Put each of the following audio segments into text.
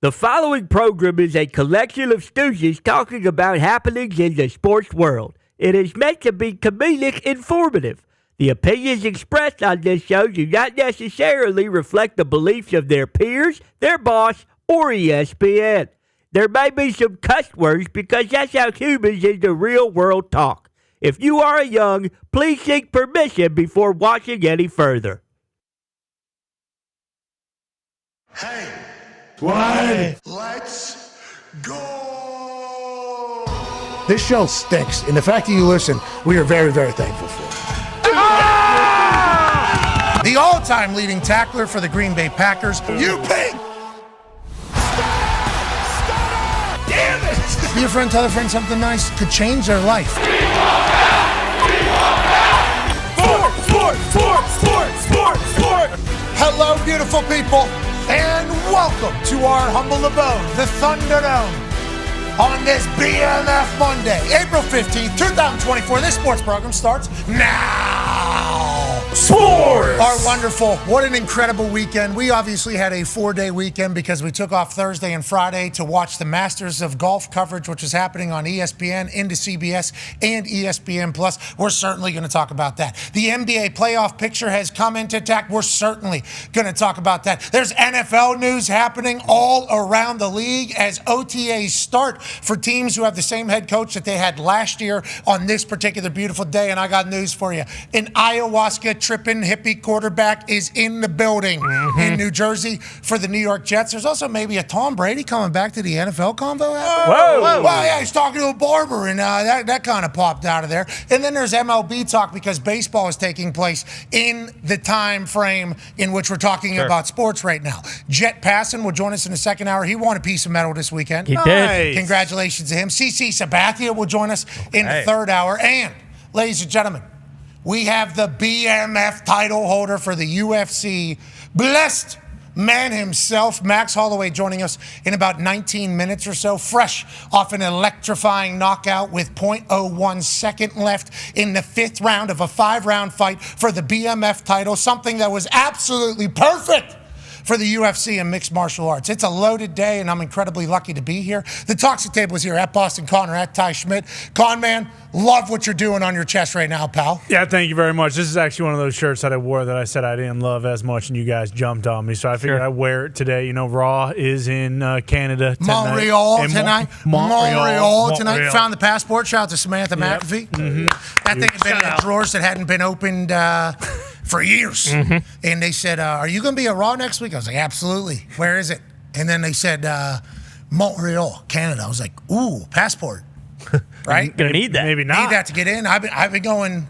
The following program is a collection of stooges talking about happenings in the sports world. It is meant to be comedic informative. The opinions expressed on this show do not necessarily reflect the beliefs of their peers, their boss, or ESPN. There may be some cuss words because that's how humans in the real world talk. If you are young, please seek permission before watching any further. Hey, what? Let's go! This show stinks, and the fact that you listen, we are very, very thankful for. Ah! The all-time leading tackler for the Green Bay Packers, You pig! Damn it! be a friend, tell a friend something nice, could change their life. Sport! Hello, beautiful people, and welcome to our humble abode, the Thunderdome, on this BMF Monday, April 15th, 2024. This sports program starts now. Sports! Our wonderful, what an incredible weekend. We obviously had a 4-day weekend because we took off Thursday and Friday to watch the Masters of Golf coverage, which is happening on ESPN, into CBS, and ESPN+. We're certainly going to talk about that. The NBA playoff picture has come into attack. We're certainly going to talk about that. There's NFL news happening all around the league as OTAs start for teams who have the same head coach that they had last year on this particular beautiful day. And I got news for you. An ayahuasca tripping hippie quarterback is in the building in New Jersey for the New York Jets. There's also maybe a Tom Brady coming back to the NFL convo. Whoa! Well, yeah, he's talking to a barber, and that kind of popped out of there. And then there's MLB talk because baseball is taking place in the time frame in which we're talking about sports right now. Jeff Passan will join us in the second hour. He won a piece of metal this weekend. He did. Congratulations to him. CC Sabathia will join us in the third hour. And, ladies and gentlemen, we have the BMF title holder for the UFC, blessed man himself, Max Holloway, joining us in about 19 minutes or so, fresh off an electrifying knockout with 0.01 second left in the fifth round of a 5-round fight for the BMF title, something that was absolutely perfect for the UFC and mixed martial arts. It's a loaded day, and I'm incredibly lucky to be here. The Toxic Table is here at Boston Connor, at Ty Schmidt. Con man, love what you're doing on your chest right now, pal. Yeah, thank you very much. This is actually one of those shirts that I wore that I said I didn't love as much, and you guys jumped on me, so I figured I'd wear it today. You know, Raw is in Canada tonight. Montreal tonight. Montreal. Found the passport. Shout out to Samantha McAfee. That thing had been in the drawers that hadn't been opened for years. And they said, are you going to be at Raw next week? I was like, absolutely. Where is it? And then they said, Montreal, Canada. I was like, ooh, passport. Right? Gonna need that. Maybe not. Need that to get in. I've been going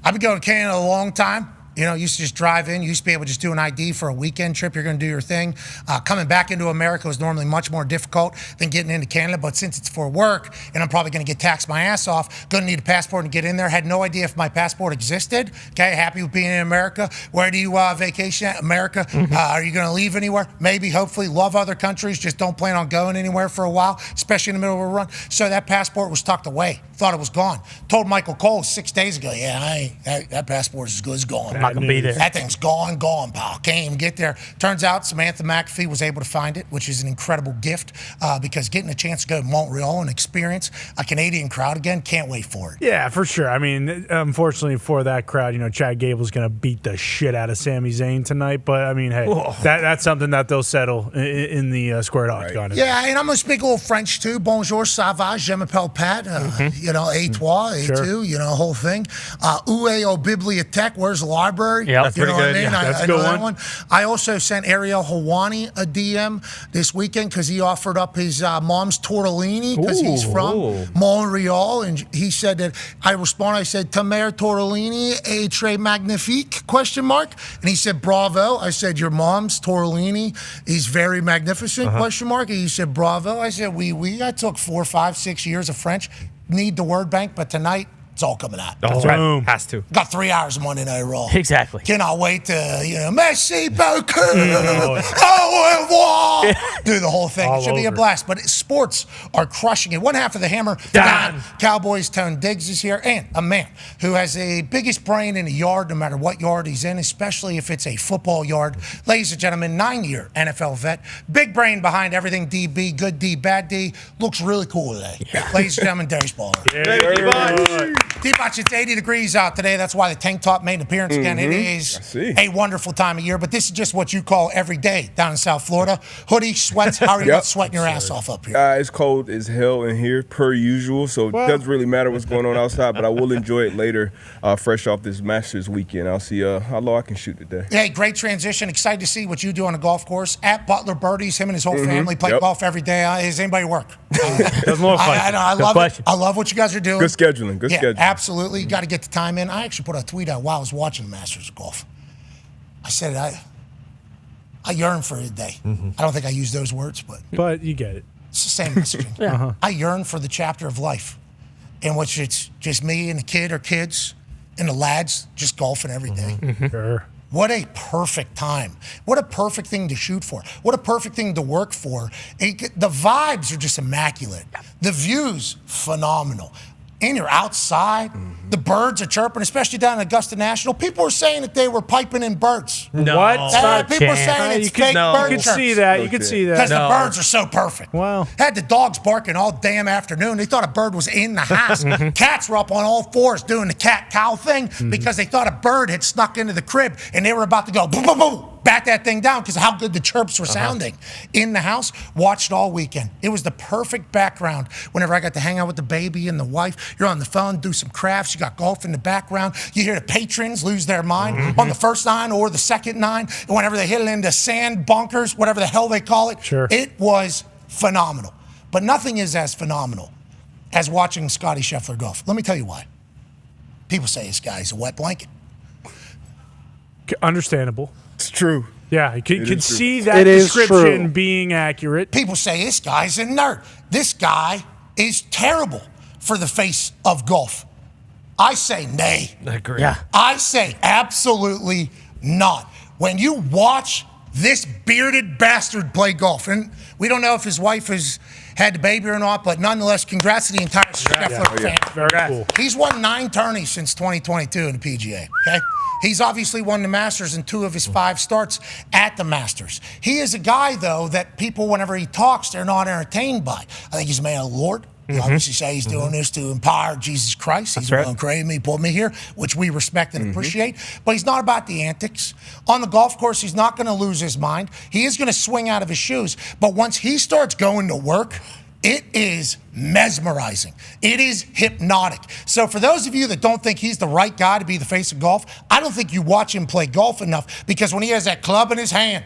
to Canada a long time. You know, used to just drive in. Used to be able to just do an ID for a weekend trip. You're going to do your thing. Coming back into America was normally much more difficult than getting into Canada. But since it's for work, and I'm probably going to get taxed my ass off, going to need a passport to get in there. Had no idea if my passport existed. Okay, happy with being in America. Where do you vacation at? America. Are you going to leave anywhere? Maybe, hopefully. Love other countries. Just don't plan on going anywhere for a while, especially in the middle of a run. So that passport was tucked away. Thought it was gone. Told Michael Cole 6 days ago, that passport is as good as gone. I'm not going to be there. That thing's gone, pal. Can't even get there. Turns out Samantha McAfee was able to find it, which is an incredible gift because getting a chance to go to Montreal and experience a Canadian crowd again, can't wait for it. Yeah, for sure. I mean, unfortunately for that crowd, you know, Chad Gable's going to beat the shit out of Sami Zayn tonight. But, I mean, hey, that's something that they'll settle in the squared octagon. Yeah, and I'm going to speak a little French, too. Bonjour, ça va, je m'appelle Pat. You know, et toi, et tu, you know, whole thing. Où est au bibliothèque? Where's the library? Yeah, That's pretty good. Yeah, that's a I good know that one. I also sent Ariel Hawani a DM this weekend because he offered up his mom's tortellini because he's from Montreal. And he said that I responded, I said, ta mère tortellini est très magnifique, ? And he said, bravo. I said, your mom's tortellini is very magnificent, ? And he said, bravo. I said, oui. I took 4, 5, 6 years of French. Need the word bank, but tonight, It's all coming out. That's right. Has to. Got 3 hours of Monday Night Raw. Exactly. Cannot wait to, merci beaucoup, au revoir, do the whole thing. It should be a blast. But sports are crushing it. One half of the Hammer, Dahn, Cowboys, Tone Diggs is here, and a man who has the biggest brain in a yard, no matter what yard he's in, especially if it's a football yard. Ladies and gentlemen, 9-year NFL vet, big brain behind everything DB, good D, bad D, looks really cool today. Yeah. Ladies and gentlemen, Darius Baller. T-Botch, it's 80 degrees out today. That's why the tank top made an appearance again. It is a wonderful time of year, but this is just what you call every day down in South Florida. Hoodie, sweats. How are you not sweating your ass off up here? It's cold as hell in here, per usual, so it doesn't really matter what's going on outside, but I will enjoy it later, fresh off this Masters weekend. I'll see how low I can shoot today. Hey, great transition. Excited to see what you do on the golf course. At Butler Birdies, him and his whole family play golf every day. Does anybody work? Doesn't look like it. I love it. I love what you guys are doing. Good scheduling. Good scheduling. Absolutely. You got to get the time in. I actually put a tweet out while I was watching the Masters of golf. I said I yearn for a day. I don't think I used those words, but you get it. It's the same messaging. I yearn for the chapter of life in which it's just me and the kid or kids and the lads just golfing every day. Sure. What a perfect time. What a perfect thing to shoot for. What a perfect thing to work for. The vibes are just immaculate. The views, phenomenal. And you're outside. The birds are chirping, especially down in Augusta National. People were saying that they were piping in birds. No. What? People were saying it's fake bird You can see that. You can see that. Because the birds are so perfect. Wow. Had the dogs barking all damn afternoon. They thought a bird was in the house. Cats were up on all fours doing the cat-cow thing because they thought a bird had snuck into the crib and they were about to go boom, boom, boom. Bat that thing down because of how good the chirps were sounding in the house. Watched all weekend. It was the perfect background whenever I got to hang out with the baby and the wife. You're on the phone, do some crafts. You got golf in the background. You hear the patrons lose their mind on the first 9 or the second 9. And whenever they hit it into sand bunkers, whatever the hell they call it, it was phenomenal. But nothing is as phenomenal as watching Scottie Scheffler golf. Let me tell you why. People say this guy's a wet blanket. Understandable. It's true. Yeah, you can see that description being accurate. People say this guy's a nerd. This guy is terrible for the face of golf. I say nay. I agree. Yeah. I say absolutely not. When you watch this bearded bastard play golf, and we don't know if his wife has had the baby or not, but nonetheless, congrats to the entire Scheffler family. Very cool. He's won 9 tourneys since 2022 in the PGA, okay? He's obviously won the Masters in 2 of his 5 starts at the Masters. He is a guy, though, that people, whenever he talks, they're not entertained by. I think he's a man of the Lord. He obviously say he's doing this to empower Jesus Christ. He's willing to create me, put me here, which we respect and appreciate. But he's not about the antics. On the golf course, he's not going to lose his mind. He is going to swing out of his shoes. But once he starts going to work, it is mesmerizing. It is hypnotic. So for those of you that don't think he's the right guy to be the face of golf, I don't think you watch him play golf enough, because when he has that club in his hand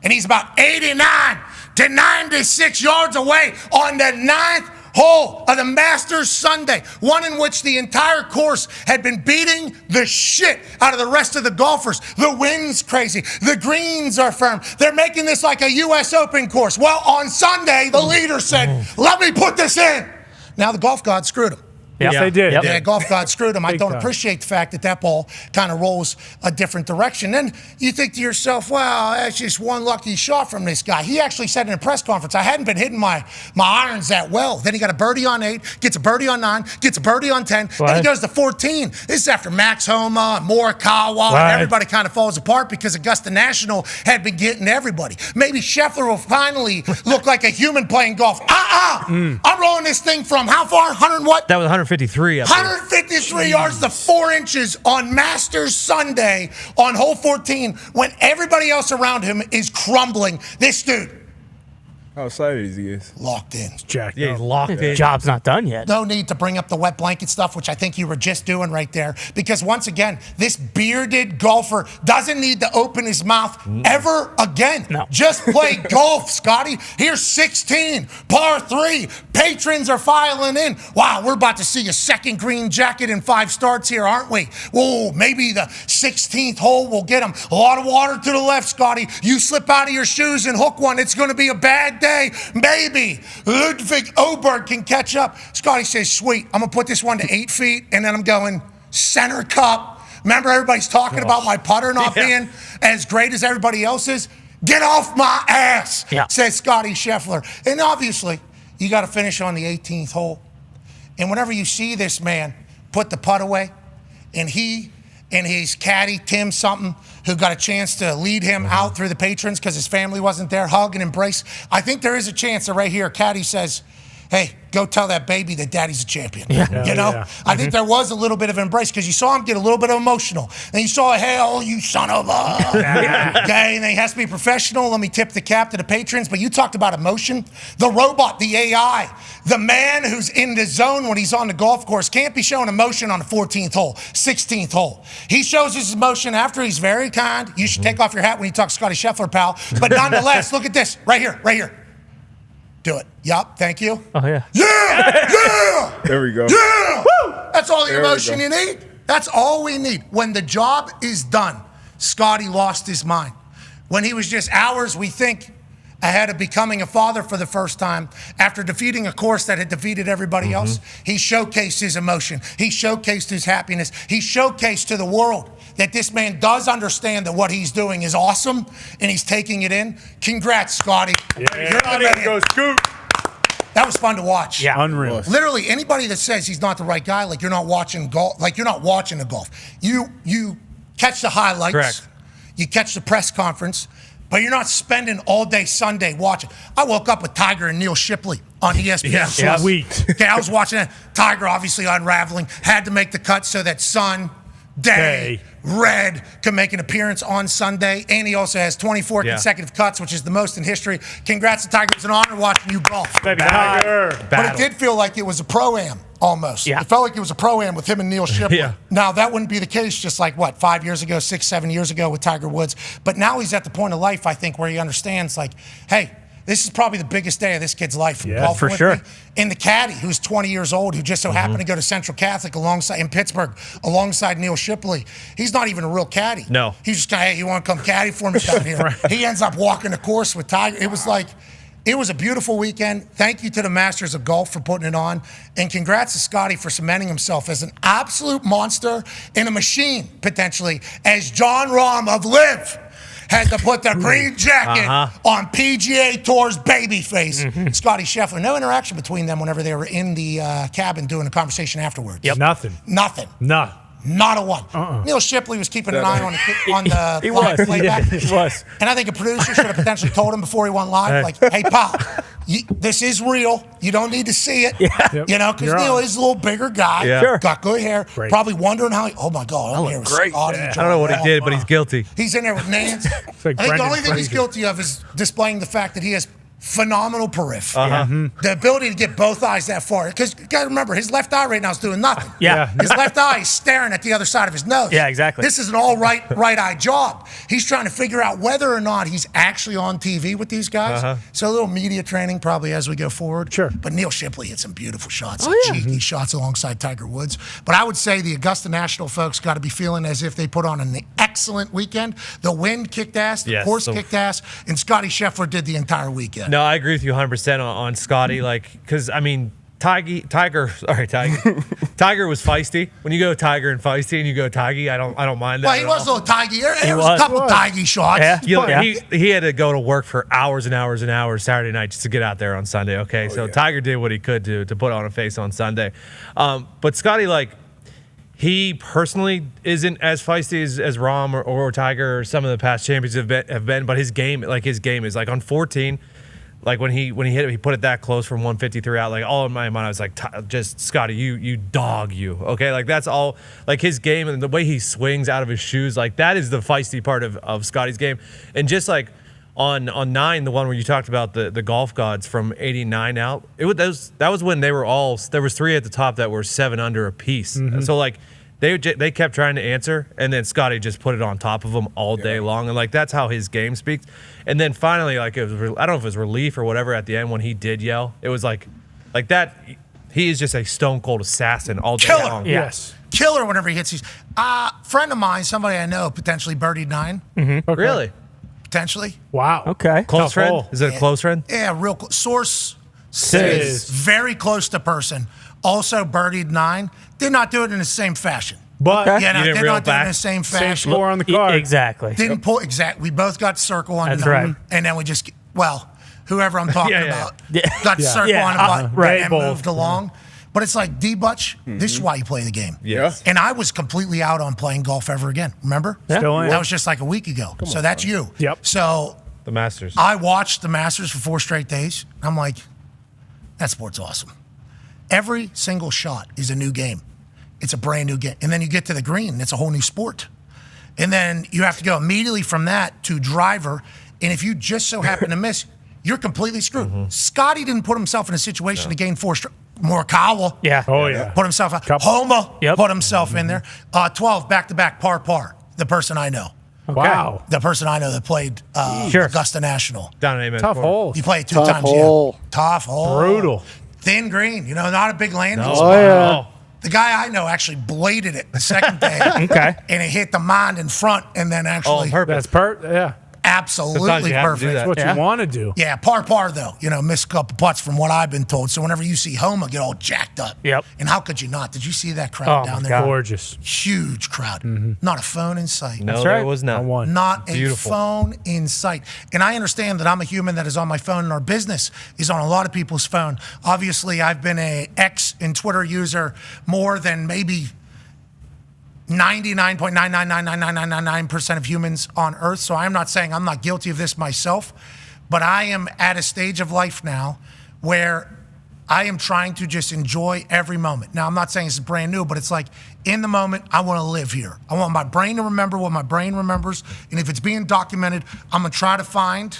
and he's about 89 to 96 yards away on the 9th hole of the Masters Sunday, one in which the entire course had been beating the shit out of the rest of the golfers. The wind's crazy. The greens are firm. They're making this like a U.S. Open course. Well, on Sunday, the leader said, let me put this in. Now the golf gods screwed him. Yes, they did. Yeah, golf god screwed him. I don't appreciate the fact that that ball kind of rolls a different direction. Then you think to yourself, well, that's just one lucky shot from this guy. He actually said in a press conference, I hadn't been hitting my irons that well. Then he got a birdie on 8, gets a birdie on 9, gets a birdie on 10, then he goes to 14. This is after Max Homa, Morikawa, and everybody kind of falls apart because Augusta National had been getting everybody. Maybe Scheffler will finally look like a human playing golf. I'm rolling this thing from how far? 100 what? That was 153. 153 yards to 4 inches on Masters Sunday on hole 14 when everybody else around him is crumbling. This dude. How excited is he? Locked in. Jacked Yeah, he's locked in. Job's not done yet. No need to bring up the wet blanket stuff, which I think you were just doing right there. Because once again, this bearded golfer doesn't need to open his mouth ever again. No. Just play golf, Scotty. Here's 16, par 3. Patrons are filing in. Wow, we're about to see a second green jacket in 5 starts here, aren't we? Whoa, maybe the 16th hole will get him. A lot of water to the left, Scotty. You slip out of your shoes and hook one, it's going to be a bad that day, maybe Ludwig Oberg can catch up. Scottie says, sweet, I'm going to put this one to 8 feet, and then I'm going center cup. Remember, everybody's talking about my putter not being as great as everybody else's? Get off my ass, says Scottie Scheffler. And obviously, you got to finish on the 18th hole. And whenever you see this man put the putt away, and he and his caddy, Tim something, who got a chance to lead him out through the patrons because his family wasn't there, hug and embrace. I think there is a chance that right here, caddy says, hey, go tell that baby that daddy's a champion. You know? I think there was a little bit of embrace because you saw him get a little bit of emotional. And you saw, hell, you son of a... Okay, and he has to be professional. Let me tip the cap to the patrons. But you talked about emotion. The robot, the AI, the man who's in the zone when he's on the golf course can't be showing emotion on the 14th hole, 16th hole. He shows his emotion after he's very kind. You should take off your hat when you talk Scottie Scheffler, pal. But nonetheless, look at this. Right here. Do it. Yup, thank you. Oh, yeah. Yeah! There we go. Yeah! Woo! That's all the emotion you need. That's all we need. When the job is done, Scottie lost his mind. When he was just hours, we think, ahead of becoming a father for the first time, after defeating a course that had defeated everybody else, he showcased his emotion. He showcased his happiness. He showcased to the world that this man does understand that what he's doing is awesome and he's taking it in. Congrats, Scottie. You're the man. Go Scoot. That was fun to watch. Yeah, unreal. Literally, anybody that says he's not the right guy, like you're not watching golf, like you're not watching the golf. You catch the highlights. Correct. You catch the press conference, but you're not spending all day Sunday watching. I woke up with Tiger and Neil Shipley on ESPN. Yeah, sweet. Okay, I was watching it. Tiger obviously unraveling, had to make the cut so that Sun, Day, Red can make an appearance on Sunday. And he also has 24 consecutive cuts, which is the most in history. Congrats to Tiger. It's an honor watching you golf. Baby Tiger. But it did feel like it was a pro-am almost. Yeah. It felt like it was a pro-am with him and Neil Shipley. Now, that wouldn't be the case just like, 5 years ago, 6, 7 years ago with Tiger Woods. But now he's at the point of life, I think, where he understands, like, hey, this is probably the biggest day of this kid's life. Yeah, for sure. Me. And the caddy, who's 20 years old, who just so happened to go to Central Catholic in Pittsburgh alongside Neil Shipley. He's not even a real caddy. No. He's just kind of, hey, you want to come caddy for me down here? He ends up walking the course with Tiger. It was a beautiful weekend. Thank you to the Masters of Golf for putting it on. And congrats to Scottie for cementing himself as an absolute monster and a machine, potentially, as John Rahm of LIV had to put the green jacket on PGA Tour's babyface. Scottie Scheffler. No interaction between them whenever they were in the cabin doing a conversation afterwards. Nothing. No. Not a one. Neil Shipley was keeping an eye on the live playback. He was. And I think a producer should have potentially told him before he went live, like, hey, pal, this is real. You don't need to see it. You know, because Neil is a little bigger guy. Got good hair. Great. Probably wondering how oh, my God. I'm here with Scottie. I don't know what he did, but he's guilty. He's in there with Nance. I think the only thing he's guilty of is displaying the fact that he has phenomenal periph. The ability to get both eyes that far. Because you got to remember, his left eye right now is doing nothing. His left eye is staring at the other side of his nose. Yeah, exactly. This is an all right eye job. He's trying to figure out whether or not he's actually on TV with these guys. So a little media training probably as we go forward. Sure. But Neil Shipley hit some beautiful shots, cheeky shots alongside Tiger Woods. But I would say the Augusta National folks got to be feeling as if they put on an excellent weekend. The wind kicked ass, the course kicked ass, and Scottie Scheffler did the entire weekend. No, I agree with you 100% on Scottie. Like, because I mean, Tiger was feisty. When you go Tiger and feisty, and you go Tiggy, I don't mind that. Well, he was a little Tiggy. There was a couple Tiggy shots. He had to go to work for hours and hours and hours Saturday night just to get out there on Sunday. Okay, Tiger did what he could do to put on a face on Sunday. But Scottie, like, he personally isn't as feisty as Rahm or Tiger or some of the past champions have been. But his game is like on 14. Like when he hit it, he put it that close from 153 out. Like all in my mind, I was like, just Scottie, you dog, you. Okay, like that's all. Like his game and the way he swings out of his shoes, like that is the feisty part of Scottie's game. And just like on 9, the one where you talked about the golf gods from 89 out, that was when they were all, there was 3 at the top that were 7 under a piece. So like they kept trying to answer, and then Scottie just put it on top of them all day long, and like that's how his game speaks. And then finally, like I don't know if it was relief or whatever at the end when he did yell. It was like that. He is just a stone cold assassin all day long. Yes, killer whenever he hits these. Friend of mine, somebody I know, potentially birdied 9. Okay. Really? potentially. Wow. Okay. Close Tough friend? hole. Is it a close friend? Yeah, real close. Source Says. very close to person. Also birdied 9. Did not do it in the same fashion. But Okay. Yeah, no, didn't did reel not do it in back? the same same fashion. score on the card. Exactly. Didn't pull exact. We both got circle on That's the right. and then we just whoever I'm talking Yeah, yeah. about got circle Yeah, on the button right. and Both. moved along. But it's like D-Butch, this is why you play the game. Yes. And I was completely out on playing golf ever again. Remember? Still in. That was just like a week ago. So that's you. Yep. So The Masters. I watched the Masters for 4 straight days. I'm like, that sport's awesome. Every single shot is a new game. It's a brand new game. And then you get to the green, and it's a whole new sport. And then you have to go immediately from that to driver. And if you just so happen to miss, you're completely screwed. Scottie didn't put himself in a situation to gain 4 straight. Morikawa Yeah. Oh, yeah. put himself out. Couple. Homa Yep. put himself in there. 12 back-to-back par. The person I know. Wow. The person I know that played Sure. Augusta National. Down in Amen. Tough Corner. hole. You play it 2 Tough times. hole. Yeah. Tough hole. Brutal. Thin green. Not a big landing No. spot. Oh, yeah. The guy I know actually bladed it the second day. Okay. And it hit the mound in front and then Oh, actually purpose. That's yeah. Sometimes absolutely you have to do perfect. that. That's what Yeah. you want to do. Yeah, par though. Missed a couple putts from what I've been told. So whenever you see Homa get all jacked up. Yep. And how could you not? Did you see that crowd Oh, down my there? God. Gorgeous. Huge crowd. Not a phone in sight. No, That's there right. was I not. won. Not Beautiful. a phone in sight. And I understand that I'm a human that is on my phone and our business is on a lot of people's phone. Obviously, I've been a X and Twitter user more than maybe 99.9999999% of humans on earth. So I'm not saying I'm not guilty of this myself, but I am at a stage of life now where I am trying to just enjoy every moment. Now, I'm not saying it's brand new, but it's like in the moment, I want to live here. I want my brain to remember what my brain remembers. And if it's being documented, I'm going to try to find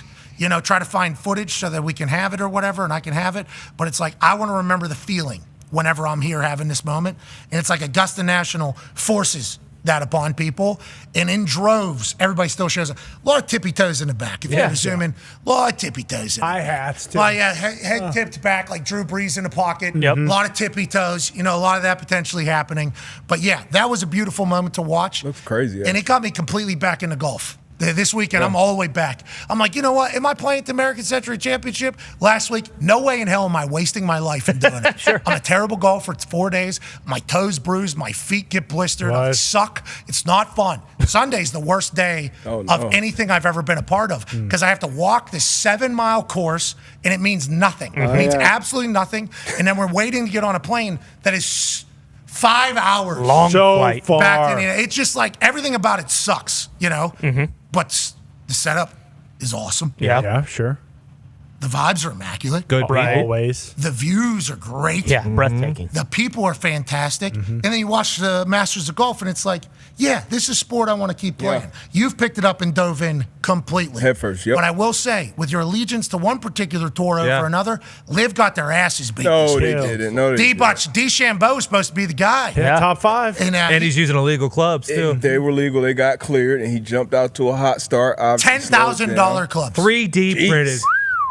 footage so that we can have it or whatever, and I can have it. But it's like, I want to remember the feeling whenever I'm here having this moment. And it's like Augusta National forces that upon people. And in droves, everybody still shows up. A lot of tippy toes in the back. If you're zooming, a lot of tippy toes in the High back. hats, too. Well, yeah, head tipped back like Drew Brees in the pocket. Yep. A lot of tippy toes. A lot of that potentially happening. But yeah, that was a beautiful moment to watch. Looks crazy, And it got me completely back into golf. This weekend, I'm all the way back. I'm like, you know what? Am I playing at the American Century Championship? Last week, no way in hell am I wasting my life in doing it. Sure. I'm a terrible golfer. It's 4 days. My toes bruised. My feet get blistered. I What? suck. It's not fun. Sunday's the worst day Oh, no. of anything I've ever been a part of because I have to walk this 7-mile course and it means nothing. It means absolutely nothing. And then we're waiting to get on a plane that is 5 hours Long So flight. far. back to Indiana. It's just like everything about it sucks, But the setup is awesome. Yeah. Yeah, sure. The vibes are immaculate. Good Right. people. Always. The views are great. Yeah. Breathtaking. The people are fantastic. And then you watch the Masters of Golf, and it's like, yeah, this is a sport I want to keep playing. Yeah. You've picked it up and dove in completely. Head first, yep. But I will say, with your allegiance to one particular tour over Yeah. another, Liv got their asses beat. No, they Killed. didn't. No, they didn't. D-Butch, DeChambeau is supposed to be the guy. Yeah. Top 5. And he's using illegal clubs, too. They were legal. They got cleared, and he jumped out to a hot start. obviously slowed $10,000 down. clubs. 3D Jeez. printed.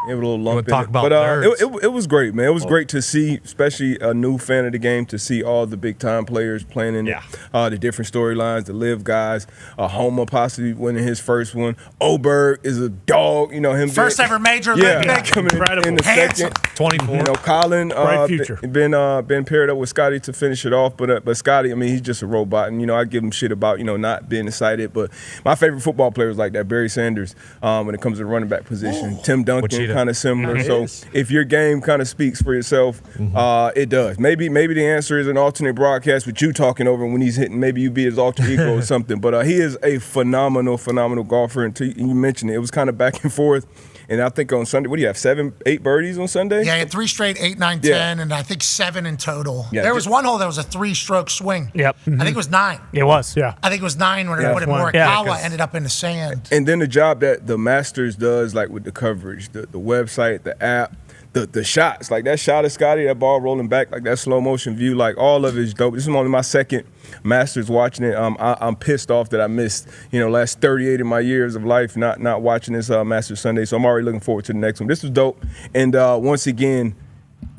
It was a little lump in talk it. about But nerds. it was great, man. It was great to see, especially a new fan of the game, to see all the big time players playing in Yeah. the different storylines, the live guys. Homer possibly winning his first one. Oberg is a dog. Him First being- ever major yeah, Olympic. coming in the Handsome. second. 24. Colin Bright future. been paired up with Scottie to finish it off, but Scottie, he's just a robot, and I give him shit about not being excited. But my favorite football players like that, Barry Sanders, when it comes to the running back position, Tim Duncan, Cheetah. kind of similar. It So is. if your game kind of speaks for yourself, it does. Maybe the answer is an alternate broadcast with you talking over him when he's hitting. Maybe you be his alter ego or something. But he is a phenomenal golfer. And you mentioned it was kind of back and forth. And I think on Sunday, what do you have, 7, 8 birdies on Sunday? Yeah, he had 3 straight, 8, 9, Yeah. 10, and I think 7 in total. Yeah, There was just- one hole that was a 3-stroke swing. Yep. I think it was 9. It was. Yeah. I think it was 9 when it put it one. Morikawa Yeah, 'cause- ended up in the sand. And then the job that the Masters does, like with the coverage, the website, the app, the shots, like that shot of Scottie, that ball rolling back, like that slow motion view, like all of it is dope. This is only my second Masters watching it. I'm pissed off that I missed, last 38 of my years of life not watching this Masters Sunday. So I'm already looking forward to the next one. This was dope. And once again,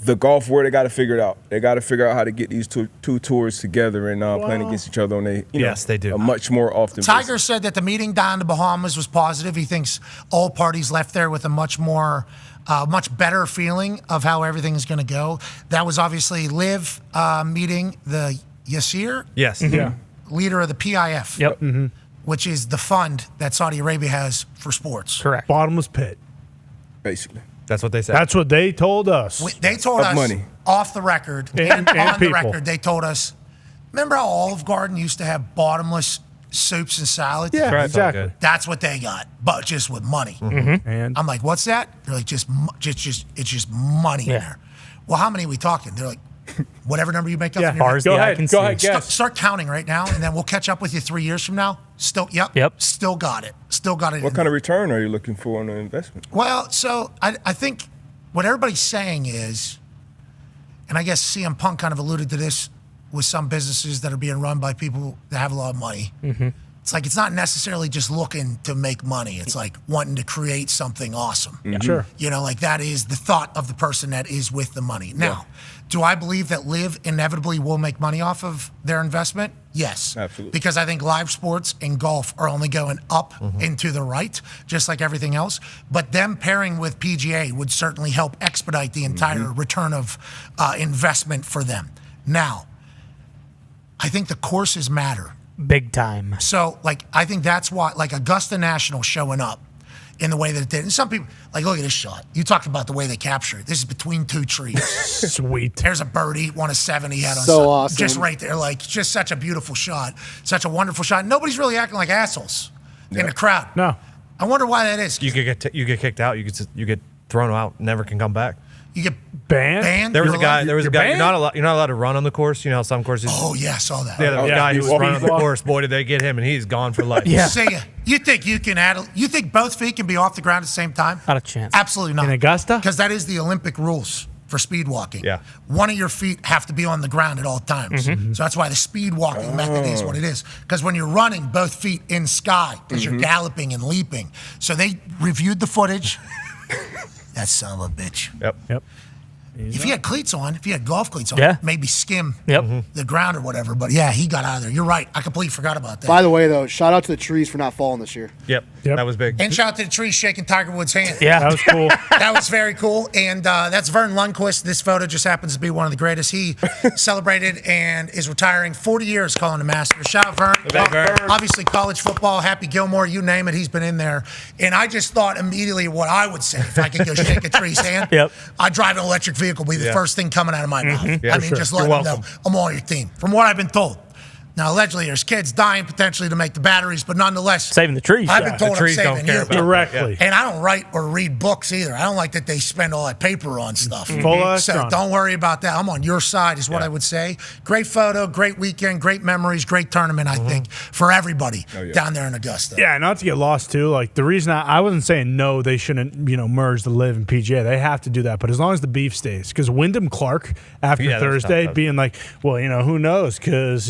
the golf world, they got to figure it out. They got to figure out how to get these two tours together and playing against each other on they do. a much more often. Tiger basis. said that the meeting down in the Bahamas was positive. He thinks all parties left there with a much better feeling of how everything is going to go. That was obviously Liv meeting the Yasir, Yes. leader of the PIF, Yep. which is the fund that Saudi Arabia has for sports. Correct. Bottomless pit. Basically. That's what they said. That's what they told us. They told us money. off the record And on the people. record. They told us. Remember how Olive Garden used to have bottomless soups and salads? Yeah, Right, exactly. good. That's what they got, but just with money. And I'm like, what's that? They're like, it's just money in there. Well, how many are we talking? They're like, whatever number you make up. yeah, in your head. Go ahead, Start, guess. start counting right now, and then we'll catch up with you 3 years from now. Still, Yep. Still got it. Still got it. What kind of return are you looking for on an investment? Well, so I think what everybody's saying is, and I guess CM Punk kind of alluded to this with some businesses that are being run by people that have a lot of money. It's like it's not necessarily just looking to make money. It's like wanting to create something awesome. Sure. You know, like that is the thought of the person that is with the money. Now, do I believe that Liv inevitably will make money off of their investment? Yes. Absolutely. Because I think live sports and golf are only going up and to the right, just like everything else. But them pairing with PGA would certainly help expedite the entire return of investment for them. Now, I think the courses matter. Big time. So, like, I think that's why, like, Augusta National showing up in the way that it did. And some people, like, look at this shot. You talked about the way they captured it. This is between two trees. Sweet. There's a birdie, one of 7 he had on So Sunday. awesome. Just right there. Like, just such a beautiful shot. Such a wonderful shot. Nobody's really acting like assholes in the crowd. No. I wonder why that is. You could you get kicked out. You get thrown out. Never can come back. You get Banned? banned. There was a You're guy. allowed- There was a You're guy. banned? You're not allowed to run on the course. You know how some courses. Oh, yeah, I saw that. Yeah, the guy who was he's running on the walking. course. Boy, did they get him, and he's gone for life. Yeah. Say you think you can add? You think both feet can be off the ground at the same time? Not a chance. Absolutely not. In Augusta? Because that is the Olympic rules for speed walking. Yeah. One of your feet have to be on the ground at all times. Mm-hmm. So that's why the speed walking method is what it is. Because when you're running, both feet in sky, because Mm-hmm. you're galloping and leaping. So they reviewed the footage. That son of a bitch. Yep. If he had cleats on, if he had golf cleats on, Yeah. maybe skim Yep. the ground or whatever. But yeah, he got out of there. You're right. I completely forgot about that. By the way, though, shout out to the trees for not falling this year. Yep. Yep. That was big. And shout out to the tree shaking Tiger Woods' hand. Yeah. That was cool. That was very cool. And that's Vern Lundquist. This photo just happens to be one of the greatest. He celebrated and is retiring 40 years calling the Masters. Shout out Vern. back, Vern. Obviously, college football, Happy Gilmore, you name it, he's been in there. And I just thought immediately what I would say if I could go shake a tree's hand. Yep. I'd drive an electric vehicle, be the Yeah. first thing coming out of my mouth. Yeah, I mean, sure. just You're let them know welcome. I'm on your team. From what I've been told. Now, allegedly, there's kids dying potentially to make the batteries, but nonetheless, Saving the trees. I've been Yeah. told The I'm trees don't saving care you. about that. Directly. And I don't write or read books either. I don't like that they spend all that paper on stuff. Full So electronic. don't worry about that. I'm on your side, is what I would say. Great photo, great weekend, great memories, great tournament, I think, for everybody down there in Augusta. Yeah, not to get lost too. Like the reason I wasn't saying no, they shouldn't merge the Live and PGA. They have to do that, but as long as the beef stays, because Wyndham Clark after Yeah, that was Thursday tough. being like, well, who knows? Because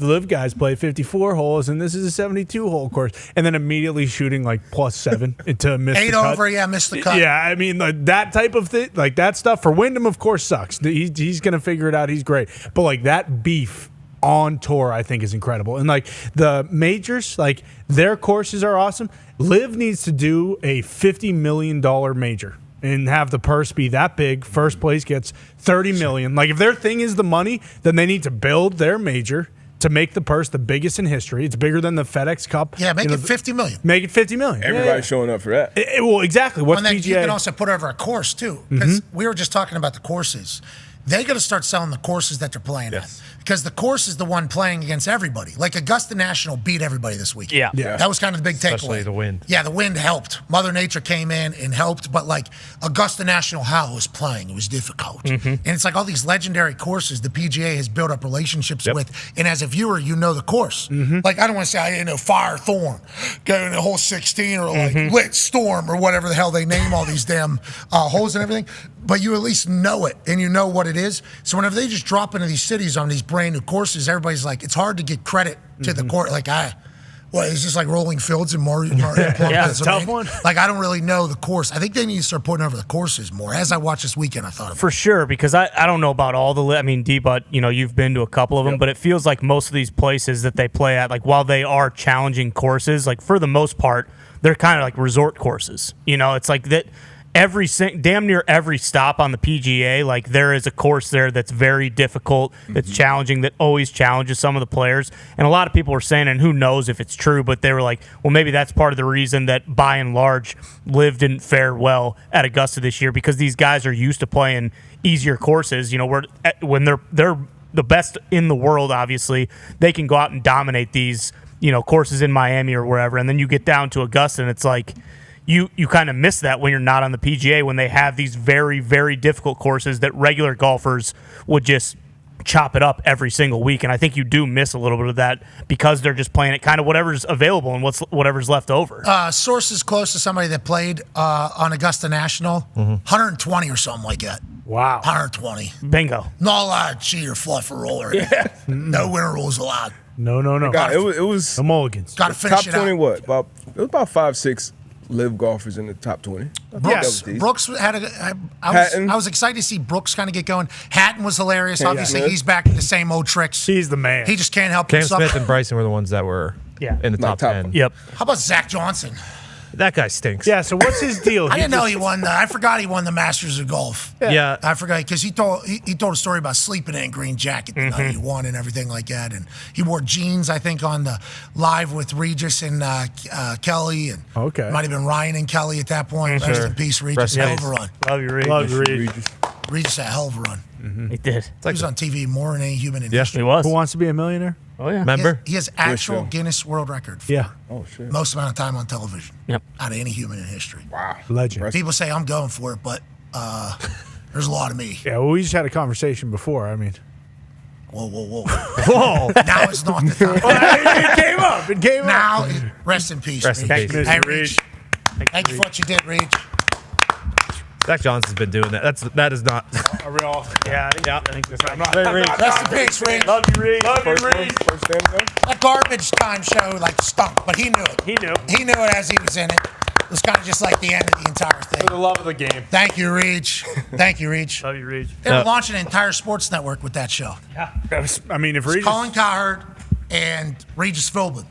the Live guys play 54 holes and this is a 72 hole course, and then immediately shooting like +7 to miss 8 the cut. over, missed the cut. Yeah, I mean like, that type of thing, like that stuff for Wyndham, of course, sucks. He's gonna figure it out. He's great, but like that beef on tour, I think is incredible. And like the majors, like their courses are awesome. Liv needs to do a $50 million major and have the purse be that big. First place gets $30 million. Like if their thing is the money, then they need to build their major to make the purse the biggest in history. It's bigger than the FedEx Cup. Yeah, make it $50 million. Make it $50 million. Everybody's showing up for that. Well, exactly. What's And then PGA? you can also put over a course, too. Because we were just talking about the courses. They got to start selling the courses that they're playing at. Because the course is the one playing against everybody. Like Augusta National beat everybody this week. Yeah. That was kind of the big Especially takeaway. the wind. Yeah, the wind helped. Mother Nature came in and helped. But like Augusta National, how it was playing, it was difficult. And it's like all these legendary courses the PGA has built up relationships with. And as a viewer, you know the course. Like I don't want to say I didn't know Firethorn, going to hole 16 or like Lit Storm or whatever the hell they name all these damn holes and everything. But you at least know it and you know what it is. So whenever they just drop into these cities on these brand new courses, everybody's like, it's hard to get credit to the court. Like, What, is this like rolling fields in Pennsylvania? it's a tough one. Like, I don't really know the course. I think they need to start putting over the courses more. As I watched this weekend, I thought of For sure, because I don't know about all the I mean, D-But, you've been to a couple of them, but it feels like most of these places that they play at, like, while they are challenging courses, like, for the most part, they're kind of like resort courses. It's like that damn near every stop on the PGA, like, there is a course there that's very difficult, that's challenging, that always challenges some of the players. And a lot of people were saying, and who knows if it's true, but they were like, well, maybe that's part of the reason that by and large Liv didn't fare well at Augusta this year, because these guys are used to playing easier courses. When they're the best in the world, obviously, they can go out and dominate these, courses in Miami or wherever. And then you get down to Augusta and it's like, you kind of miss that when you're not on the PGA, when they have these very, very difficult courses that regular golfers would just chop it up every single week. And I think you do miss a little bit of that because they're just playing it kind of whatever's available and whatever's left over. Sources close to somebody that played on Augusta National, 120 or something like that. Wow. 120. Bingo. Not allowed to cheat or fluff or roller. No winner rules allowed. No. God, it was The mulligans. Got to finish top it 20. out. What? It was about 5-6 live golfers in the top 20. Yes, Brooks had I was excited to see Brooks kind of get going. Hatton was hilarious. Obviously, he's back to the same old tricks. He's the man. He just can't help Cam himself. Smith and Bryson were the ones that were in the top 10. Yep. How about Zach Johnson? That guy stinks. Yeah, so what's his deal? I didn't know he won. I forgot he won the Masters of Golf. Yeah. I forgot because he told a story about sleeping in a green jacket the night he won and everything like that. And he wore jeans, I think, on the live with Regis and Kelly. And Okay. might have been Ryan and Kelly at that point. Rest in peace, Regis. Rest in Hell of peace. a run. Love you, Reed. Love Reed. Regis had a hell of a run. He did. He was on TV more than any human in Yeah. history. He was. Who wants to be a millionaire? Oh, yeah. Remember? He has actual show. Guinness World Record for Yeah. Oh shit. most amount of time on television Yep. out of any human in history. Wow. Legend. People say I'm going for it, but there's a lot of me. Yeah, well, we just had a conversation before. I mean, Whoa. Whoa. Now it's not the time. it came up. It came Now, rest in peace, Rest in Reach. peace. Hey, Reach. Thank you for what you did, Reach. Zach Johnson's been doing that. That is not. Are we all? Yeah, I think that's right. Rest in peace, Reach. Love you, Reed. First stand though? That garbage time show stunk, but he knew it. He knew. He knew it as he was in it. It was kind of just like the end of the entire thing. For the love of the game. Thank you, Reach. Thank you, Reach. Love you, Reed. They're launching an entire sports network with that show. I mean, if Regis. Colin Cowherd and Regis Philbin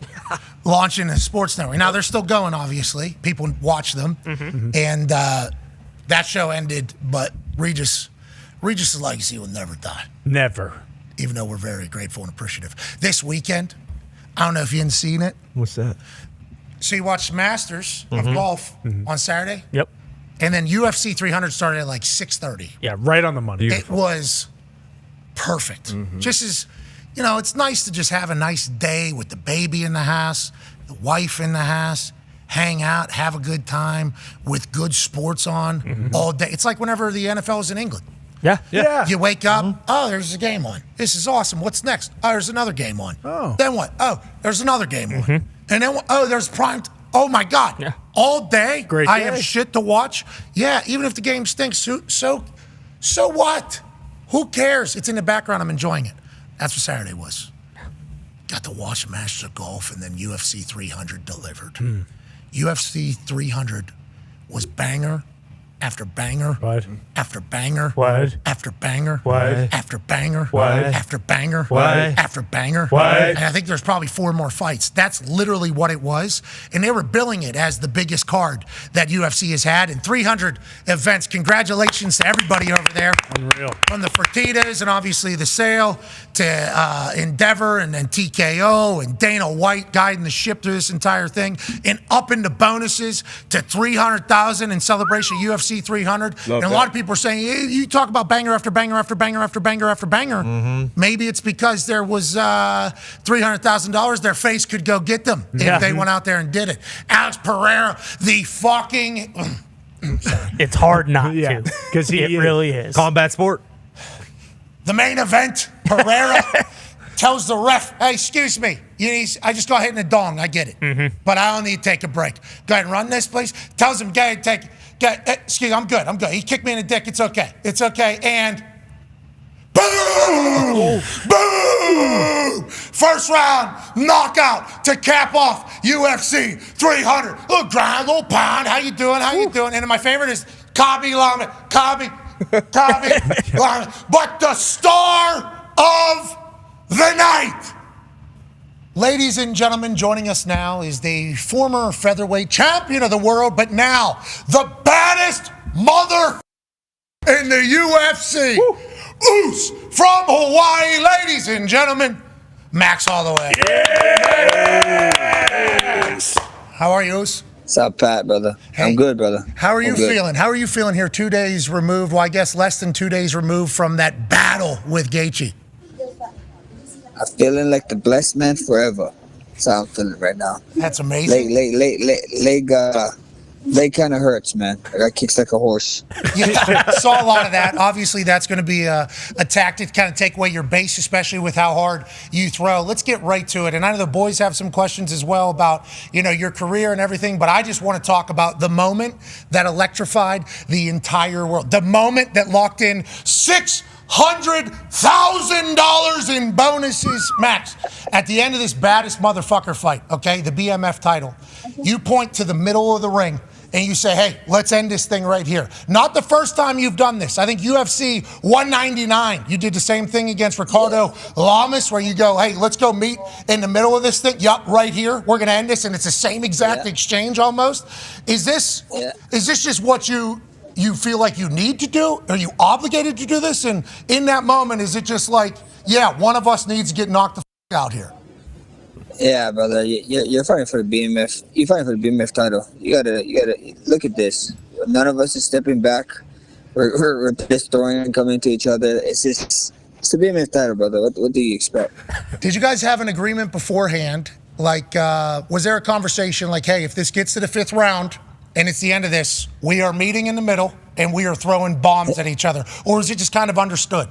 launching a sports network. Now, they're still going, obviously. People watch them. And that show ended, but Regis' legacy will never die, Never. even though we're very grateful and appreciative. This weekend, I don't know if you hadn't seen it. What's that? So you watched Masters of golf on Saturday, Yep. and then UFC 300 started at like 6:30. Yeah, right on the money. It was perfect. Just as, it's nice to just have a nice day with the baby in the house, the wife in the house, hang out, have a good time with good sports on all day. It's like whenever the NFL is in England. Yeah. Yeah. You wake up, oh, there's a game on. This is awesome. What's next? Oh, there's another game on. Oh. Then what? Oh, there's another game on. And then, there's prime. Oh, my God. Yeah. All day, Great I day. have shit to watch. Yeah, even if the game stinks. So what? Who cares? It's in the background. I'm enjoying it. That's what Saturday was. Got to watch Masters of Golf, and then UFC 300 delivered. UFC 300 was banger after banger What? after banger What? after banger What? after banger What? after banger What? after banger. What? And I think there's probably 4 more fights. That's literally what it was. And they were billing it as the biggest card that UFC has had in 300 events. Congratulations to everybody over there. Unreal. From the Fertitas and obviously the Sale to Endeavor and then TKO and Dana White guiding the ship through this entire thing, and up into bonuses to 300,000 in celebration of UFC 300. And a lot of people are saying, hey, you talk about banger after banger after banger after banger after banger. Maybe it's because there was $300,000 their face could go get them if they went out there and did it. Alex Pereira, the fucking... It's hard not Yeah, to. 'cause he it is. really is. Combat sport. The main event, Pereira tells the ref, hey, excuse me, I just got hit in the dong. I get it. But I don't need to take a break. Go ahead and run this, please. Tells him, go ahead and excuse me, I'm good. He kicked me in the dick. It's okay. And Boom! Boom! First round knockout to cap off UFC 300. Little grind, little pound. How you doing? How you doing? And my favorite is Kabi Lama. Kabi Lama. But the star of the night, ladies and gentlemen, joining us now is the former featherweight champion of the world, but now the baddest mother in the UFC. Woo. Oos from Hawaii, ladies and gentlemen, Max Holloway. Yes. How are you, Oos? What's up, Pat, brother? Hey, I'm good, brother. How are you feeling? How are you feeling here 2 days removed, well, I guess less than 2 days removed from that battle with Gaethje? I'm feeling like the blessed man forever. That's how I'm feeling right now. That's amazing. Leg kind of hurts, man. I got kicks like a horse. Yeah, saw a lot of that. Obviously, that's going to be a tactic to kind of take away your base, especially with how hard you throw. Let's get right to it. And I know the boys have some questions as well about, your career and everything, but I just want to talk about the moment that electrified the entire world. The moment that locked in $600,000 in bonuses. Max, at the end of this baddest motherfucker fight, okay, the BMF title, you point to the middle of the ring and you say, hey, let's end this thing right here. Not the first time you've done this. I think UFC 199, you did the same thing against Ricardo Lamas, where you go, hey, let's go meet in the middle of this thing. Yup, right here. We're going to end this, and it's the same exact exchange almost. Is this just what you feel like you need to do? Are you obligated to do this? And in that moment, is it just like, yeah, one of us needs to get knocked the out here? Yeah, brother. You're fighting for the BMF. You're fighting for the BMF title. You gotta look at this. None of us is stepping back. We're just throwing and coming to each other. It's the BMF title, brother. What do you expect? Did you guys have an agreement beforehand? Like, was there a conversation like, hey, if this gets to the fifth round and it's the end of this, we are meeting in the middle and we are throwing bombs at each other? Or is it just kind of understood?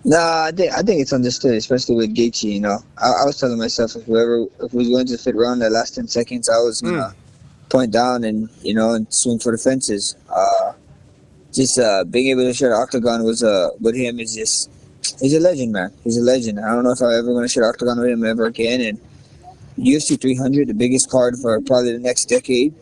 No, I think it's understood, especially with Gaethje. I was telling myself if we was going to the fifth round, the last 10 seconds, I was gonna point down and swing for the fences. Just being able to share the octagon with him is just, he's a legend, man. He's a legend. I don't know if I'm ever gonna share the octagon with him ever again. And UFC 300, the biggest card for probably the next decade.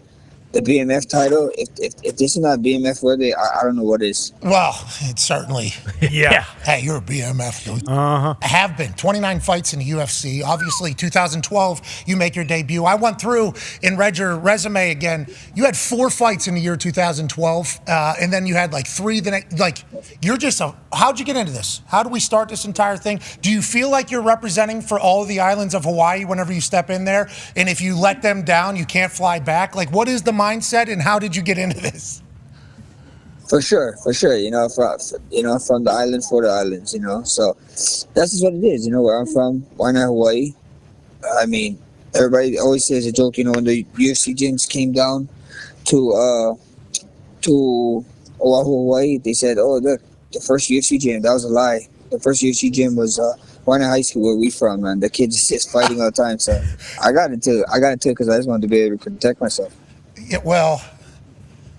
The BMF title, if this is not BMF worthy, I don't know what is. Well, it's certainly. Yeah. Hey, you're a BMF dude. Uh-huh. Have been 29 fights in the UFC. Obviously, 2012, you make your debut. I went through and read your resume again. You had 4 fights in the year 2012, and then you had like 3 the next. Like, you're just how'd you get into this? How do we start this entire thing? Do you feel like you're representing for all of the islands of Hawaii whenever you step in there? And if you let them down, you can't fly back? Like, what is the mindset, and how did you get into this? For sure. From the island for the islands, So that's just what it is. Where I'm from, why not Hawaii? I mean, everybody always says a joke. When the UFC gyms came down to Oahu, Hawaii, they said, "Oh, look, the first UFC gym." That was a lie. The first UFC gym was Waianae High School, where we from, and the kids just fighting all the time. So I got into it because I just wanted to be able to protect myself. Yeah, well,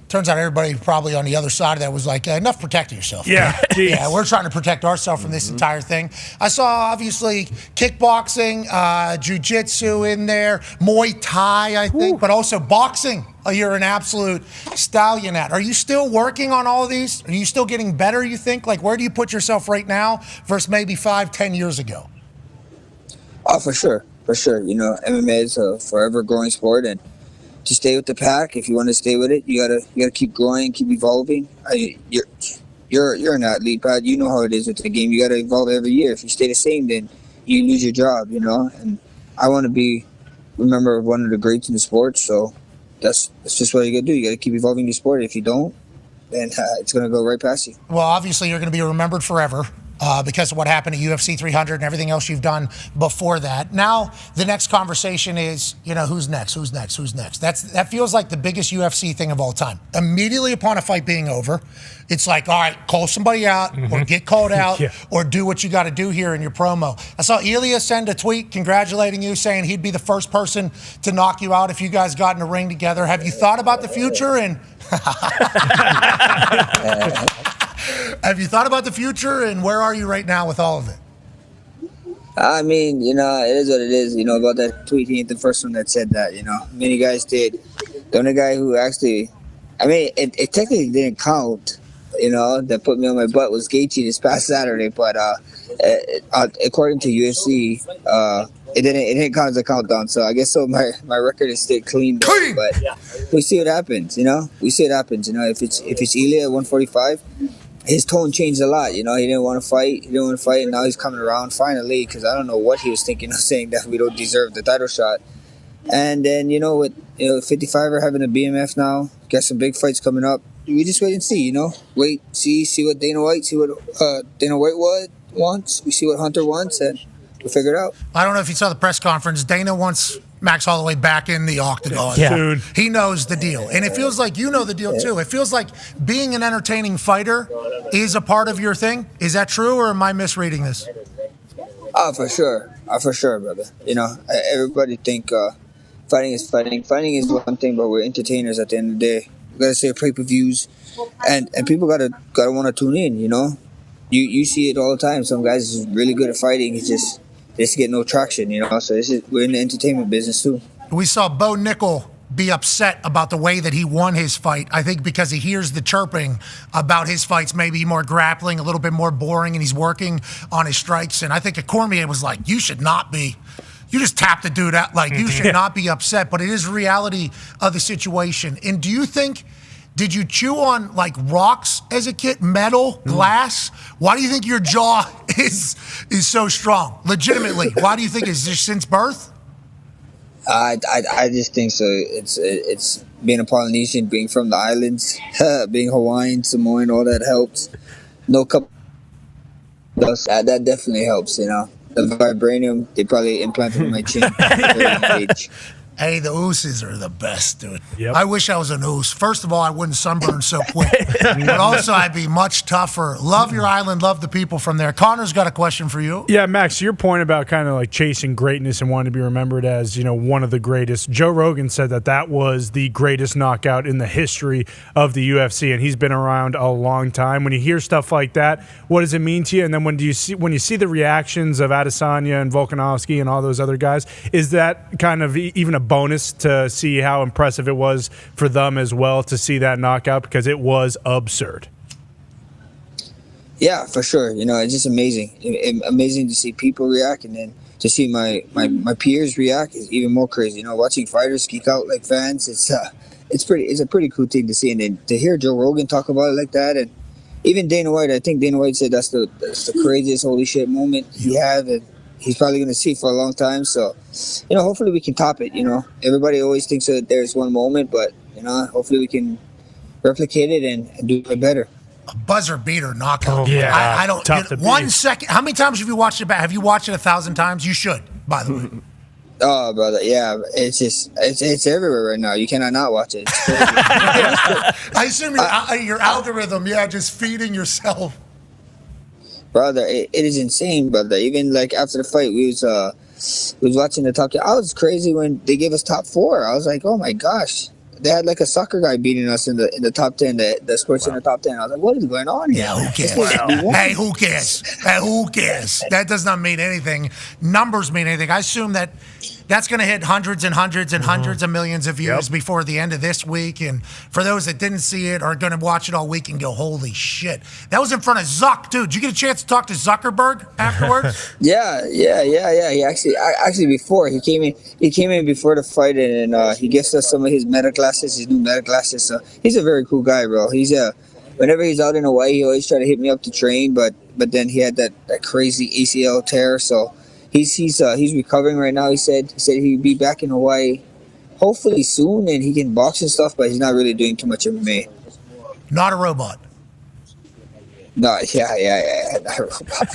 turns out everybody probably on the other side of that was like, enough protecting yourself. Yeah. Yeah, we're trying to protect ourselves from this entire thing. I saw, obviously, kickboxing, jiu-jitsu in there, Muay Thai, I think, but also boxing. You're an absolute stallion at. Are you still working on all of these? Are you still getting better, you think? Like, where do you put yourself right now versus maybe 5-10 years ago? Oh, for sure. MMA is a forever growing sport, and to stay with the pack, if you want to stay with it, you gotta keep growing, keep evolving. You're an athlete, Pat. You know how it is with the game. You gotta evolve every year. If you stay the same, then you lose your job. And I want to be remembered one of the greats in the sport. So that's just what you gotta do. You gotta keep evolving the sport. If you don't, then it's gonna go right past you. Well, obviously, you're gonna be remembered forever. Because of what happened at UFC 300 and everything else you've done before that. Now, the next conversation is, who's next? That feels like the biggest UFC thing of all time. Immediately upon a fight being over, it's like, all right, call somebody out or get called out or do what you got to do here in your promo. I saw Ilya send a tweet congratulating you, saying he'd be the first person to knock you out if you guys got in a ring together. Have you thought about the future? And Have you thought about the future, and where are you right now with all of it? I mean, it is what it is. About that tweet, he ain't the first one that said that. Many guys did. The only guy who actually, it technically didn't count. That put me on my butt was Gaethje this past Saturday. But according to UFC, it didn't count as a countdown. So I guess my record is still clean. But we see what happens. We see what happens. If it's Ilya at 145. His tone changed a lot. He didn't want to fight. And now he's coming around finally, because I don't know what he was thinking of saying that we don't deserve the title shot. And then, with 55er having a BMF now, got some big fights coming up. We just wait and see, Wait, see what Dana White wants. We see what Hunter wants, and we'll figure it out. I don't know if you saw the press conference. Dana wants Max Holloway back in the octagon. Yeah. Dude. He knows the deal. And it feels like you know the deal, too. It feels like being an entertaining fighter is a part of your thing. Is that true, or am I misreading this? For sure, brother. Everybody think fighting is fighting. Fighting is one thing, but we're entertainers at the end of the day. We gotta say pay-per-views, and people gotta want to tune in. You see it all the time. Some guys is really good at fighting. It's just get no traction. So we're in the entertainment business too. We saw Bo Nickel be upset about the way that he won his fight. I think because he hears the chirping about his fights, maybe more grappling, a little bit more boring, and he's working on his strikes. And I think Cormier was like, you should not be. You just tapped the dude out. Like, you should not be upset. But it is reality of the situation. And do you think, did you chew on, like, rocks as a kid? Metal? Glass? Why do you think your jaw is so strong? Legitimately. Why do you think? Is this since birth? I just think so. It's being a Polynesian, being from the islands, being Hawaiian, Samoan, all that helps. No cup dust. That definitely helps, The vibranium, they probably implanted in my chin. Hey, the ooses are the best, dude. Yep. I wish I was an oos. First of all, I wouldn't sunburn so quick. But also, I'd be much tougher. Love your island. Love the people from there. Connor's got a question for you. Yeah, Max, your point about kind of like chasing greatness and wanting to be remembered as, one of the greatest. Joe Rogan said that was the greatest knockout in the history of the UFC, and he's been around a long time. When you hear stuff like that, what does it mean to you? And then when you see the reactions of Adesanya and Volkanovski and all those other guys, is that kind of even a bonus to see how impressive it was for them as well to see that knockout, because it was absurd? Yeah, for sure. It's just amazing. Amazing to see people react, and then to see my peers react is even more crazy. Watching fighters geek out like fans, it's a pretty cool thing to see, and then to hear Joe Rogan talk about it like that, and even Dana White. I think Dana White said that's the craziest holy shit moment he had, and he's probably going to see for a long time. So, hopefully we can top it. Everybody always thinks that there's one moment, but, hopefully we can replicate it and do it better. A buzzer beater knockout. Oh, yeah. I don't. Tough to 1 beat. second. How many times have you watched it back? Have you watched it 1,000 times? You should, by the way. Oh, brother, yeah. It's everywhere right now. You cannot not watch it. It's crazy. I assume your algorithm, just feeding yourself. Brother, it is insane, brother. Even like after the fight, we was watching the top 10. I was crazy when they gave us top 4. I was like, oh my gosh, they had like a soccer guy beating us in the top 10, the sports center top 10. I was like, what is going on here? Yeah, who cares? Hey, who cares? Hey, who cares? That does not mean anything. Numbers mean anything. I assume that's going to hit hundreds and hundreds and hundreds of millions of views before the end of this week. And for those that didn't see it, are going to watch it all week and go, holy shit. That was in front of Zuck, dude. Did you get a chance to talk to Zuckerberg afterwards? Yeah. He actually before he came in before the fight, and he gifts us some of his meta glasses, his new meta glasses. So he's a very cool guy, bro. Whenever he's out in Hawaii, he always try to hit me up to train, but then he had that crazy ACL tear, so he's recovering right now. He said he'd be back in Hawaii hopefully soon, and he can box and stuff, but he's not really doing too much MMA. Not a robot. No, yeah. Not a robot.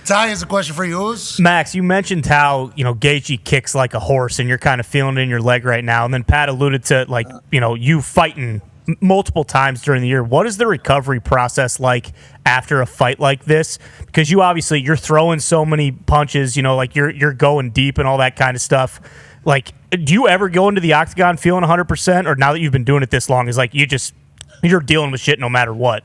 Ty has a question for you. Max, you mentioned how, Gaethje kicks like a horse, and you're kind of feeling it in your leg right now. And then Pat alluded to, you fighting multiple times during the year. What is the recovery process like after a fight like this? Because you're throwing so many punches, you're going deep and all that kind of stuff. Like, do you ever go into the octagon feeling 100%, or now that you've been doing it this long, is like you just You're dealing with shit no matter what.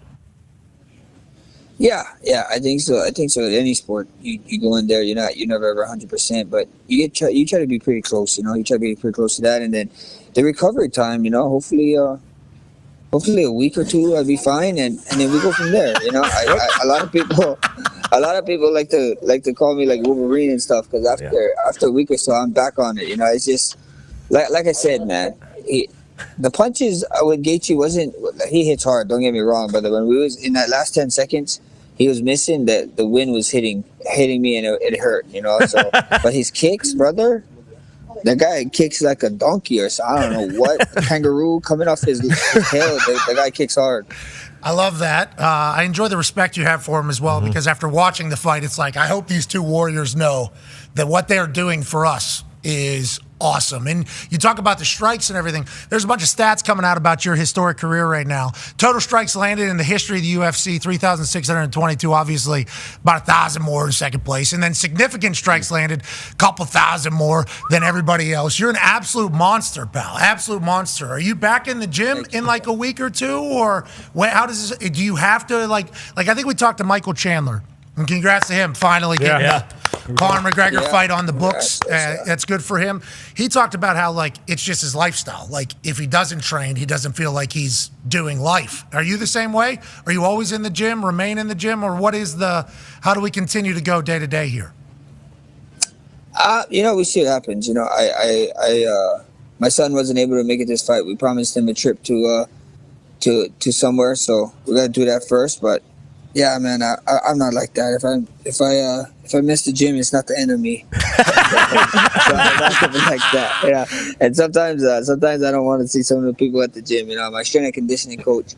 Yeah, I think so. I think so. At any sport, you go in there, you're never ever 100%, but you try to be pretty close. You try to be pretty close to that, and then the recovery time. Hopefully a week or two I'll be fine, and then we go from there. A lot of people like to call me like Wolverine and stuff because after a week or so I'm back on it. It's just like I said, man. The punches with Gaethje he hits hard. Don't get me wrong, but when we was in that last 10 seconds, he was missing. The wind was hitting me, and it hurt. So, but his kicks, brother, that guy kicks like a donkey or so. I don't know what a kangaroo coming off his tail. The guy kicks hard. I love that. I enjoy the respect you have for him as well, because after watching the fight, it's like I hope these two warriors know that what they're doing for us is awesome. And you talk about the strikes and everything. There's a bunch of stats coming out about your historic career right now. Total strikes landed in the history of the UFC, 3,622, obviously about 1,000 more in second place. And then significant strikes landed, a couple thousand more than everybody else. You're an absolute monster, pal. Absolute monster. Are you back in the gym in like a week or two? Or how does this, do you have to like I think we talked to Michael Chandler. And congrats to him finally getting the Conor McGregor fight on the books. That's good for him. He talked about how it's just his lifestyle. Like if he doesn't train, he doesn't feel like he's doing life. Are you the same way? Are you always in the gym, remain in the gym, or how do we continue to go day to day here? We see what happens. My son wasn't able to make it this fight. We promised him a trip to somewhere, so we got to do that first. But yeah, man, I'm not like that. If I miss the gym, it's not the end of me. So I'm not something like that. And sometimes I don't want to see some of the people at the gym. My strength and conditioning coach.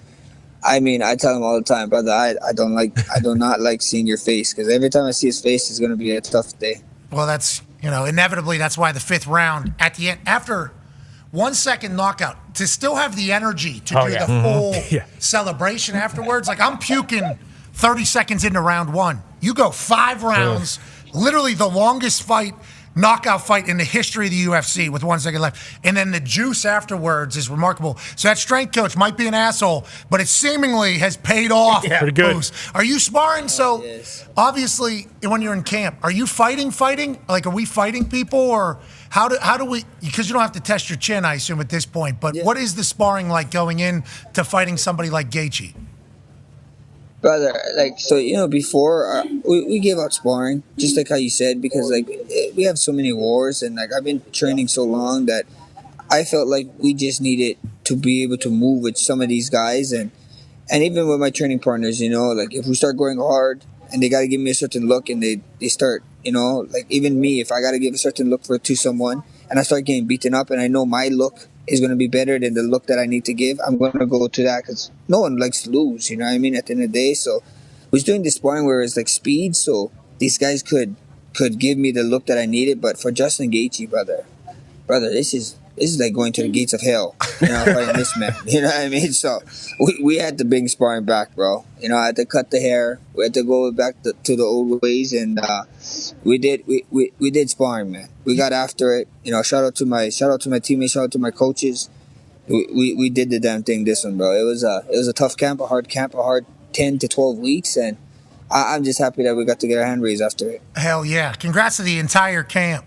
I tell him all the time, brother. I do not like seeing your face, because every time I see his face, it's going to be a tough day. Well, that's inevitably that's why the fifth round at the end after 1 second knockout to still have the energy to do the full celebration afterwards. Like I'm puking 30 seconds into round one. You go 5 rounds, literally the longest knockout fight in the history of the UFC with 1 second left. And then the juice afterwards is remarkable. So that strength coach might be an asshole, but it seemingly has paid off. Yeah, pretty good. Boost. Are you sparring? So obviously when you're in camp, are you fighting? Like are we fighting people, or how do we, because you don't have to test your chin, I assume at this point, but what is the sparring like going in to fighting somebody like Gaethje? Brother, before we gave out sparring, just like how you said, because we have so many wars, and I've been training so long that I felt like we just needed to be able to move with some of these guys, and even with my training partners, if we start going hard and they got to give me a certain look, and they start, even me, if I got to give a certain look to someone and I start getting beaten up, and I know my look is going to be better than the look that I need to give, I'm going to go to that, because no one likes to lose, at the end of the day. So I was doing this sparring where it's speed, so these guys could give me the look that I needed. But for Justin Gaethje, brother, this is like going to the gates of hell, fighting this man. You know what I mean? So we had to bring sparring back, bro. I had to cut the hair. We had to go back to the old ways, and we did sparring, man. We got after it. Shout out to my teammates, shout out to my coaches. We did the damn thing this one, bro. It was a tough camp, a hard 10 to 12 weeks, and I'm just happy that we got to get our hand raised after it. Hell yeah. Congrats to the entire camp.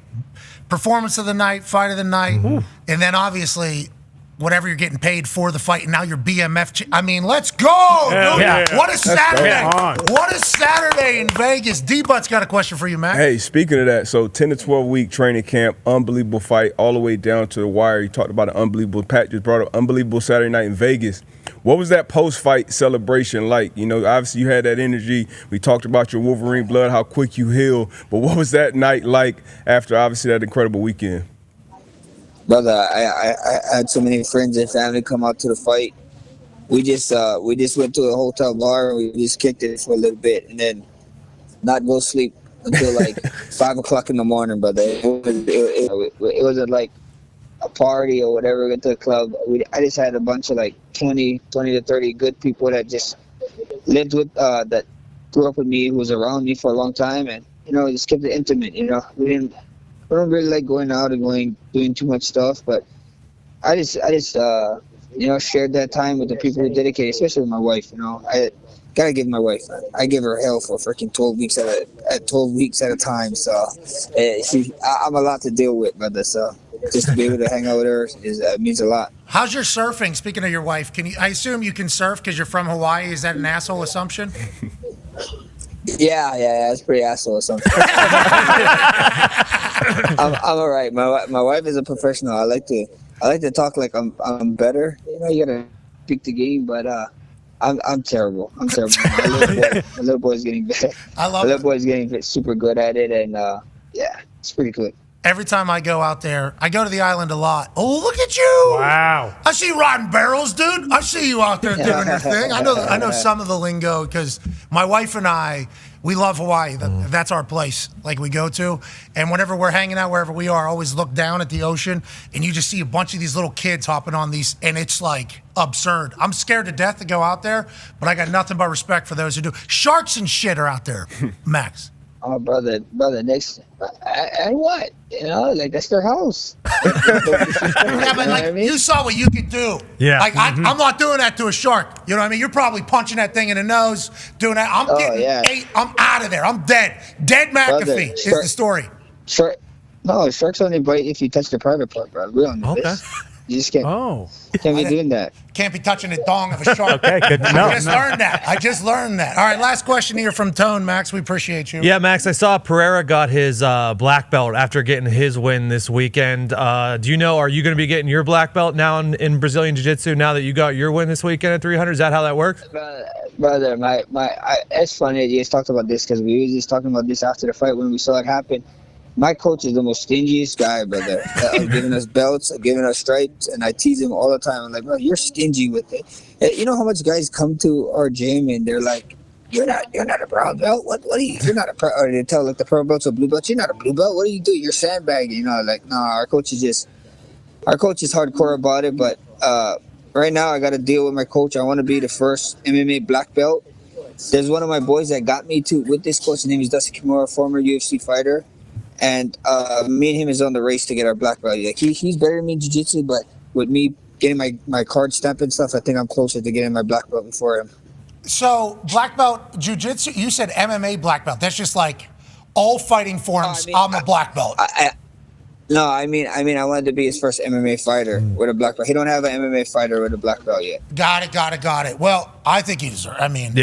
Performance of the night, fight of the night, and then obviously whatever you're getting paid for the fight, and now you're BMF. Let's go, dude. Yeah. What a Saturday. Yeah. What a Saturday in Vegas. D-Butt's got a question for you, Mac. Hey, speaking of that, so 10 to 12 week training camp, unbelievable fight all the way down to the wire. You talked about an unbelievable, Pat just brought up unbelievable Saturday night in Vegas. What was that post-fight celebration like? Obviously you had that energy. We talked about your Wolverine blood, how quick you heal. But what was that night like after, obviously, that incredible weekend? Brother, I had so many friends and family come out to the fight. We just went to a hotel bar, and we just kicked it for a little bit, and then not go sleep until 5 o'clock in the morning, brother. It wasn't like a party or whatever. We went to the club. I just had a bunch of 20 to 30 good people that just lived with, that grew up with me, who was around me for a long time, and just kept it intimate. We don't really like going out and doing too much stuff, but I just shared that time with the people who dedicated, especially with my wife. I gotta give my wife. I give her hell for freaking 12 weeks at a time. So I'm a lot to deal with, brother. So just to be able to hang out with her means a lot. How's your surfing? Speaking of your wife, I assume you can surf because you're from Hawaii. Is that an asshole assumption? Yeah, it's pretty asshole assumption. I'm all right. My wife is a professional. I like to talk like I'm better. You gotta speak the game, but I'm terrible. My little boy's getting better. I love My little boy's getting super good at it, and it's pretty good. Every time I go out there, I go to the island a lot. Oh, look at you! Wow. I see you riding barrels, dude. I see you out there doing your thing. I know some of the lingo because my wife and I, we love Hawaii. That's our place, like we go to. And whenever we're hanging out, wherever we are, I always look down at the ocean, and you just see a bunch of these little kids hopping on these, and it's like absurd. I'm scared to death to go out there, but I got nothing but respect for those who do. Sharks and shit are out there, Max. Oh, brother, next, and what? Like that's their house. Yeah, but like you saw what you could do. Yeah. Like I'm not doing that to a shark. You know what I mean? You're probably punching that thing in the nose, doing that. I'm getting 8. I'm out of there. I'm dead. Dead McAfee is the story. Sharks only bite if you touch the private part, bro. We don't know this. You just can't be doing that. Can't be touching the dong of a shark. Okay, good to know. I just learned that. All right, last question here from Tone. Max, we appreciate you. Yeah, Max, I saw Pereira got his black belt after getting his win this weekend. Do you know, are you going to be getting your black belt now in Brazilian Jiu-Jitsu now that you got your win this weekend at 300? Is that how that works? Brother, it's funny that you guys talked about this because we were just talking about this after the fight when we saw it happen. My coach is the most stingiest guy, brother. Of giving us belts, of giving us stripes, and I tease him all the time. I'm like, bro, you're stingy with it. You know how much guys come to our gym and they're like, you're not a brown belt. What are you? You're not a pro. Or they tell like the purple belts or blue belts. You're not a blue belt. What do you do? You're sandbagging. Like no, our coach is hardcore about it. But right now I got to deal with my coach. I want to be the first MMA black belt. There's one of my boys that got me with this coach. His name is Dustin Kimura, former UFC fighter. And me and him is on the race to get our black belt. Like he's better than me in jiu-jitsu, but with me getting my card stamp and stuff, I think I'm closer to getting my black belt before him. So black belt jiu-jitsu, you said MMA black belt. That's just like all fighting forms on the black belt. I wanted to be his first MMA fighter with a black belt. He don't have an MMA fighter with a black belt yet. Got it. Well, I think he deserves. I mean,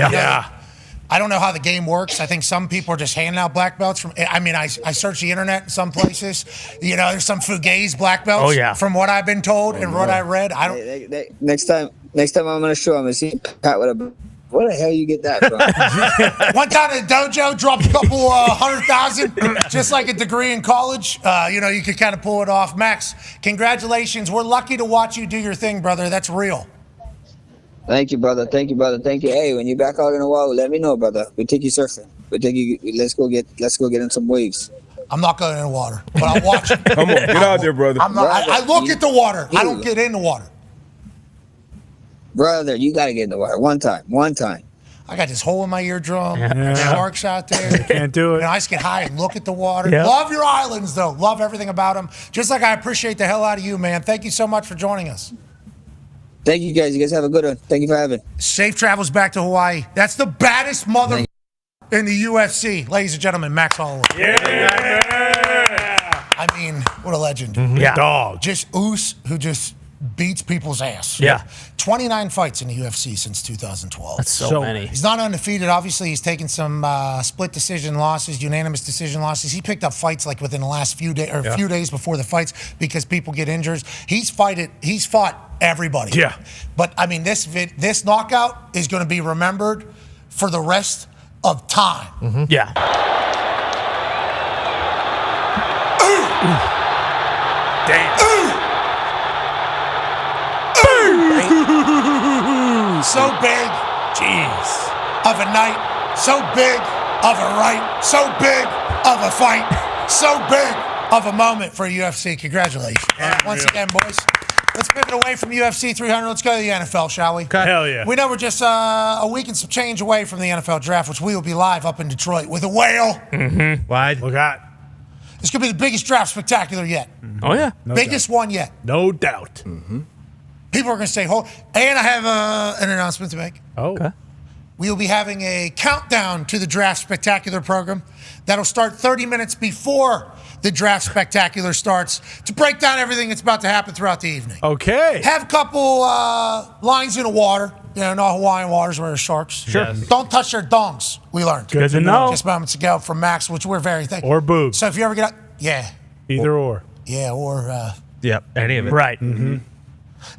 I don't know how the game works. I think some people are just handing out black belts. I searched the internet in some places. There's some fugazi black belts. Oh, yeah. From what I've been told and what I read. I don't. Next time I'm gonna show him and see Pat with a. Where the hell you get that from? One time at the dojo, dropped a couple 100,000, just like a degree in college. You could kind of pull it off. Max, congratulations. We're lucky to watch you do your thing, brother. That's real. Thank you, brother. Thank you. Hey, when you're back out in the wild, let me know, brother. We'll take you surfing. Let's go get in some waves. I'm not going in the water, but I'll watch it. Come on, get out there, brother. I look at the water. I don't get in the water. Brother, you got to get in the water. One time. I got this hole in my eardrum. Sharks out there. Can't do it. I just get high and look at the water. Yep. Love your islands, though. Love everything about them. Just like I appreciate the hell out of you, man. Thank you so much for joining us. Thank you, guys. You guys have a good one. Thank you for having. Safe travels back to Hawaii. That's the baddest mother in the UFC. Ladies and gentlemen, Max Holloway. Yeah. I mean, what a legend. Yeah. Dog. Just Oos, who just beats people's ass. Yeah. 29 fights in the UFC since 2012. That's so many. He's not undefeated. Obviously, he's taken some split decision losses, unanimous decision losses. He picked up fights like within the last few days or few days before the fights because people get injured. He's fought everybody. Yeah. But I mean, this knockout is going to be remembered for the rest of time. Mm-hmm. Yeah. Damn. So big. Jeez. Of a night. So big of a right. So big of a fight. So big of a moment for UFC. Congratulations. Once again, boys. Let's pivot away from UFC 300. Let's go to the NFL, shall we? Hell yeah. We know we're just a week and some change away from the NFL draft, which we will be live up in Detroit with a whale. Mm-hmm. Wide. Look out. This could be the biggest draft spectacular yet. Oh, yeah. Biggest one yet. No doubt. All People are going to say, and I have an announcement to make. Oh. Okay. We will be having a countdown to the Draft Spectacular program that'll start 30 minutes before the Draft Spectacular starts to break down everything that's about to happen throughout the evening. Okay. Have a couple lines in the water. No Hawaiian waters where there's sharks. Sure. Yes. Don't touch their dongs, we learned. Good to know. Just moments ago from Max, which we're very thankful. Or boobs. So if you ever get out, Either or. Yeah, or... Yep, any of it. Right. Mm-hmm.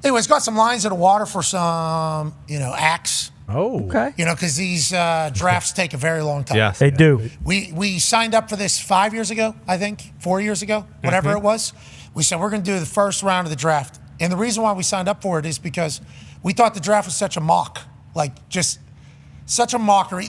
Anyways, got some lines in the water for some, acts. Oh. Okay. Because these drafts take a very long time. Yes. They do. We signed up for this 5 years ago, I think, 4 years ago, whatever it was. We said we're going to do the first round of the draft. And the reason why we signed up for it is because we thought the draft was such a mock, just such a mockery.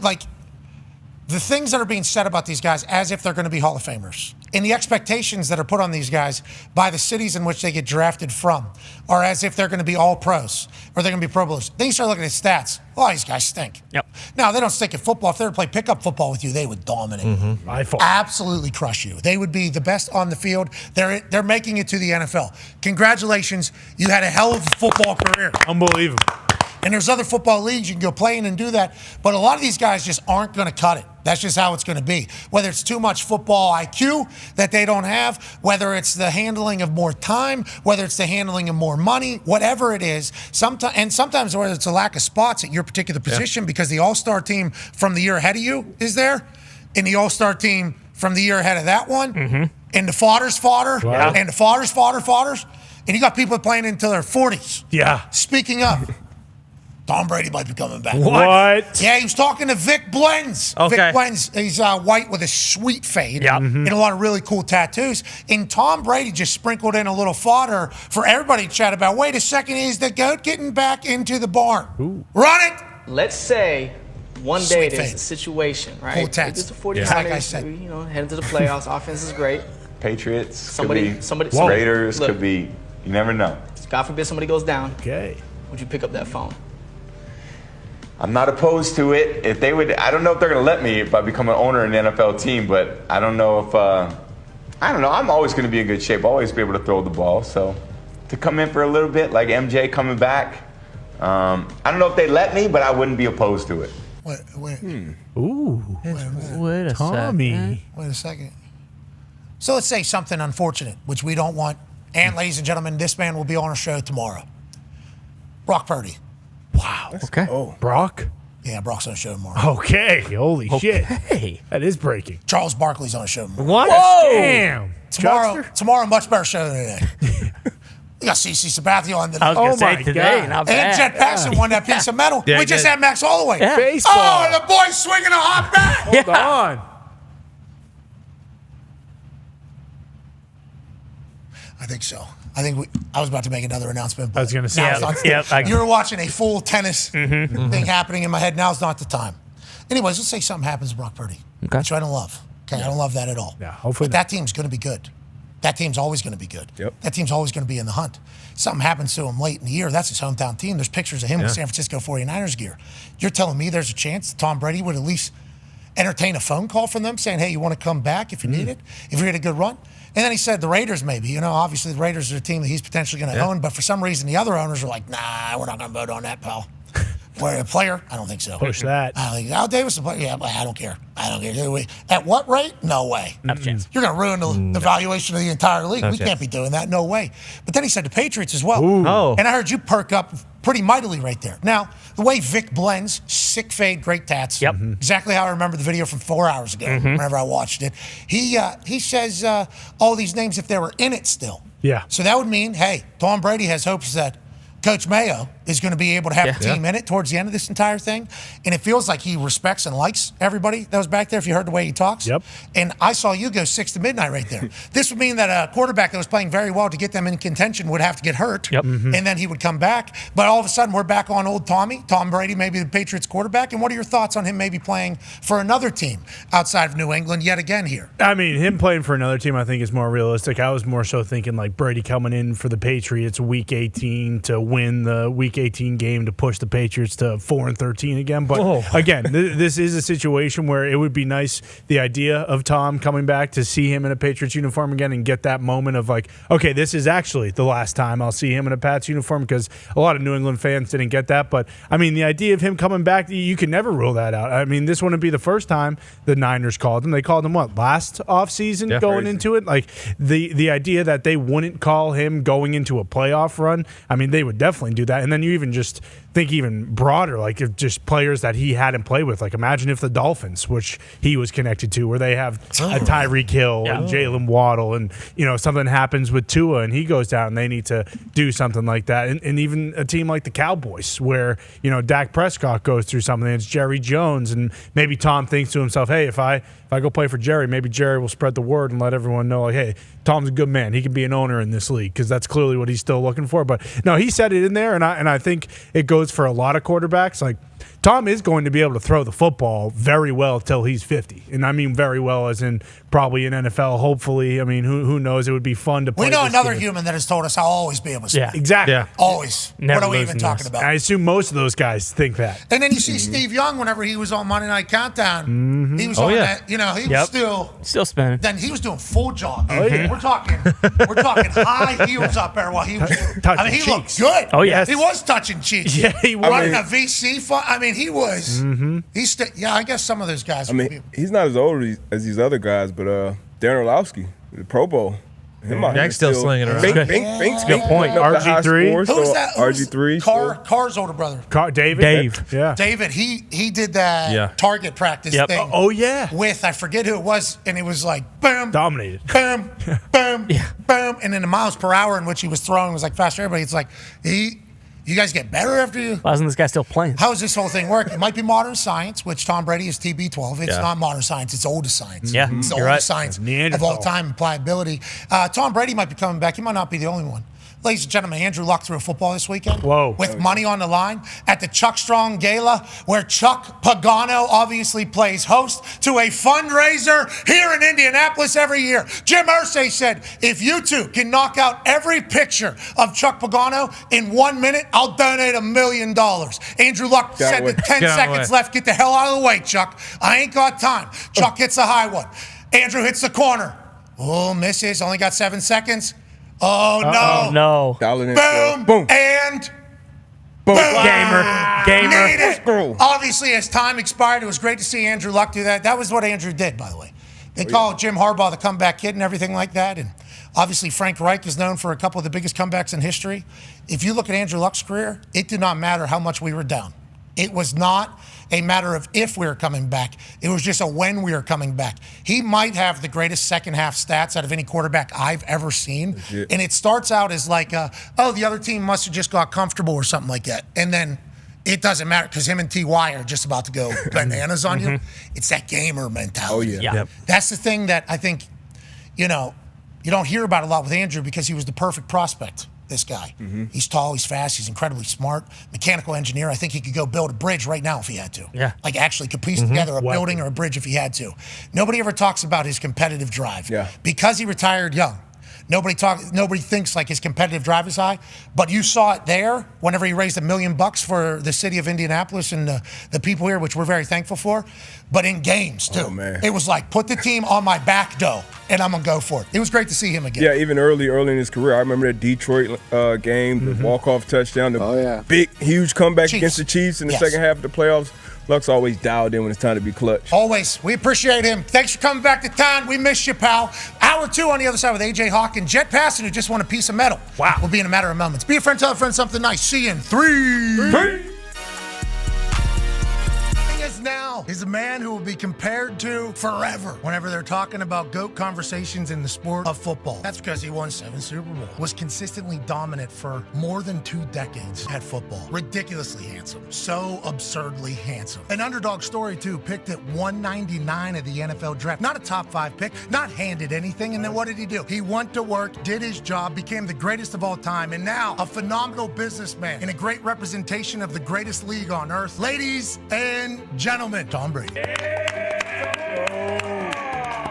The things that are being said about these guys as if they're going to be Hall of Famers. And the expectations that are put on these guys by the cities in which they get drafted from are as if they're going to be all pros or they're going to be Pro Bowlers. Then you start looking at stats. Oh, these guys stink. Yep. Now, they don't stink at football. If they were to play pickup football with you, they would dominate. Absolutely crush you. They would be the best on the field. They're making it to the NFL. Congratulations. You had a hell of a football career. Unbelievable. And there's other football leagues you can go play in and do that. But a lot of these guys just aren't going to cut it. That's just how it's going to be. Whether it's too much football IQ that they don't have, whether it's the handling of more time, whether it's the handling of more money, whatever it is. Sometimes whether it's a lack of spots at your particular position because the all-star team from the year ahead of you is there, and the all-star team from the year ahead of that one, and the fodder's fodder, and the fodder's fodders. And you got people playing until their 40s. Yeah. Speaking of, Tom Brady might be coming back. What? Yeah, he was talking to Vic Blends. Okay. Vic Blends, he's white with a sweet fade and a lot of really cool tattoos. And Tom Brady just sprinkled in a little fodder for everybody to chat about. Wait a second, is the GOAT getting back into the barn? Ooh. Run it! Let's say one Sweet day there's fade. a situation, right? Cool tats. It's a 49ers, Like I said. heading to the playoffs. Offense is great. Patriots, Somebody, Raiders, look, could be, you never know. God forbid somebody goes down. Okay. Would you pick up that phone? I'm not opposed to it. If they would, I don't know if they're going to let me if I become an owner in an NFL team, but I don't know if, I don't know. I'm always going to be in good shape, always be able to throw the ball. So to come in for a little bit, like MJ coming back, I don't know if they let me, but I wouldn't be opposed to it. Wait. Ooh. Wait a Tommy. second. Wait a second. So let's say something unfortunate, which we don't want. And ladies and gentlemen, this man will be on our show tomorrow. Brock Purdy. Wow. Okay. Oh. Brock? Yeah, Brock's on the show tomorrow. Okay. Holy shit. Hey. That is breaking. Charles Barkley's on the show tomorrow. What? Damn. Tomorrow, much better show than today. You got CC Sabathia on the. I was going to Oh say my today, God. not And bad. Jeff Passan won that piece of metal. Yeah, we he just did. had Max Holloway. Yeah. Baseball. Oh, the boy swinging a hot bat. Hold on. I think so. I was about to make another announcement. I was going to say. You were watching a full tennis thing happening in my head. Now's not the time. Anyways, let's say something happens to Brock Purdy, which I don't love. Okay, I don't love that at all. Yeah, hopefully But that team's going to be good. That team's always going to be good. Yep. That team's always going to be in the hunt. Something happens to him late in the year. That's his hometown team. There's pictures of him with San Francisco 49ers gear. You're telling me there's a chance that Tom Brady would at least entertain a phone call from them saying, hey, you want to come back if you need it, if you had a good run? And then he said the Raiders maybe. Obviously the Raiders are a team that he's potentially going to own, but for some reason the other owners are like, nah, we're not going to vote on that, pal. We're a player? I don't think so. Push that. I think Al Davis is a player. Yeah, but I don't care. At what rate? No way. Not a chance. You're going to ruin the valuation of the entire league. We can't be doing that. No way. But then he said the Patriots as well. Oh. And I heard you perk up pretty mightily right there. Now, the way Vic blends, sick fade, great tats. Yep. Exactly how I remember the video from 4 hours ago whenever I watched it. He says all these names if they were in it still. Yeah. So that would mean, hey, Tom Brady has hopes that Coach Mayo is going to be able to have the team in it towards the end of this entire thing. And it feels like he respects and likes everybody that was back there, if you heard the way he talks. Yep. And I saw you go 6 to midnight right there. This would mean that a quarterback that was playing very well to get them in contention would have to get hurt. Yep. And then he would come back. But all of a sudden, we're back on old Tom Brady, maybe the Patriots quarterback. And what are your thoughts on him maybe playing for another team outside of New England yet again here? I mean, him playing for another team, I think, is more realistic. I was more so thinking like Brady coming in for the Patriots week 18 to win the week Week 18 game to push the Patriots to 4-13 again. But again, this is a situation where it would be nice, the idea of Tom coming back, to see him in a Patriots uniform again and get that moment of like, okay, this is actually the last time I'll see him in a Pats uniform, because a lot of New England fans didn't get that. But I mean, the idea of him coming back, you can never rule that out. I mean, this wouldn't be the first time the Niners called him. They called him last offseason going into it? Like the idea that they wouldn't call him going into a playoff run, I mean, they would definitely do that. And then you even just think even broader, like if just players that he hadn't played with. Like imagine if the Dolphins, which he was connected to, where they have a Tyreek Hill and Jalen Waddle, and something happens with Tua and he goes down and they need to do something like that. And even a team like the Cowboys, where Dak Prescott goes through something, and it's Jerry Jones, and maybe Tom thinks to himself, hey, if I go play for Jerry, maybe Jerry will spread the word and let everyone know, like, hey, Tom's a good man. He can be an owner in this league, because that's clearly what he's still looking for. But no, he said it in there, and I think it goes for a lot of quarterbacks. Like, Tom is going to be able to throw the football very well till he's 50. And I mean very well as in probably in NFL, hopefully. I mean, who knows? It would be fun to play. We know another human that has told us I'll always be able to. Yeah, exactly. Yeah. Always. Never what are we even talking about? I assume most of those guys think that. And then you see Steve Young, whenever he was on Monday Night Countdown, he was on that, he was still spinning. Then he was doing full jog. We're talking high heels up there while he was I mean, he looked good. Oh, yes. He was touching cheeks. Yeah, he was. Running a VC fund. I mean, he was. I guess some of those guys. I mean, he's not as old as these other guys, but Darren Orlovsky, the Pro Bowl. Jack's still slinging around. Bink's good point. RG3. Who's that? RG3. Carr's older brother. Dave. Yeah. David, he did that target practice thing. Oh, yeah. With, I forget who it was, and it was like, boom. Dominated. Boom, boom, boom. And then the miles per hour in which he was throwing was like faster. Everybody, it's like, you guys get better after you? Why isn't this guy still playing? How does this whole thing work? It might be modern science, which Tom Brady is TB12. It's not modern science. It's oldest science. Yeah, it's the oldest science of all time, pliability. Tom Brady might be coming back. He might not be the only one. Ladies and gentlemen, Andrew Luck threw a football this weekend. With money on the line at the Chuck Strong Gala, where Chuck Pagano obviously plays host to a fundraiser here in Indianapolis every year. Jim Irsay said, if you two can knock out every picture of Chuck Pagano in 1 minute, I'll donate $1 million. Andrew Luck said with 10 seconds left, get the hell out of the way, Chuck. I ain't got time. Chuck hits a high one. Andrew hits the corner. Oh, misses. Only got 7 seconds. Oh, no. Boom. Boom. And boom. Gamer. Obviously, as time expired, it was great to see Andrew Luck do that. That was what Andrew did, by the way. They call Jim Harbaugh the comeback kid and everything like that. And obviously, Frank Reich is known for a couple of the biggest comebacks in history. If you look at Andrew Luck's career, it did not matter how much we were down. It was not a matter of if we were coming back. It was just a when we were coming back. He might have the greatest second half stats out of any quarterback I've ever seen. And it starts out as like, the other team must have just got comfortable or something like that. And then it doesn't matter because him and T.Y. are just about to go bananas on you. It's that gamer mentality. Oh, yeah. That's the thing that I think, you don't hear about a lot with Andrew because he was the perfect prospect. This guy. He's tall, he's fast, he's incredibly smart. Mechanical engineer. I think he could go build a bridge right now if he had to. Yeah. Like actually could piece together a building or a bridge if he had to. Nobody ever talks about his competitive drive. Yeah. Because he retired young. Nobody thinks like his competitive drive is high, but you saw it there whenever he raised $1 million for the city of Indianapolis and the people here, which we're very thankful for. But in games too, it was like put the team on my back, dough, and I'm gonna go for it. It was great to see him again. Yeah, even early in his career, I remember that Detroit game, the walk-off touchdown, the big, huge comeback against the Chiefs in the second half of the playoffs. Luck's always dialed in when it's time to be clutch. Always. We appreciate him. Thanks for coming back to town. We miss you, pal. Hour 2 on the other side with A.J. Hawk and Jet Passan, who just won a piece of metal. Wow. We'll be in a matter of moments. Be a friend, tell a friend something nice. See you in 3. Now is a man who will be compared to forever whenever they're talking about GOAT conversations in the sport of football. That's because he won 7 Super Bowls, was consistently dominant for more than 2 decades at football. Ridiculously handsome. So absurdly handsome. An underdog story, too, picked at 199 of the NFL draft. Not a top 5 pick, not handed anything. And then what did he do? He went to work, did his job, became the greatest of all time, and now a phenomenal businessman and a great representation of the greatest league on earth. Ladies and gentlemen, Tom Brady.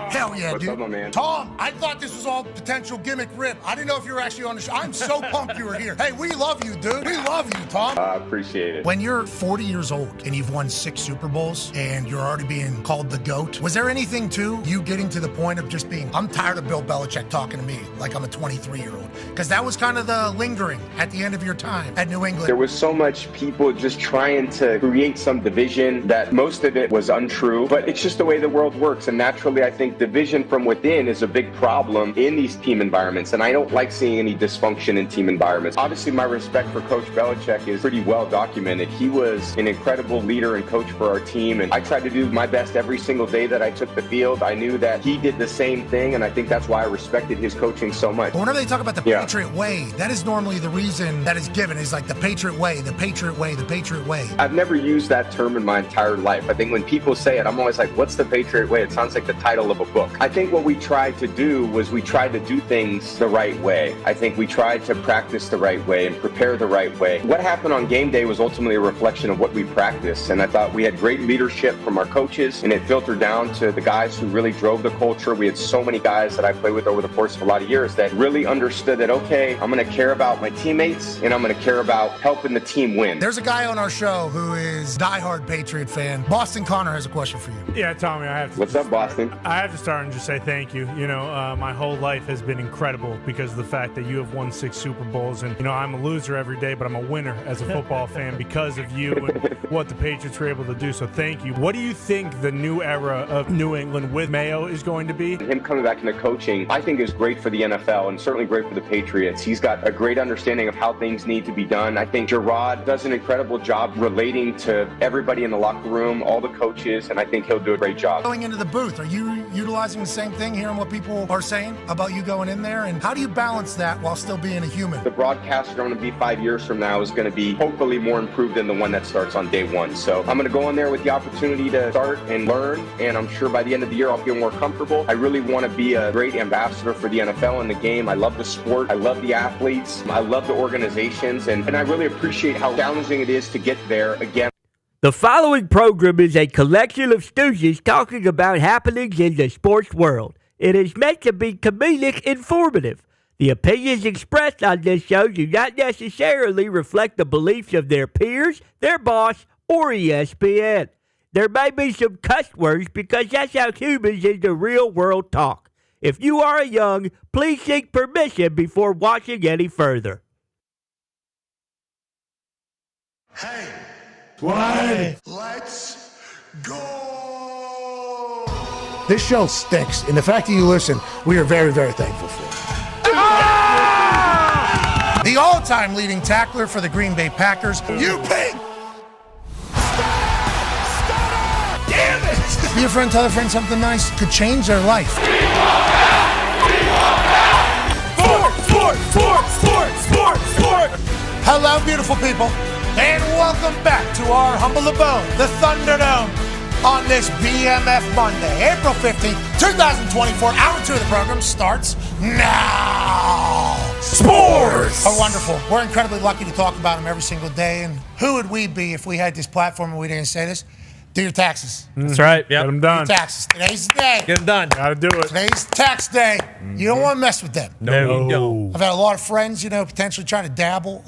Hey, Hell yeah, What's dude. up, my man? Tom, I thought this was all potential gimmick rip. I didn't know if you were actually on the show. I'm so pumped you were here. Hey, we love you, dude. We love you, Tom. I appreciate it. When you're 40 years old and you've won 6 Super Bowls and you're already being called the GOAT, was there anything to you getting to the point of just being, I'm tired of Bill Belichick talking to me like I'm a 23-year-old? Because that was kind of the lingering at the end of your time at New England. There was so much people just trying to create some division that most of it was untrue, but it's just the way the world works. And naturally, I think division from within is a big problem in these team environments. And I don't like seeing any dysfunction in team environments. Obviously, my respect for Coach Belichick is pretty well documented. He was an incredible leader and coach for our team. And I tried to do my best every single day that I took the field. I knew that he did the same thing. And I think that's why I respected his coaching so much. But whenever they talk about the Patriot way, that is normally the reason that is given, is like the Patriot way, the Patriot way, the Patriot way. I've never used that term in my entire life. I think when people say it, I'm always like, what's the Patriot way? It sounds like the title of a book. I think what we tried to do was we tried to do things the right way. I think we tried to practice the right way and prepare the right way. What happened on game day was ultimately a reflection of what we practiced. And I thought we had great leadership from our coaches, and it filtered down to the guys who really drove the culture. We had so many guys that I played with over the course of a lot of years that really understood that, okay, I'm going to care about my teammates and I'm going to care about helping the team win. There's a guy on our show who is a diehard Patriot fan. Boston Connor has a question for you. Yeah, Tommy, I have to. What's up, Boston? I have to start and just say thank you. You know, my whole life has been incredible because of the fact that you have won 6 Super Bowls. And, you know, I'm a loser every day, but I'm a winner as a football fan because of you and what the Patriots were able to do. So thank you. What do you think the new era of New England with Mayo is going to be? Him coming back into coaching, I think is great for the NFL and certainly great for the Patriots. He's got a great understanding of how things need to be done. I think Gerard does an incredible job relating to everybody in the locker room, all the coaches, and I think he'll do a great job. Going into the booth, are you utilizing the same thing, hearing what people are saying about you going in there? And how do you balance that while still being a human? The broadcasts are going to be 5 years from now is going to be hopefully more improved than the one that starts on day one. So I'm going to go in there with the opportunity to start and learn, and I'm sure by the end of the year I'll feel more comfortable. I really want to be a great ambassador for the NFL and the game. I love the sport. I love the athletes. I love the organizations, and I really appreciate how challenging it is to get there again. The following program is a collection of stooges talking about happenings in the sports world. It is meant to be comedic informative. The opinions expressed on this show do not necessarily reflect the beliefs of their peers, their boss, or ESPN. There may be some cuss words because that's how humans in the real world talk. If you are young, please seek permission before watching any further. Hey. Why? Let's go. This show stinks, and the fact that you listen, we are very, very thankful for. The all-time leading tackler for the Green Bay Packers. You pig! Damn it! Be a friend, tell a friend something nice could change their life. Sport! Hello, beautiful people, and welcome back to our humble abode, the Thunderdome, on this BMF Monday, April 15th, 2024. Hour 2 of the program starts now. Sports! Oh, wonderful. We're incredibly lucky to talk about them every single day, and who would we be if we had this platform and we didn't say this? Do your taxes. That's right. Get them done. Do your taxes. Today's the day. Get them done. Gotta do it. Today's tax day. You don't want to mess with them. No. I've had a lot of friends, potentially trying to dabble.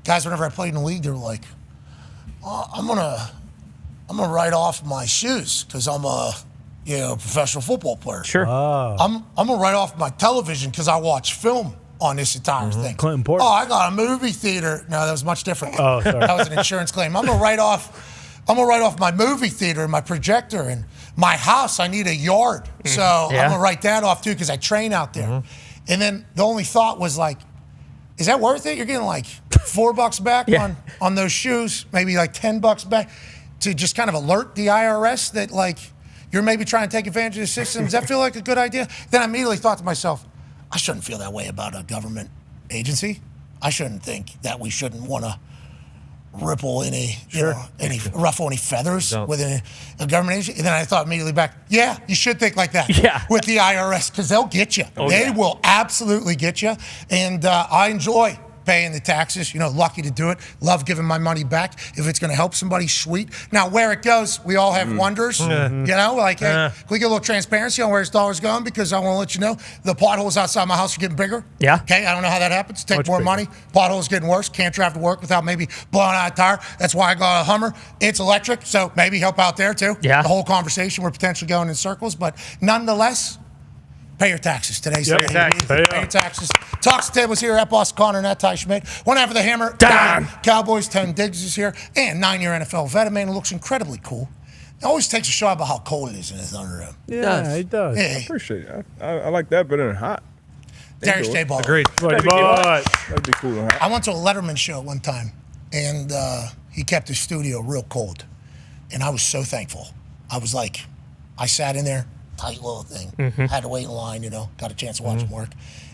Guys, whenever I played in the league, they were like, I'm gonna write off my shoes because I'm a professional football player. Sure. I'm gonna write off my television because I watch film on this entire thing. Clinton Porter. Oh, I got a movie theater. No, that was much different. Oh, sorry. That was an insurance claim. I'm gonna write off my movie theater and my projector and my house. I need a yard, so I'm gonna write that off too because I train out there. And then the only thought was like, is that worth it? You're getting like $4 back on those shoes, maybe like $10 back to just kind of alert the IRS that like you're maybe trying to take advantage of the system. Does that feel like a good idea? Then I immediately thought to myself, I shouldn't feel that way about a government agency. I shouldn't think that we shouldn't want to ruffle any feathers within a government agency. And then I thought immediately back, you should think like that with the IRS because they'll get you. They will absolutely get you. And I enjoy paying the taxes. Lucky to do it. Love giving my money back. If it's going to help somebody, sweet. Now, where it goes, we all have wonders. Hey, can we get a little transparency on where his dollar's going? Because I want to let you know the potholes outside my house are getting bigger. Yeah. Okay, I don't know how that happens. Take more money. Potholes getting worse. Can't drive to work without maybe blowing out a tire. That's why I got a Hummer. It's electric, so maybe help out there too. Yeah. The whole conversation, we're potentially going in circles, but nonetheless, pay your taxes. Today's the day. Pay your taxes. Talks Tables here at Boss Connor and at Ty Schmidt. One half of the Hammer. Dahn. Cowboys. 10 Diggs is here. And 9-year NFL vet. Man, who looks incredibly cool. It always takes a shot about how cold it is in his underroom. Yeah, it does. Yeah. I appreciate it. I like that better than hot. Darius J. Ball. Agreed. That'd be cool and hot. I went to a Letterman show one time, and he kept his studio real cold. And I was so thankful. I was like, I sat in there, tight little thing. Had to wait in line, got a chance to watch him work.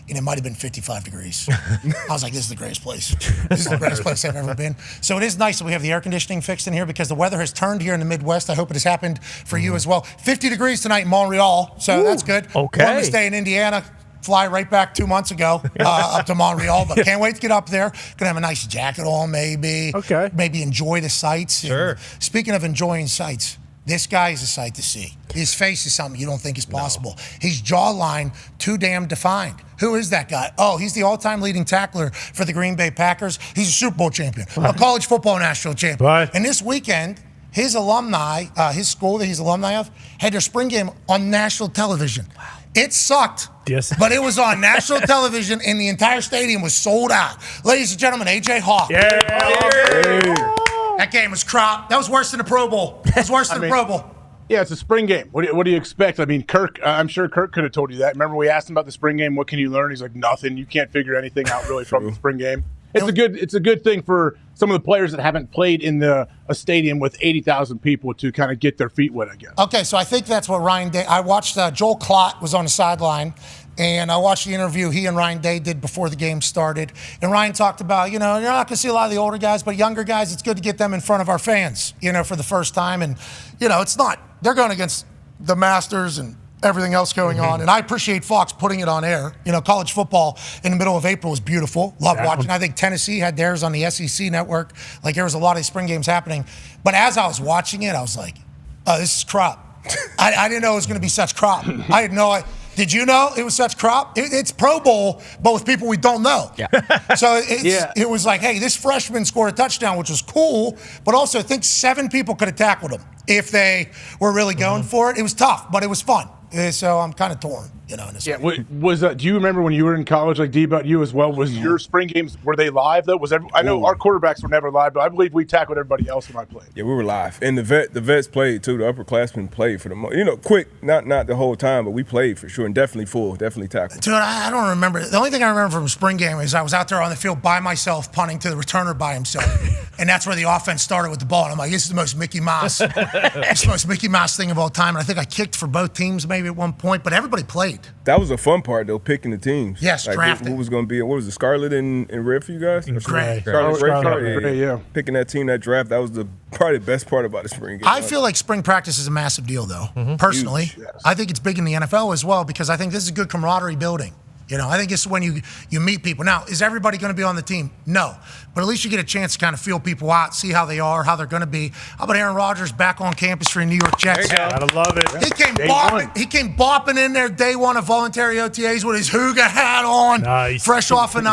And it might have been 55 degrees. I was like, this is the greatest place. This is the greatest place I've ever been. So it is nice that we have the air conditioning fixed in here because the weather has turned here in the Midwest. I hope it has happened for you as well. 50 degrees tonight in Montreal, so that's good. Okay. Columbus Day in Indiana. Fly right back 2 months ago up to Montreal, but can't wait to get up there. Gonna have a nice jacket on, maybe. Okay. Maybe enjoy the sights. Sure. And speaking of enjoying sights, this guy is a sight to see. His face is something you don't think is possible. His jawline, too damn defined. Who is that guy? Oh, he's the all-time leading tackler for the Green Bay Packers. He's a Super Bowl champion, a college football national champion. What? And this weekend, his alumni, his school that he's alumni of, had their spring game on national television. Wow. It sucked. Yes. But it was on national television and the entire stadium was sold out. Ladies and gentlemen, AJ Hawk. Yeah. That game was crap. That was worse than the Pro Bowl. It was worse than the Pro Bowl. Yeah, it's a spring game. What do you expect? I mean, Kirk, I'm sure Kirk could have told you that. Remember we asked him about the spring game, what can you learn? He's like, nothing. You can't figure anything out really from the spring game. It's a good thing for some of the players that haven't played in a stadium with 80,000 people to kind of get their feet wet again. Okay, so I think that's what Ryan Day. I watched Joel Klott was on the sideline, and I watched the interview he and Ryan Day did before the game started. And Ryan talked about, you're not going to see a lot of the older guys, but younger guys, it's good to get them in front of our fans, for the first time. And, it's not. They're going against the Masters and everything else going on. And I appreciate Fox putting it on air. College football in the middle of April was beautiful. Love watching. I think Tennessee had theirs on the SEC network. Like, there was a lot of these spring games happening. But as I was watching it, I was like, oh, this is crap. I didn't know it was going to be such crap. I had no idea. Did you know it was such crap? It's Pro Bowl, but with people we don't know. Yeah. So it was like, hey, this freshman scored a touchdown, which was cool, but also I think 7 people could have tackled him if they were really going for it. It was tough, but it was fun. So I'm kind of torn, in this way. Do you remember when you were in college, like D, about you as well? Was your spring games, were they live though? I know our quarterbacks were never live, but I believe we tackled everybody else when I played. Yeah, we were live, and the vets played too. The upperclassmen played for the most. Quick, not the whole time, but we played for sure, and definitely full, definitely tackled. Dude, I don't remember. The only thing I remember from spring game is I was out there on the field by myself, punting to the returner by himself, and that's where the offense started with the ball. And I'm like, this is the most Mickey Mouse, thing of all time. And I think I kicked for both teams maybe at one point, but everybody played. That was a fun part though, picking the teams. Yes, drafting. Who was going to be? What was it, Scarlet and Red for you guys? Gray. Scarlet, yeah. Picking that team, that draft, that was probably the best part about the spring game. I feel like spring practice is a massive deal, though. Personally, Huge, yes. I think it's big in the NFL as well because I think this is good camaraderie building. I think it's when you meet people. Now, is everybody going to be on the team? No. But at least you get a chance to kind of feel people out, see how they are, how they're going to be. How about Aaron Rodgers back on campus for the New York Jets? Gotta love it. He came bopping in there day one of voluntary OTAs with his Hooga hat on. Nice. Fresh off an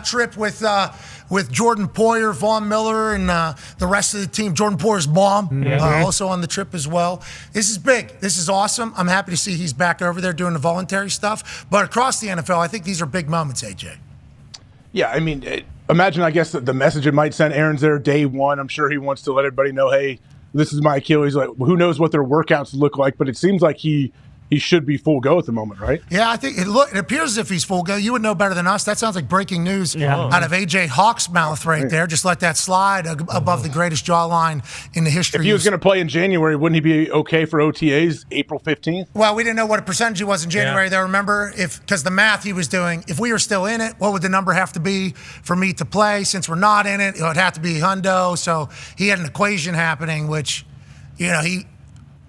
trip with Jordan Poyer, Von Miller, and the rest of the team. Jordan Poyer's mom also on the trip as well. This is big. This is awesome. I'm happy to see he's back over there doing the voluntary stuff. But across the NFL, I think these are big moments, AJ. Yeah, I mean, imagine, I guess, the message it might send. Aaron's there day one. I'm sure he wants to let everybody know, hey, this is my Achilles. Like, who knows what their workouts look like, but it seems like he should be full go at the moment, right? Yeah, I think it appears as if he's full go. You would know better than us. That sounds like breaking news out of AJ Hawk's mouth right there. Just let that slide above the greatest jawline in the history. If he was going to play in January, wouldn't he be okay for OTAs April 15th? Well, we didn't know what a percentage he was in January, though. Remember, because the math he was doing, if we were still in it, what would the number have to be for me to play? Since we're not in it, it would have to be hundo. So he had an equation happening, which, he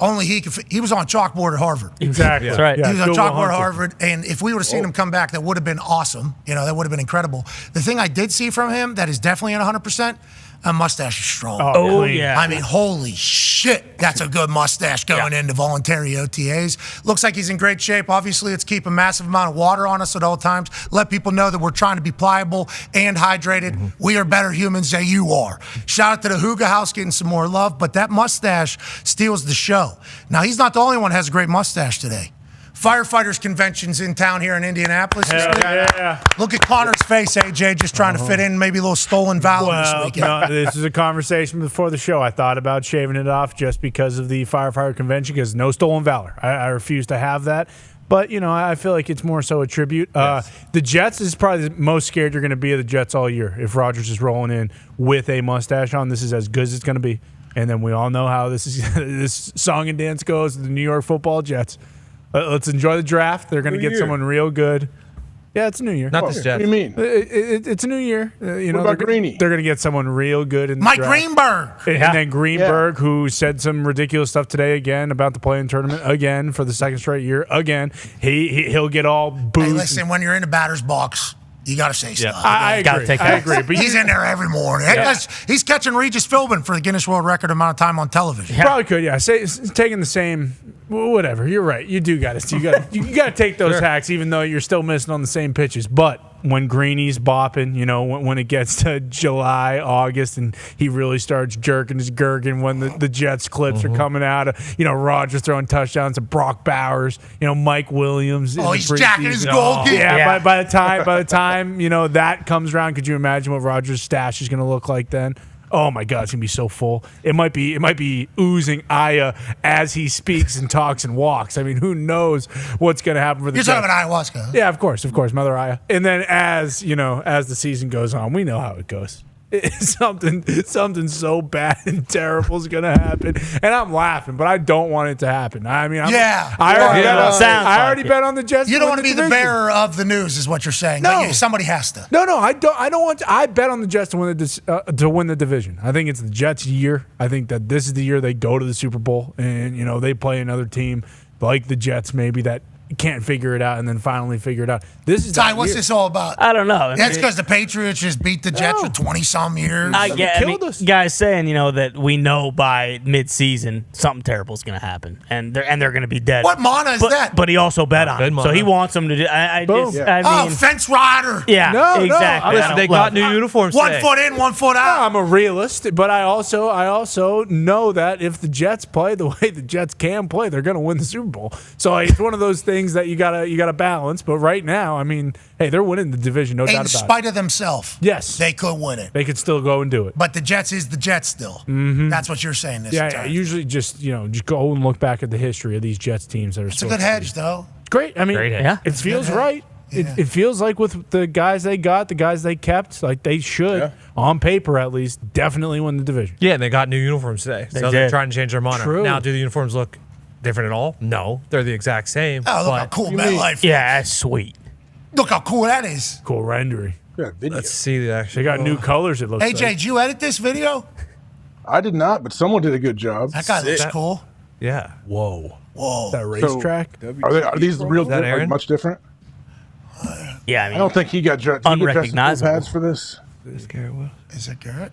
only he was on chalkboard at Harvard. Exactly. That's right. He was on Good chalkboard at hunter. Harvard, and if we would have seen him come back, that would have been awesome. That would have been incredible. The thing I did see from him that is definitely at 100%, a mustache is strong. Oh, clean. yeah. I mean, holy shit, that's a good mustache going into voluntary OTAs. Looks like he's in great shape. Obviously, let's keep a massive amount of water on us at all times. Let people know that we're trying to be pliable and hydrated. We are better humans than you are. Shout out to the Hooga House getting some more love, but that mustache steals the show. Now, he's not the only one who has a great mustache today. Firefighters convention's in town here in Indianapolis. Hell yeah. Look at Connor's face, AJ, just trying to fit in maybe a little stolen valor this Well, weekend. no, this is a conversation before the show. I thought about shaving it off just because of the firefighter convention, because no stolen valor. I refuse to have that. But, I feel like it's more so a tribute. The Jets is probably the most scared you're going to be of the Jets all year. If Rodgers is rolling in with a mustache on, this is as good as it's going to be. And then we all know how this song and dance goes, the New York Football Jets. Let's enjoy the draft. They're going to get someone real good. Yeah, it's a new year. Not this Jets. What do you mean? It's a new year. What about Greeny? They're going to get someone real good in the Mike draft. Greenberg. And then Greenberg, who said some ridiculous stuff today again about the play-in tournament again for the second straight year again. He'll get all booed. Hey, listen, when you're in the batter's box, you got to say stuff. I agree. I agree. But He's in there every morning. He's catching Regis Philbin for the Guinness World Record amount of time on television. Probably could, yeah. Say it's taking the same, whatever. You're right. You do got to. You got to take those hacks, even though you're still missing on the same pitches. But when Greeny's bopping, when it gets to July, August, and he really starts jerking his gherkin when the Jets clips are coming out. Rodgers throwing touchdowns to Brock Bowers. Mike Williams. Oh, he's jacking his goal. Yeah. By the time that comes around, could you imagine what Rodgers' stash is going to look like then? Oh my God, it's gonna be so full. It might be oozing Aya as he speaks and talks and walks. I mean, who knows what's gonna happen for the You're Jets. talking about ayahuasca. Yeah, of course, Mother Aya. And then as the season goes on, we know how it goes. Something so bad and terrible is gonna happen, and I'm laughing, but I don't want it to happen. I mean, I already bet on the Jets. You don't want to be the division. bearer of the news, is what you're saying. No. Like, somebody has to. No, I don't want to. I bet on the Jets to win the division. I think it's the Jets' year. I think that this is the year they go to the Super Bowl and they play another team like the Jets, maybe that can't figure it out and then finally figure it out. This is Ty, what's this all about? I don't know. That's because the Patriots just beat the Jets for 20-some years. Guys saying, that we know by mid-season something terrible is going to happen, and they're going to be dead. What mana is that? But he also bet on it, so he wants them to do. I mean, fence rider. Yeah, No, exactly. Listen, they got new uniforms One today. foot in, 1 foot out. I'm a realist, but I also know that if the Jets play the way the Jets can play, they're going to win the Super Bowl. So it's one of those things that you gotta balance. But right now, I mean, hey, they're winning the division, no doubt In about it. spite of themselves. Yes, they could win it. They could still go and do it. But the Jets is the Jets still. Mm-hmm. That's what you're saying this Yeah, time. usually just go and look back at the history of these Jets teams that are. It's a good hedge, though. Great. I mean, Yeah. it feels right. It feels like with the guys they got, the guys they kept, like they should, on paper at least, definitely win the division. Yeah, and they got new uniforms today, so they're trying to change their mana. True. Now, do the uniforms look different at all? No, they're the exact same. Oh, look but how cool MetLife is. Yeah, that's sweet. Look how cool that is. Cool rendering. Let's see the actual. They got new colors. It looks. AJ, like. did you edit this video? I did not, but someone did a good job. That guy looks cool. Yeah. Whoa. Whoa. That racetrack. Are these real? that Aaron? Like, much different? Yeah, I don't think he got dressed. Did he get dressed in full Unrecognizable. pads for this. Is it Garrett?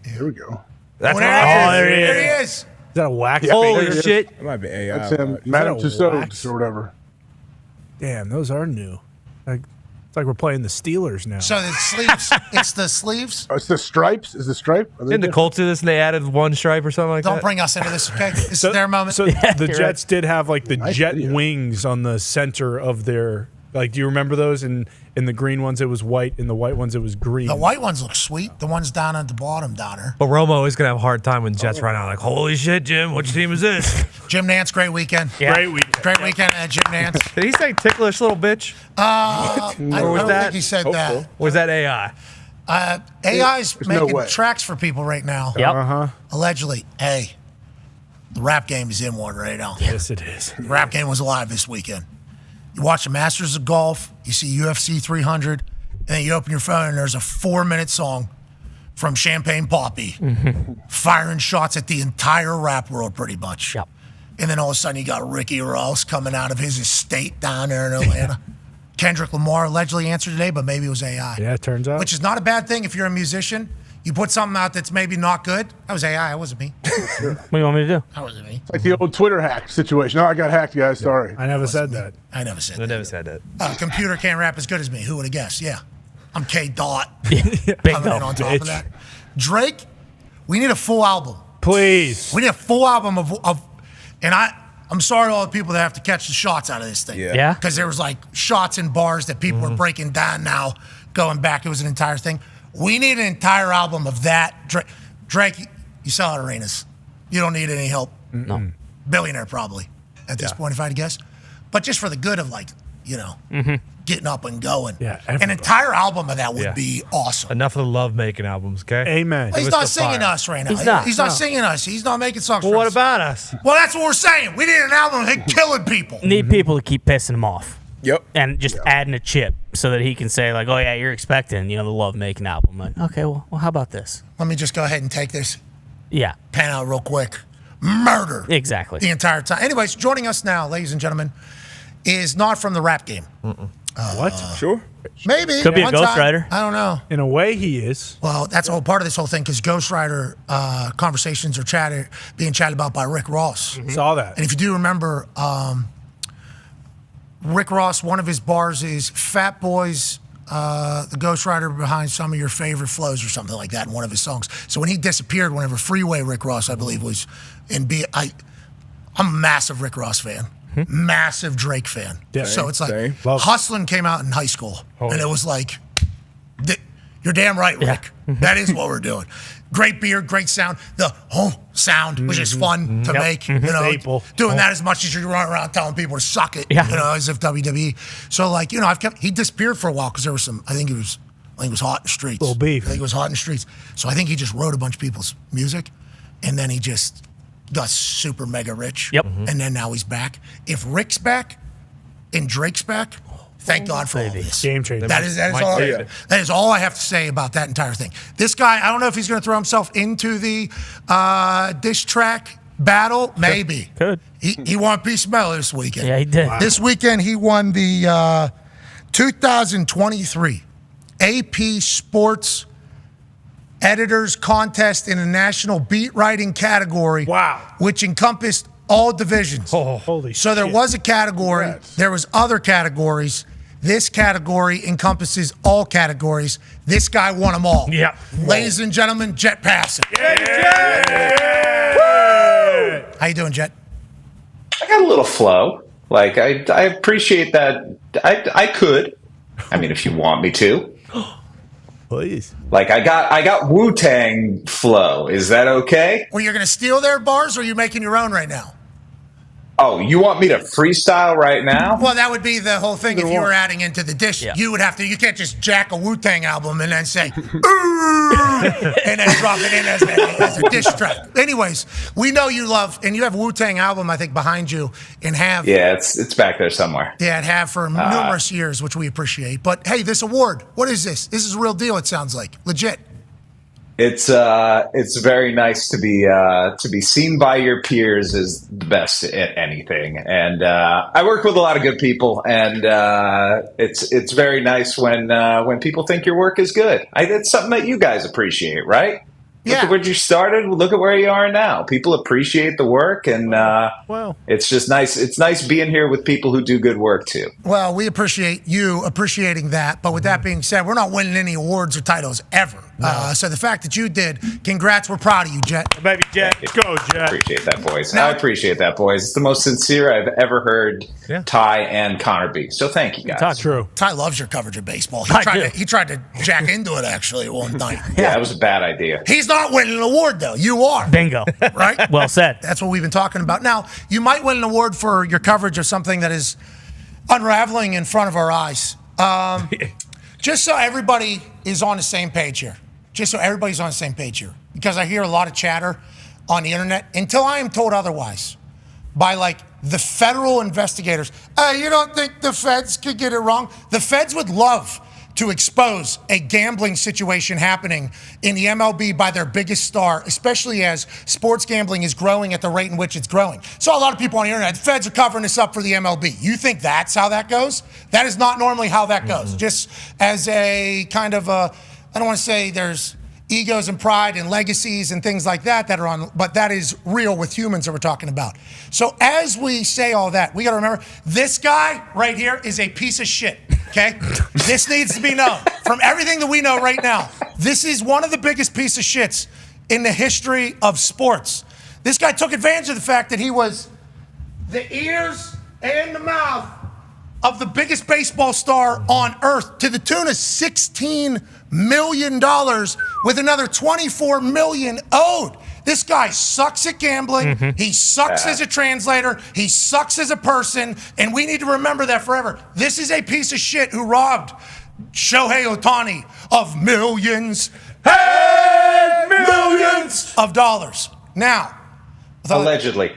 Here we go. That's There he There is. Is that a wax? Holy there it is. shit! It might be AI. That's him, but- Madame Is that a Tussauds wax? or whatever. Damn, those are new. It's like we're playing the Steelers now. So the sleeves. It's the sleeves. Oh, it's the stripes. Is the stripe? Are they Didn't the different? Colts do this and they added one stripe or something like Don't that? bring us into this, okay? This is their moment. So the you're Jets did have like the Nice jet video. wings on the center of their. Like, do you remember those? In the green ones, it was white. In the white ones, it was green. The white ones look sweet. The ones down at the bottom, Donner. But Romo is gonna have a hard time when Jets run out. Like, holy shit, Jim, which team is this? Jim Nance, great weekend. Yeah. Great week. Great weekend at Jim Nance. Did he say ticklish little bitch? I was don't that? think he said that. Or was that AI? AI's There's no making way. tracks for people right now. Yep. Allegedly. Hey, the rap game is in one right now. Yes, it is. The rap game was alive this weekend. You watch the Masters of Golf, you see UFC 300, and then you open your phone and there's a 4-minute song from Champagne Poppy, firing shots at the entire rap world pretty much. Yep. And then all of a sudden you got Ricky Ross coming out of his estate down there in Atlanta. Kendrick Lamar allegedly answered today, but maybe it was AI. Yeah, it turns out. Which is not a bad thing if you're a musician. You put something out that's maybe not good. That was AI. It wasn't me. What do you want me to do? That wasn't me. It's like the old Twitter hack situation. Oh, I got hacked, guys. Sorry. I never said that. I never said that. I never said that. Computer can't rap as good as me. Who would have guessed? Yeah. I'm K. Dot. Bingo, Coming in on top of that. Drake, we need a full album. Please. We need a full album of and I'm sorry to all the people that have to catch the shots out of this thing. Yeah. Because there was like shots in bars that people were breaking down now, going back. It was an entire thing. We need an entire album of that. Drake, you sell out arenas. You don't need any help. No. Billionaire probably at this point, if I had to guess. But just for the good of getting up and going. Yeah, an entire album of that would be awesome. Enough of the love-making albums, okay? Amen. He's not singing us right now. He's not singing us. He's not making songs Well, for what us. about us? Well, that's what we're saying. We need an album of him killing people. Need people to keep pissing him off. Yep. And just adding a chip so that he can say, like, oh, yeah, you're expecting, the love-making album. Like, okay, well, how about this? Let me just go ahead and take this. Yeah. Pan out real quick. Murder. Exactly. The entire time. Anyways, joining us now, ladies and gentlemen, is not from the rap game. What? Sure. Maybe. Could be a one Ghost time. Rider. I don't know. In a way, he is. Well, that's a whole part of this whole thing because Ghost Rider conversations are being chatted about by Rick Ross. Saw that. And if you do remember, Rick Ross, one of his bars is Fat Boys, the Ghost Rider behind some of your favorite flows or something like that in one of his songs. So when he disappeared, whenever Freeway Rick Ross, I believe, was in I'm a massive Rick Ross fan. Massive Drake fan. Yeah, so it's like same. Hustlin' came out in high school, and it was like, you're damn right, Rick. That is what we're doing. Great beard, great sound. The sound, which is fun to make. Staple. Doing that as much as you run around telling people to suck it. As if WWE. So like, he disappeared for a while because there was some. I think it was hot in the streets. Little beef. I think it was hot in the streets. So I think he just wrote a bunch of people's music, and then he just got super mega rich. Yep. And then now he's back. If Rick's back and Drake's back, thank God for all this. Game changer. That is all I have to say about that entire thing. This guy, I don't know if he's going to throw himself into the diss track battle. Maybe. Could. He won Peace of Mellow this weekend. Yeah, he did. Wow. This weekend he won the 2023 AP Sports Editors Contest in the National Beat Writing category. Wow. Which encompassed all divisions. Oh, holy So there shit. was a category. Congrats. There was other categories. This category encompasses all categories. This guy won them all. Yeah. Ladies and gentlemen, Jet Passan. How you doing, Jet? I got a little flow. Like I appreciate that. I could. I mean, if you want me to. Please. Like I got Wu-Tang flow. Is that okay? Well, you're going to steal their bars, or are you making your own right now? Oh, you want me to freestyle right now? Well, that would be the whole thing if you were adding into the dish. Yeah. You would have to. You can't just jack a Wu-Tang album and then say, and then drop it in as a dish track. Anyways, we know you love, and you have Wu-Tang album, I think, behind you, and have. Yeah, it's back there somewhere. Yeah, it have for numerous years, which we appreciate. But hey, this award, what is this? This is a real deal. It sounds like legit. It's very nice to be seen by your peers as the best at anything, and I work with a lot of good people, and it's very nice when people think your work is good. It's something that you guys appreciate, right? Look at where you started. Look at where you are now. People appreciate the work, and it's just nice. It's nice being here with people who do good work too. Well, we appreciate you appreciating that. But with that being said, we're not winning any awards or titles ever. No. So the fact that you did, congrats. We're proud of you, Jet. Baby Jet, go Jet. I appreciate that, boys. I appreciate that, boys. It's the most sincere I've ever heard Ty and Connor be. So thank you, guys. That's true. Ty loves your coverage of baseball. He tried to jack into it actually at one time. Yeah, that was a bad idea. He's not winning an award though. You are. Bingo. Right? Well said. That's what we've been talking about. Now, you might win an award for your coverage of something that is unraveling in front of our eyes. Just so everybody is on the same page here. Just so everybody's on the same page here. Because I hear a lot of chatter on the internet until I am told otherwise by like the federal investigators. You don't think the feds could get it wrong? The feds would love to expose a gambling situation happening in the MLB by their biggest star, especially as sports gambling is growing at the rate in which it's growing. So a lot of people on the internet, the feds are covering this up for the MLB. You think that's how that goes? That is not normally how that goes. Just as a kind of I don't want to say there's egos and pride and legacies and things like that are on, but that is real with humans that we're talking about. So as we say all that, we got to remember this guy right here is a piece of shit, okay? This needs to be known. From everything that we know right now, this is one of the biggest piece of shits in the history of sports. This guy took advantage of the fact that he was the ears and the mouth of the biggest baseball star on earth to the tune of $16 million with another $24 million owed. This guy sucks at gambling. He sucks as a translator. He sucks as a person. And we need to remember that forever. This is a piece of shit who robbed Shohei Ohtani of millions of dollars. Now, allegedly.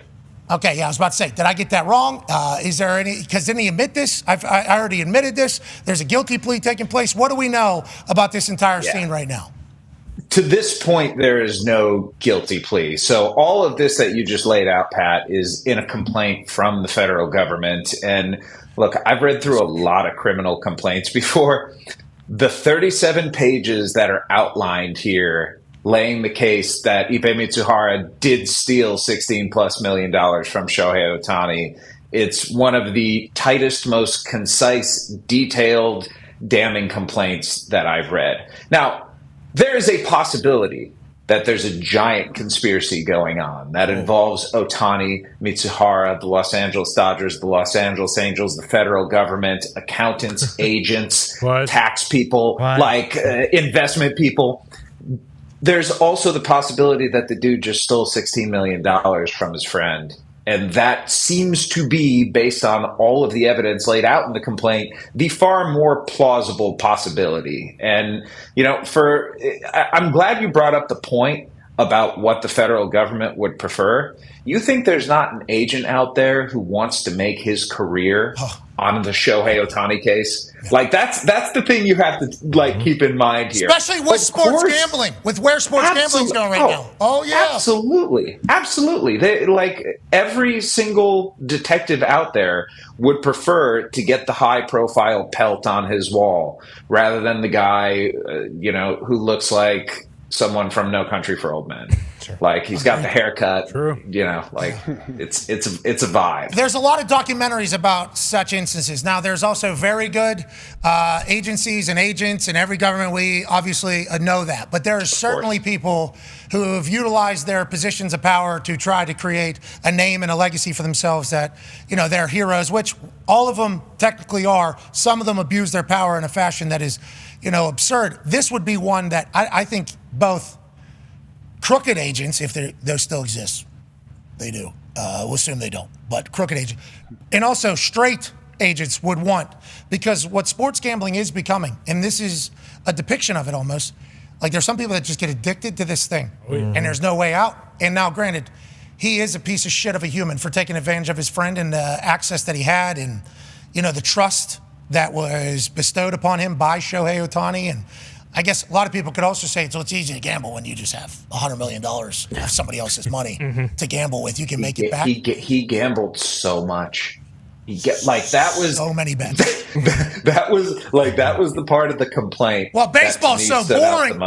Okay, yeah, I was about to say, did I get that wrong? Is there any, because didn't he admit this? I already admitted this. There's a guilty plea taking place. What do we know about this entire scene right now? To this point, there is no guilty plea. So all of this that you just laid out, Pat, is in a complaint from the federal government. And look, I've read through a lot of criminal complaints before. The 37 pages that are outlined here laying the case that Ipe Mitsuhara did steal $16+ million from Shohei Ohtani. It's one of the tightest, most concise, detailed, damning complaints that I've read. Now, there is a possibility that there's a giant conspiracy going on that involves Ohtani, Mitsuhara, the Los Angeles Dodgers, the Los Angeles Angels, the federal government, accountants, agents, tax people, investment people. There's also the possibility that the dude just stole $16 million from his friend. And that seems to be, based on all of the evidence laid out in the complaint, the far more plausible possibility. And, you know, I'm glad you brought up the point about what the federal government would prefer. You think there's not an agent out there who wants to make his career on the Shohei Ohtani case? Like, that's the thing you have to keep in mind here. Especially with sports gambling, with where sports gambling's going right now. Oh yeah, absolutely. They, every single detective out there would prefer to get the high-profile pelt on his wall rather than the guy, who looks like someone from No Country for Old Men. Sure. Like, he's got the haircut. True. It's a vibe. There's a lot of documentaries about such instances. Now, there's also very good agencies and agents in every government. We obviously know that. But there are certainly people who have utilized their positions of power to try to create a name and a legacy for themselves that, they're heroes, which all of them technically are. Some of them abuse their power in a fashion that is, absurd. This would be one that I think both crooked agents, if those still exist, they do. We'll assume they don't, but crooked agents, and also straight agents would want, because what sports gambling is becoming, and this is a depiction of it almost, like there's some people that just get addicted to this thing, and there's no way out. And now, granted, he is a piece of shit of a human for taking advantage of his friend and the access that he had, and the trust that was bestowed upon him by Shohei Ohtani. And I guess a lot of people could also say it's easy to gamble when you just have $100 million of somebody else's money to gamble with. You can make it back. He gambled so much. That was so many bets. that was the part of the complaint. Well, baseball's so boring.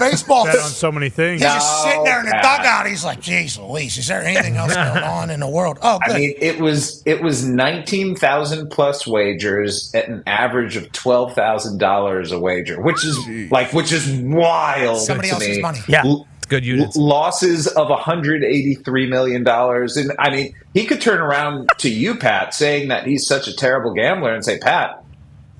Baseball. Bet on so many things. He's just sitting there in the dugout. He's like, "Geez, Louise, is there anything else going on in the world?" Oh, good. I mean, it was 19,000 plus wagers at an average of $12,000 a wager, which is wild. Somebody to else's me. money. Yeah. Good units. Losses of $183 million. And I mean, he could turn around to you, Pat, saying that he's such a terrible gambler and say, Pat,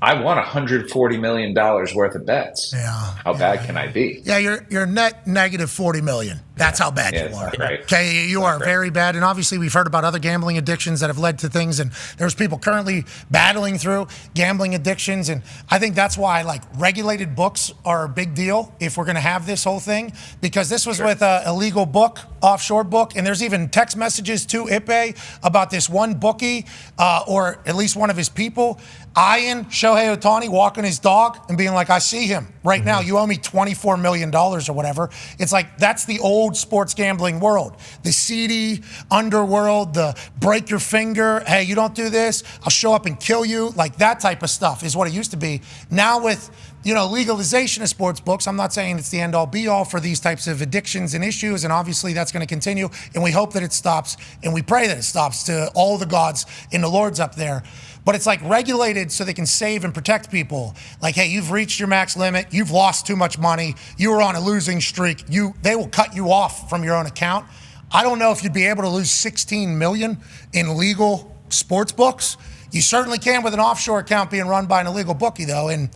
I won $140 million worth of bets. Yeah. How bad can I be? Yeah, you're net negative $40 million. That's how bad you are. Okay, you are very bad. And obviously, we've heard about other gambling addictions that have led to things. And there's people currently battling through gambling addictions. And I think that's why regulated books are a big deal if we're going to have this whole thing. Because this was with an illegal book, offshore book. And there's even text messages to Ipe about this one bookie or at least one of his people eyeing Shohei Ohtani walking his dog and being like, I see him right now. You owe me $24 million or whatever. It's like, that's the old sports gambling world. The seedy underworld, the break your finger. Hey, you don't do this, I'll show up and kill you. Like that type of stuff is what it used to be. Now with, legalization of sports books, I'm not saying it's the end all be all for these types of addictions and issues. And obviously that's going to continue. And we hope that it stops. And we pray that it stops to all the gods and the lords up there. But it's like regulated so they can save and protect people. Like, hey, you've reached your max limit. You've lost too much money. You were on a losing streak. They will cut you off from your own account. I don't know if you'd be able to lose $16 million in legal sports books. You certainly can with an offshore account being run by an illegal bookie, though. And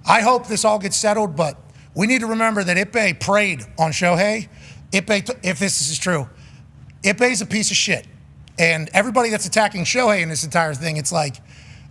I hope this all gets settled, but we need to remember that Ippei preyed on Shohei. If this is true, Ippei's a piece of shit. And everybody that's attacking Shohei in this entire thing, it's like,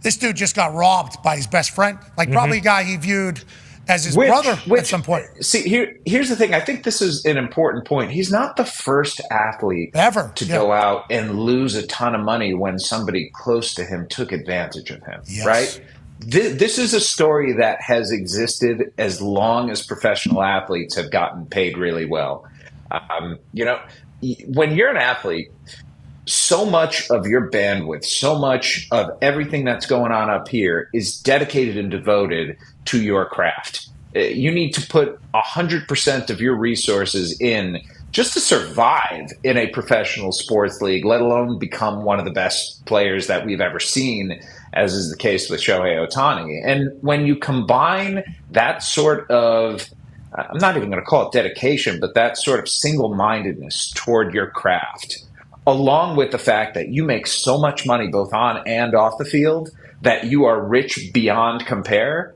this dude just got robbed by his best friend. Like probably a guy he viewed as his brother at some point. See, here's the thing. I think this is an important point. He's not the first athlete ever to go out and lose a ton of money when somebody close to him took advantage of him, right? This is a story that has existed as long as professional athletes have gotten paid really well. When you're an athlete, so much of your bandwidth, so much of everything that's going on up here is dedicated and devoted to your craft. You need to put 100% of your resources in just to survive in a professional sports league, let alone become one of the best players that we've ever seen, as is the case with Shohei Ohtani. And when you combine that sort of, I'm not even going to call it dedication, but that sort of single-mindedness toward your craft, along with the fact that you make so much money both on and off the field that you are rich beyond compare,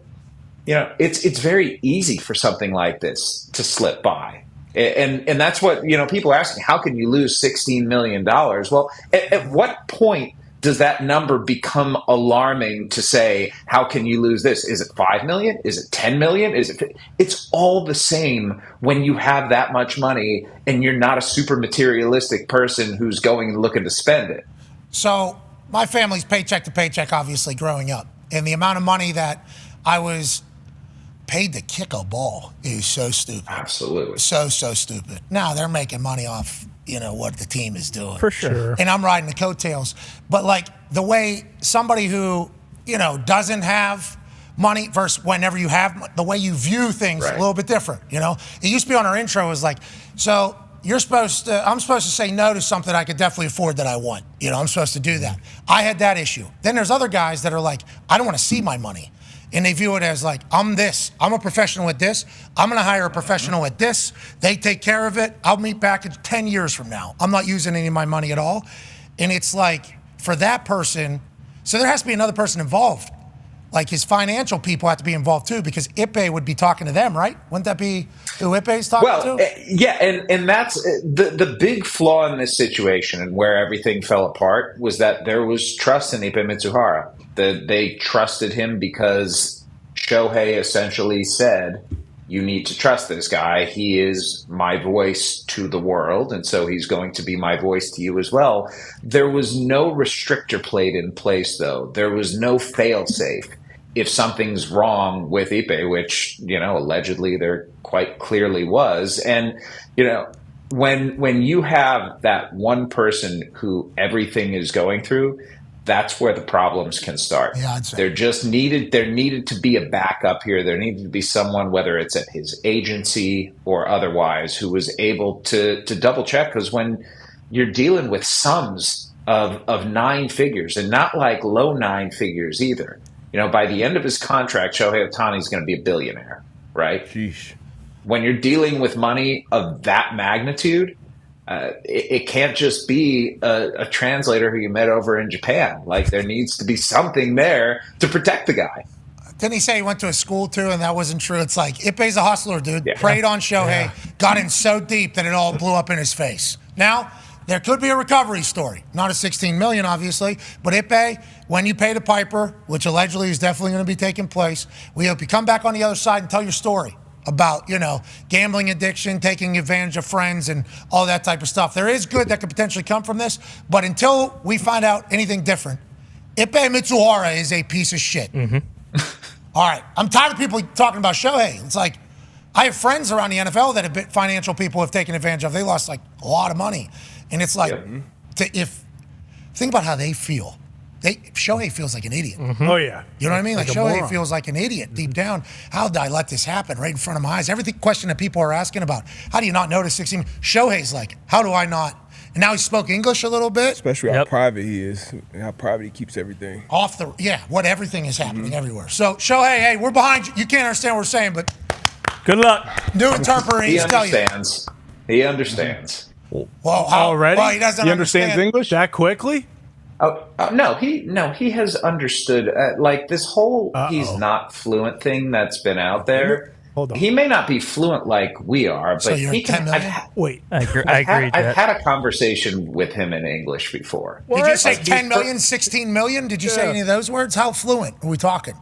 it's very easy for something like this to slip by. And that's what, people are asking, how can you lose $16 million? Well, at what point does that number become alarming to say, how can you lose this? Is it 5 million? Is it 10 million? It's all the same when you have that much money and you're not a super materialistic person who's going and looking to spend it. So my family's paycheck to paycheck, obviously, growing up. And the amount of money that I was paid to kick a ball is so stupid. Absolutely. So stupid. Now they're making money off what the team is doing. For sure. And I'm riding the coattails. But like the way somebody who, doesn't have money versus whenever you have, the way you view things a little bit different, It used to be on our intro was like, so I'm supposed to say no to something I could definitely afford that I want. I'm supposed to do that. I had that issue. Then there's other guys that are like, I don't want to see my money. And they view it as like, I'm a professional at this. I'm going to hire a professional at this. They take care of it. I'll meet back at 10 years from now. I'm not using any of my money at all. And it's like, for that person, so there has to be another person involved. Like his financial people have to be involved too, because Ippei would be talking to them, right? Wouldn't that be who Ippei's talking to? Yeah, and that's the big flaw in this situation and where everything fell apart was that there was trust in Ippei Mitsuhara. They trusted him because Shohei essentially said, you need to trust this guy. He is my voice to the world, and so he's going to be my voice to you as well. There was no restrictor plate in place, though. There was no fail-safe if something's wrong with Ippei, which, allegedly there quite clearly was. And, when you have that one person who everything is going through, that's where the problems can start. Yeah, I'd say. There needed to be a backup here. There needed to be someone, whether it's at his agency or otherwise, who was able to double check. Because when you're dealing with sums of 9 figures, and not like low 9 figures either, by the end of his contract, Shohei Ohtani is going to be a billionaire, right? Sheesh. When you're dealing with money of that magnitude, it can't just be a translator who you met over in Japan. Like, there needs to be something there to protect the guy. Didn't he say he went to a school too, and that wasn't true? It's like, Ippei's a hustler, dude. Yeah. Preyed on Shohei, got in so deep that it all blew up in his face. Now, there could be a recovery story. Not a $16 million, obviously, but Ippei, when you pay the piper, which allegedly is definitely going to be taking place, we hope you come back on the other side and tell your story about, gambling addiction, taking advantage of friends, and all that type of stuff. There is good that could potentially come from this, but until we find out anything different, Ippei Mitsuhara is a piece of shit. All right. I'm tired of people talking about Shohei. It's like, I have friends around the NFL that financial people have taken advantage of. They lost like a lot of money. And it's like, think about how they feel. Shohei feels like an idiot. Oh, yeah. You know what I mean? Like Shohei moron. feels like an idiot deep down. How did I let this happen right in front of my eyes? Every question that people are asking about, how do you not notice 16? Shohei's like, how do I not? And now he spoke English a little bit. Especially how private he is, and how private he keeps everything. What everything is happening everywhere. So, Shohei, hey, we're behind you. You can't understand what we're saying, but good luck. New interpreter, He he's telling you. understands. He understands. Well, how, Already? Well, he doesn't understand English that quickly? No, he has understood. Like this whole he's not fluent thing that's been out there. Hold on. He may not be fluent like we are, but So you're he can. 10 million? Wait. I agree. I've had a conversation with him in English before. Did you say 10 million, 16 million? Did you say any of those words? How fluent are we talking?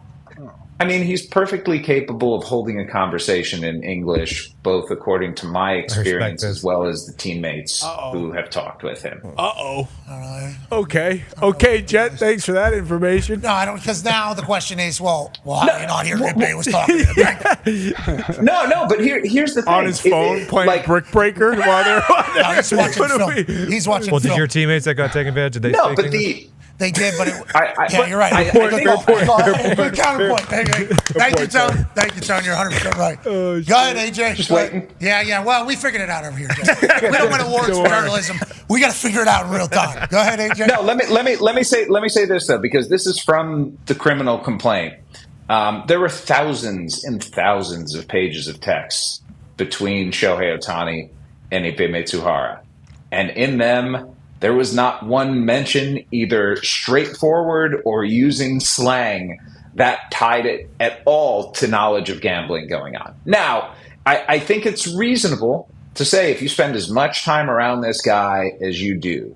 I mean, he's perfectly capable of holding a conversation in English, both according to my experience as well as the teammates who have talked with him. Okay, Jet. Thanks for that information. No, I don't, because now the question is, how do you not hear Ippei was talking to him? No, but here's the thing. On his phone, playing Brick Breaker while they're No, he's watching film. He's watching Well, film. did your teammates that got taken advantage of? No, but They did, but you're right. Good counterpoint. Thank you, Tone. Thank you, Tone. You're 100% right. Go ahead, AJ. Just waiting. Yeah. Well, we figured it out over here, Jay. We don't win awards for journalism. We got to figure it out in real time. Go ahead, AJ. No, let me say this though, because this is from the criminal complaint. There were thousands and thousands of pages of text between Shohei Ohtani and Ippei Mitsuhara, and in them, there was not one mention, either straightforward or using slang, that tied it at all to knowledge of gambling going on. Now, I think it's reasonable to say if you spend as much time around this guy as you do,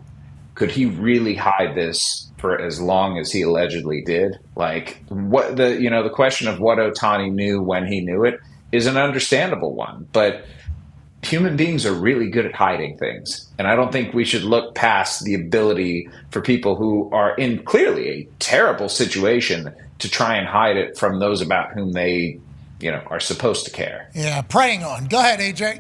could he really hide this for as long as he allegedly did? Like, what the question of what Ohtani knew when he knew it is an understandable one, but human beings are really good at hiding things. And I don't think we should look past the ability for people who are in clearly a terrible situation to try and hide it from those about whom they, are supposed to care. Yeah, preying on. Go ahead, AJ.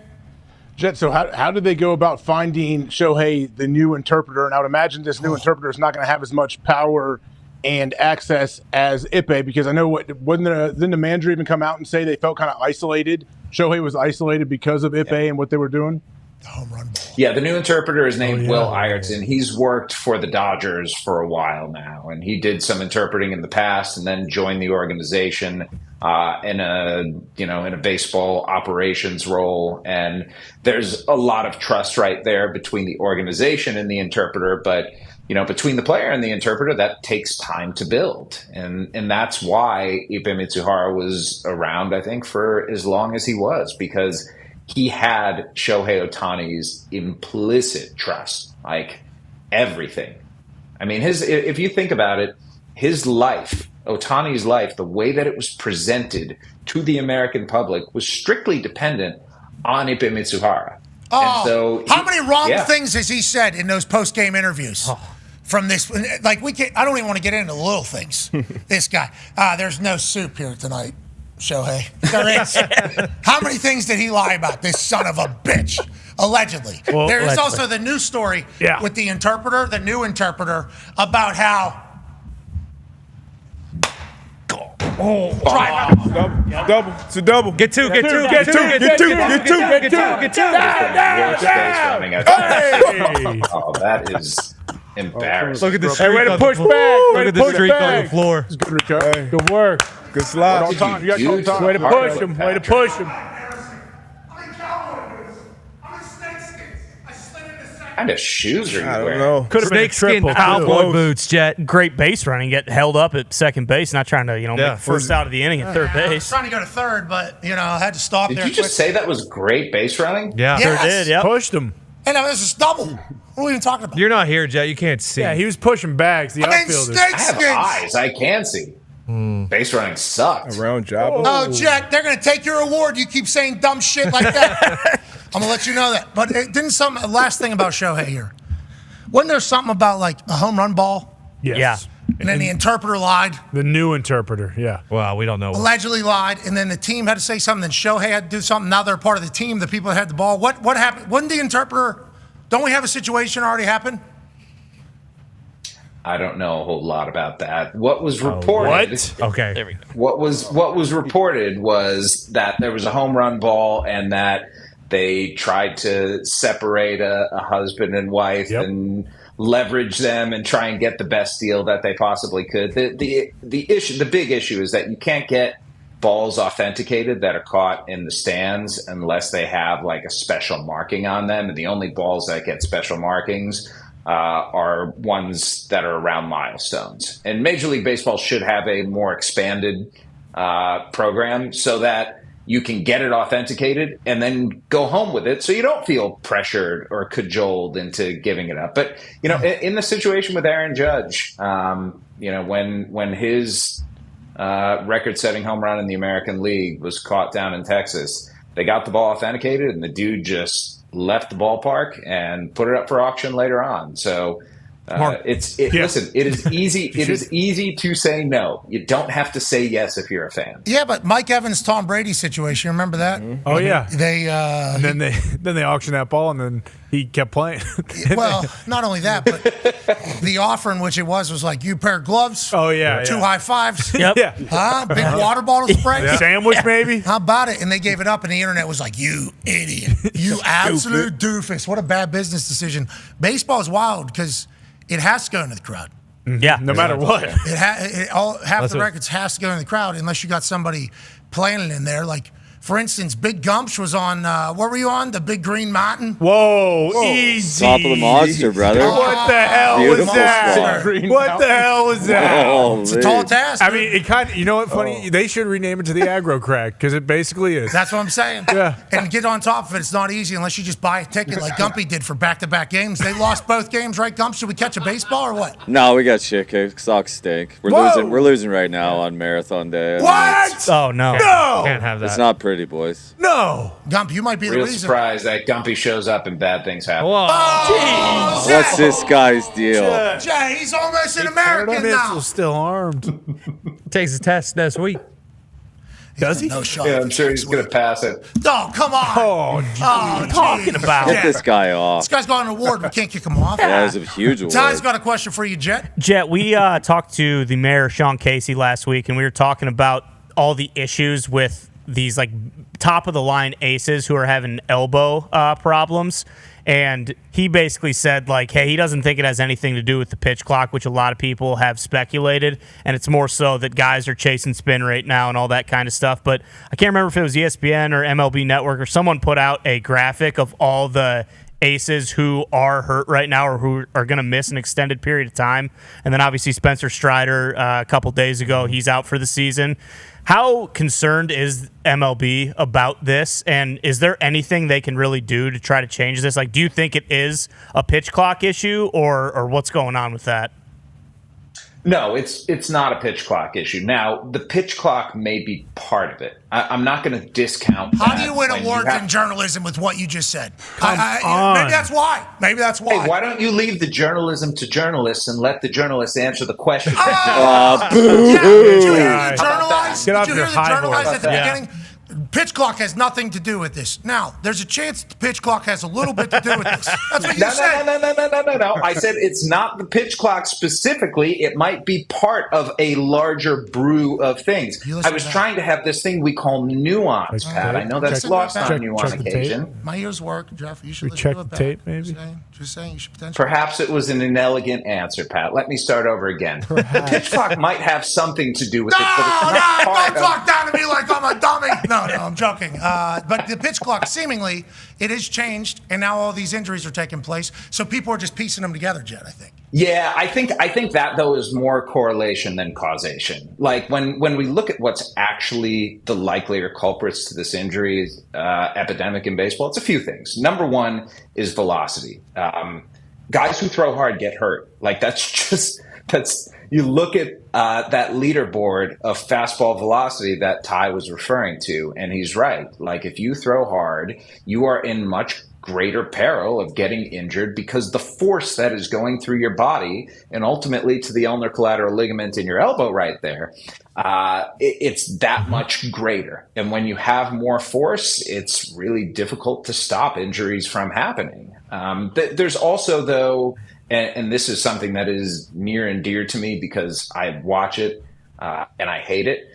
Jet, so how did they go about finding Shohei, the new interpreter? And I would imagine this new interpreter is not going to have as much power and access as Ippei, because I know didn't the manager even come out and say they felt kind of isolated? Shohei was isolated because of Ippei and what they were doing? The home run ball. Yeah, the new interpreter is named Will Ireton. He's worked for the Dodgers for a while now, and he did some interpreting in the past and then joined the organization in a baseball operations role. And there's a lot of trust right there between the organization and the interpreter, but between the player and the interpreter, that takes time to build. And that's why Ippei Mitsuhara was around, I think, for as long as he was, because he had Shohei Ohtani's implicit trust, like everything. I mean, if you think about it, his life, Ohtani's life, the way that it was presented to the American public was strictly dependent on Ippei Mitsuhara. Oh, so how many wrong things has he said in those post-game interviews? From this, like I don't even want to get into the little things. This guy, there's no soup here tonight, Shohei. There is. How many things did he lie about? This son of a bitch, allegedly. Well, There's also the new story with the interpreter, the new interpreter, about how. Double. It's a double. Get two. Hey! Oh, that is embarrassing. Look at the streak. Hey, way to push back. Look at the streak on the floor. It's good, Rico. Good work. Good slide. You got time. Way to push him. Way to push him. What kind of shoes are you I don't wearing? know. Could have been a Snakeskin triple. cowboy boots, Jet. Great base running, get held up at second base, not trying to, make first out of the inning at third I was base. trying to go to third, but I had to stop Did there. you just say that was great base running? Yeah. Yes. Sure did, yep. Pushed him. And it was just double. What are we even talking about? You're not here, Jet. You can't see. Yeah, he was pushing bags. The I mean, outfielders. I have snakeskins. eyes. I can see. Base running sucked. Round job. Oh, Jet, they're going to take your award. You keep saying dumb shit like that. I'm going to let you know that. But last thing about Shohei here. Wasn't there something about like a home run ball? Yes. Yeah. And then the interpreter lied. The new interpreter, yeah. Well, we don't know. Allegedly lied, and then the team had to say something. Then Shohei had to do something. Now they're part of the team. The people that had the ball. What happened? Wasn't the interpreter? Don't we have a situation already happen? I don't know a whole lot about that. What was reported? What? Okay. There we go. What was reported was that there was a home run ball and that they tried to separate a husband and wife and leverage them and try and get the best deal that they possibly could. The big issue is that you can't get balls authenticated that are caught in the stands unless they have like a special marking on them, and the only balls that get special markings are ones that are around milestones. And Major League Baseball should have a more expanded program so that you can get it authenticated and then go home with it so you don't feel pressured or cajoled into giving it up. But, in the situation with Aaron Judge, when his record-setting home run in the American League was caught down in Texas, they got the ball authenticated and the dude just left the ballpark and put it up for auction later on. So listen, it is easy. It is easy to say no. You don't have to say yes if you're a fan. Yeah, but Mike Evans, Tom Brady situation. Remember that? Mm-hmm. Oh yeah. And then they auctioned that ball, and then he kept playing. Well, not only that, but the offer in which it was like you pair of gloves. Oh yeah. Two high fives. Yep. Yeah. Big water bottle spray. Sandwich maybe. How about it? And they gave it up, and the internet was like, "You idiot! You absolute doofus! What a bad business decision." Baseball is wild because it has to go into the crowd. Yeah, no matter what. Half the records has to go in the crowd unless you got somebody playing it in there. Like, for instance, Big Gumps was on, what were you on? The Big Green Mountain? Whoa. Easy. Top of the monster, brother. What the hell was that? What the hell was that? Oh, it's a tall task. I mean, it kind of, you know what, funny? They should rename it to the aggro crack because it basically is. That's what I'm saying. Yeah. And get on top of it. It's not easy unless you just buy a ticket like Gumpy did for back-to-back games. They lost both games, right, Gump? Should we catch a baseball or what? No, we got shit kicked. Socks stink. We're losing right now on marathon day. What? Oh, no. No. Can't have that. It's not pretty, boys. No. Gump, you might be the Real reason. surprise that Gumpy shows up and bad things happen. Whoa. Oh, What's this guy's deal? Jay, he's almost an American now. Missile's still armed. Takes a test next week. Does he? No shot. Yeah, I'm sure he's going to pass it. Oh, come on. Oh, talking about? Get this guy off. This guy's got an award. We can't kick him off. That is a huge award. Ty's got a question for you, Jet. Jet, we talked to the mayor, Sean Casey, last week, and we were talking about all the issues with these like top of the line aces who are having elbow problems. And he basically said, like, hey, he doesn't think it has anything to do with the pitch clock, which a lot of people have speculated. And it's more so that guys are chasing spin rate now and all that kind of stuff. But I can't remember if it was ESPN or MLB Network or someone put out a graphic of all the aces who are hurt right now or who are going to miss an extended period of time. And then obviously Spencer Strider a couple days ago, he's out for the season. How concerned is MLB about this, and is there anything they can really do to try to change this? Like, do you think it is a pitch clock issue, or what's going on with that? No, it's not a pitch clock issue. Now, the pitch clock may be part of it. I'm not going to discount How that do you win when awards have- in journalism with what you just said? on. Maybe that's why. Hey, why don't you leave the journalism to journalists and let the journalists answer the question? Did you hear the journalize? Get off Did you your hear the high journalize horse. at the Yeah. beginning? Pitch clock has nothing to do with this. Now, there's a chance the pitch clock has a little bit to do with this. That's what you said. No. I said it's not the pitch clock specifically. It might be part of a larger brew of things. I was trying to have this thing we call nuance, Pat. I know that's lost on you on occasion. My ears work, Jeff. You should check listen to the it tape, back. maybe? Just saying, you should potentially. Perhaps it was an inelegant answer, Pat. Let me start over again. The pitch clock might have something to do with it, but it's not part Don't of talk down to me like I'm a dummy. No, I'm joking. But the pitch clock, seemingly, it has changed, and now all these injuries are taking place. So people are just piecing them together, Jet, I think. Yeah, I think that, though, is more correlation than causation. Like, when we look at what's actually the likelier culprits to this injury epidemic in baseball, it's a few things. Number one is velocity. Guys who throw hard get hurt. Like, that's you look at that leaderboard of fastball velocity that Ty was referring to, and he's right. Like, if you throw hard, you are in much greater peril of getting injured because the force that is going through your body and ultimately to the ulnar collateral ligament in your elbow right there, it's that much greater. And when you have more force, it's really difficult to stop injuries from happening. There's also, though, and this is something that is near and dear to me because I watch it and I hate it,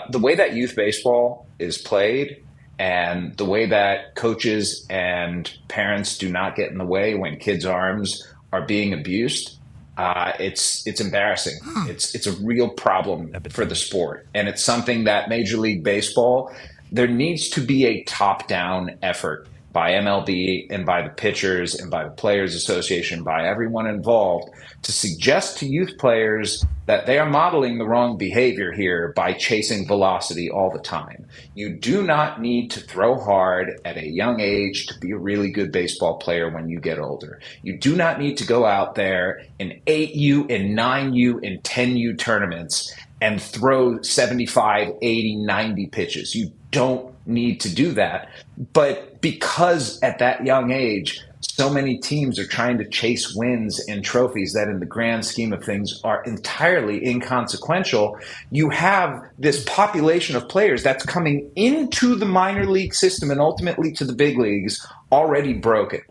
the way that youth baseball is played and the way that coaches and parents do not get in the way when kids' arms are being abused, it's embarrassing. It's a real problem for the sport. And it's something that Major League Baseball, there needs to be a top-down effort by MLB and by the pitchers and by the Players Association, by everyone involved, to suggest to youth players that they are modeling the wrong behavior here by chasing velocity all the time. You do not need to throw hard at a young age to be a really good baseball player when you get older. You do not need to go out there in 8U and 9U and 10U tournaments and throw 75, 80, 90 pitches. You don't need to do that. But because at that young age, so many teams are trying to chase wins and trophies that in the grand scheme of things are entirely inconsequential, you have this population of players that's coming into the minor league system and ultimately to the big leagues already broken.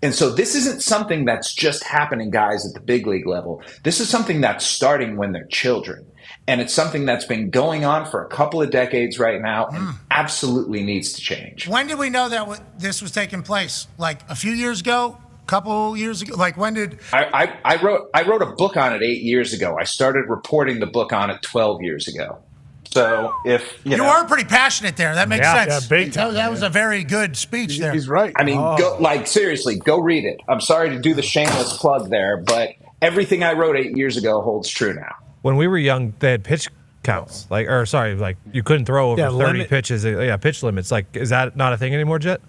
And so this isn't something that's just happening, guys, at the big league level. This is something that's starting when they're children. And it's something that's been going on for a couple of decades right now and absolutely needs to change. When did we know that this was taking place? Like a few years ago? Couple years ago? Like when did... I wrote a book on it 8 years ago. I started reporting the book on it 12 years ago. So if you know, were pretty passionate there. That makes sense. Yeah, big time. That was a very good speech there. He's right. I mean, seriously, go read it. I'm sorry to do the shameless plug there, but everything I wrote 8 years ago holds true now. When we were young, they had pitch counts, like you couldn't throw over 30 pitches. Yeah, pitch limits. Like, is that not a thing anymore, Jet?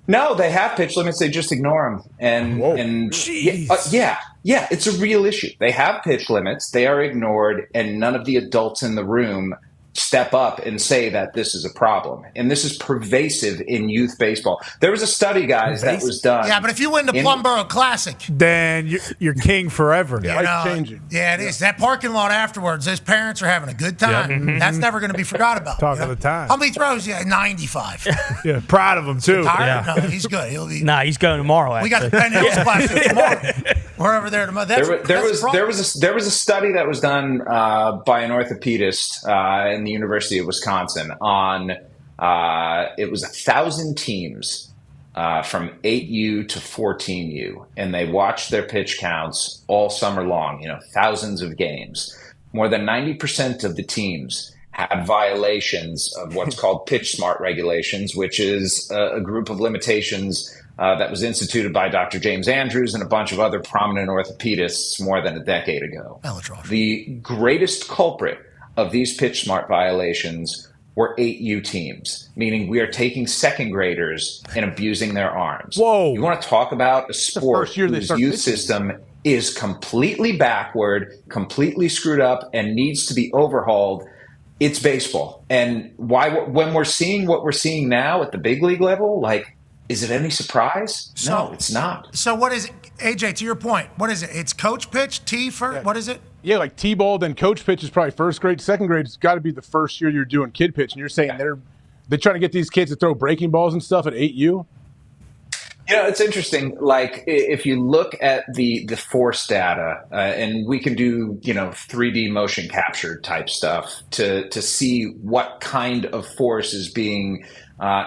No, they have pitch limits. They just ignore them. And it's a real issue. They have pitch limits. They are ignored, and none of the adults in the room step up and say that this is a problem. And this is pervasive in youth baseball. There was a study, guys, that was done. Yeah, but if you win the Plumboro Classic, then you're king forever. Life-changing. Yeah, it is. That parking lot afterwards, those parents are having a good time. Yep. Mm-hmm. That's never going to be forgot about. Talk of the time. How many throws? Yeah, 95. Yeah, proud of him, too. Tired? No, he's good. He'll be. Nah, he's going tomorrow, actually. We got the Penn Hills Classic tomorrow. We're over there tomorrow. There was a study that was done by an orthopedist in the University of Wisconsin on it was 1,000 teams from 8U to 14U, and they watched their pitch counts all summer long. Thousands of games. More than 90% of the teams had violations of what's called pitch smart regulations, which is a group of limitations that was instituted by Dr. James Andrews and a bunch of other prominent orthopedists more than a decade ago. The greatest culprit of these pitch smart violations were 8U teams, meaning we are taking second graders and abusing their arms. Whoa. You want to talk about a sport whose youth system is completely backward, completely screwed up, and needs to be overhauled. It's baseball. And when we're seeing what we're seeing now at the big league level, like, is it any surprise? No, it's not. So what is it? AJ, to your point, what is it? It's coach pitch, T first? Yeah. What is it? Yeah, like T-ball, then coach pitch is probably first grade. Second grade has got to be the first year you're doing kid pitch. And you're saying they're trying to get these kids to throw breaking balls and stuff at 8U? It's interesting. Like, if you look at the force data, and we can do 3D motion capture type stuff to see what kind of force is being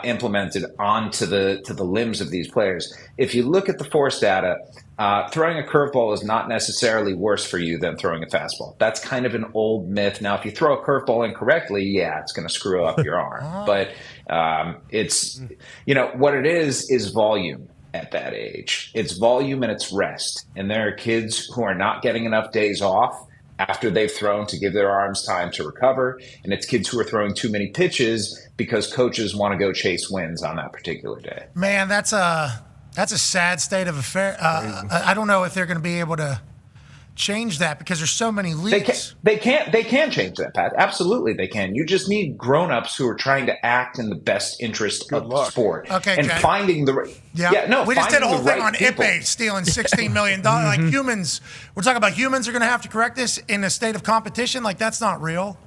implemented onto the limbs of these players. If you look at the force data, throwing a curveball is not necessarily worse for you than throwing a fastball. That's kind of an old myth. Now, if you throw a curveball incorrectly, it's going to screw up your arm. But it's, what it is volume at that age. It's volume and it's rest. And there are kids who are not getting enough days off after they've thrown to give their arms time to recover. And it's kids who are throwing too many pitches because coaches want to go chase wins on that particular day. Man, that's a sad state of affair. I don't know if they're going to be able to change that because there's so many leagues. They can change that, Pat. Absolutely, they can. You just need grown-ups who are trying to act in the best interest of the sport. Okay, and Jack. finding the we just did a whole thing on people. Ipe stealing $16 million. Like humans, we're talking about humans are going to have to correct this in a state of competition. Like that's not real.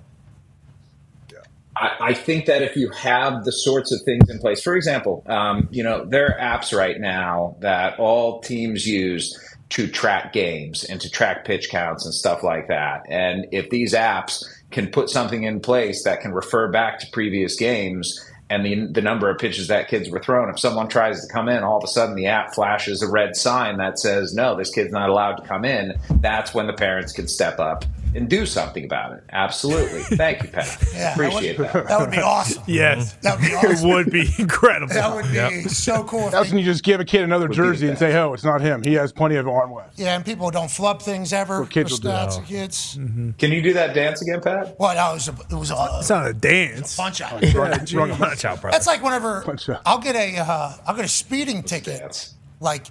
I think that if you have the sorts of things in place, for example, there are apps right now that all teams use to track games and to track pitch counts and stuff like that. And if these apps can put something in place that can refer back to previous games and the number of pitches that kids were throwing, if someone tries to come in, all of a sudden the app flashes a red sign that says, no, this kid's not allowed to come in, that's when the parents can step up and do something about it. Absolutely. Thank you, Pat. Appreciate that. That would be awesome. Yes. That would be awesome. It would be incredible. That would be so cool. That's when you just give a kid another jersey and say, oh, it's not him. He has plenty of arm length. Yeah, and people don't flub things ever. Kids will do stats that. of kids. Can you do that dance again, Pat? Well, no, it was it's not a dance. Punch out. Punch out, brother. That's like whenever I'll get a speeding ticket like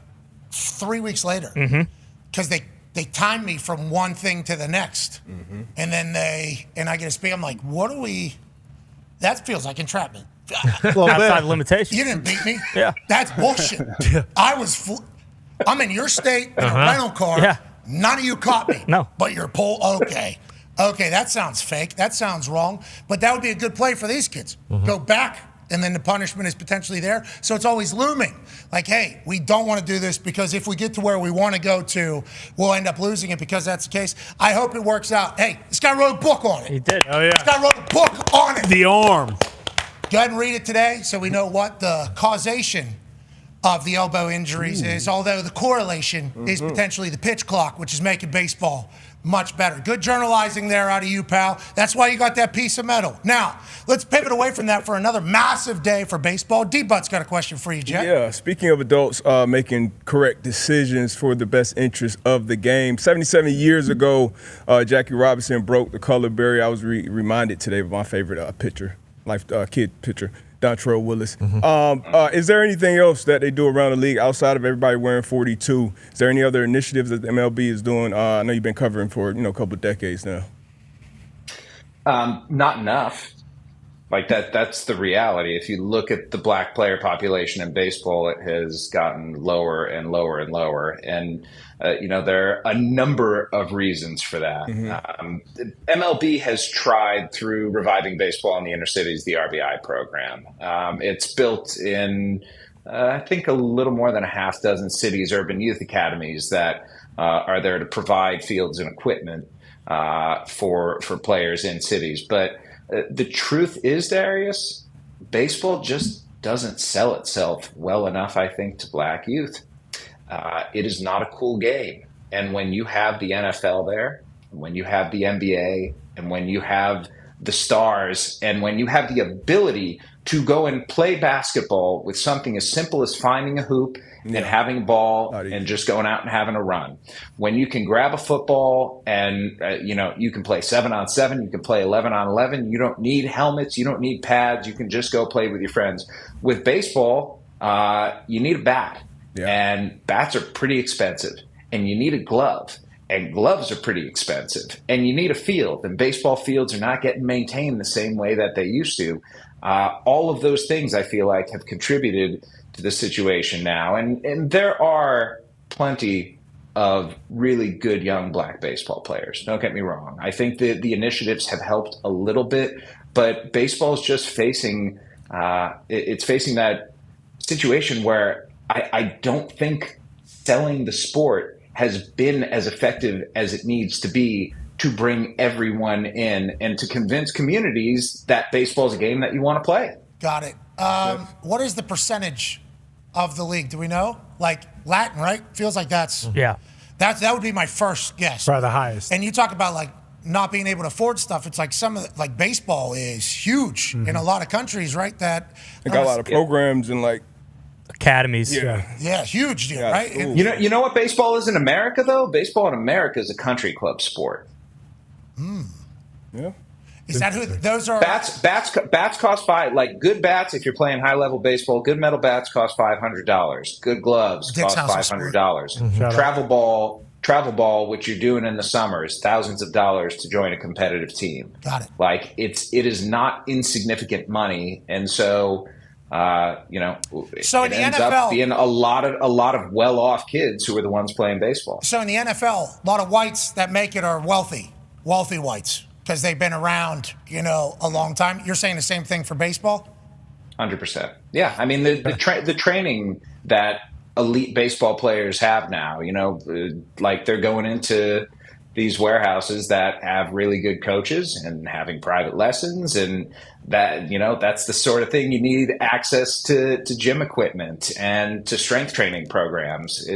3 weeks later because they time me from one thing to the next, and then I get a speed. I'm like, what do we? That feels like entrapment. Outside limitations. You didn't beat me. Yeah, that's bullshit. I'm in your state in a rental car. Yeah. None of you caught me. No. But you're okay. Okay, that sounds fake. That sounds wrong. But that would be a good play for these kids. Go back. And then the punishment is potentially there. So it's always looming. Like, hey, we don't want to do this because if we get to where we want to go to, we'll end up losing it because that's the case. I hope it works out. Hey, this guy wrote a book on it. He did. Oh, yeah. This guy wrote a book on it. The arm. Go ahead and read it today so we know what the causation of the elbow injuries is, although the correlation is potentially the pitch clock, which is making baseball much better. Good journalizing there out of you, pal. That's why you got that piece of metal. Now, let's pivot away from that for another massive day for baseball. D-But's got a question for you, Jet. Yeah, speaking of adults making correct decisions for the best interest of the game. 77 years ago, Jackie Robinson broke the color barrier. I was reminded today of my favorite kid pitcher, Dontrell Willis. Is there anything else that they do around the league outside of everybody wearing 42? Is there any other initiatives that the MLB is doing? I know you've been covering for a couple of decades now. Not enough. Like that's the reality. If you look at the black player population in baseball, it has gotten lower and lower and lower. And, there are a number of reasons for that. MLB has tried through reviving baseball in the inner cities, the RBI program. It's built in, I think, a little more than a half dozen cities, urban youth academies that are there to provide fields and equipment for players in cities. But the truth is, Darius, baseball just doesn't sell itself well enough, I think, to black youth. It is not a cool game. And when you have the NFL there, when you have the NBA, and when you have the stars, and when you have the ability to go and play basketball with something as simple as finding a hoop and having a ball and just going out and having a run. When you can grab a football and, you can play 7-on-7, you can play 11-on-11. You don't need helmets. You don't need pads. You can just go play with your friends. With baseball, you need a bat. And bats are pretty expensive. And you need a glove. And gloves are pretty expensive. And you need a field. And baseball fields are not getting maintained the same way that they used to. All of those things, I feel like, have contributed to the situation now. And there are plenty of really good young black baseball players. Don't get me wrong. I think the initiatives have helped a little bit. But baseball is just facing it's facing that situation where I don't think selling the sport has been as effective as it needs to be to bring everyone in and to convince communities that baseball is a game that you want to play. Got it. What is the percentage of the league? Do we know? Like Latin, right? Feels like that's that would be my first guess. Probably the highest. And you talk about like not being able to afford stuff. It's like like baseball is huge in a lot of countries, right? That they got a lot of programs and like academies. Yeah, huge deal, right? And, you know what baseball is in America though? Baseball in America is a country club sport. Yeah. Is that who those are? Bats cost good bats. If you're playing high level baseball, good metal bats cost $500. Good gloves cost $500. Travel ball travel ball, which you're doing in the summer, is thousands of dollars to join a competitive team. Got it. Like it is not insignificant money, and so So in it the ends NFL up being a lot of well-off kids who are the ones playing baseball. So in the NFL, a lot of whites that make it are wealthy whites because they've been around, a long time. You're saying the same thing for baseball? 100%. Yeah, I mean the training that elite baseball players have now, like they're going into these warehouses that have really good coaches and having private lessons, and that that's the sort of thing you need access to gym equipment and to strength training programs.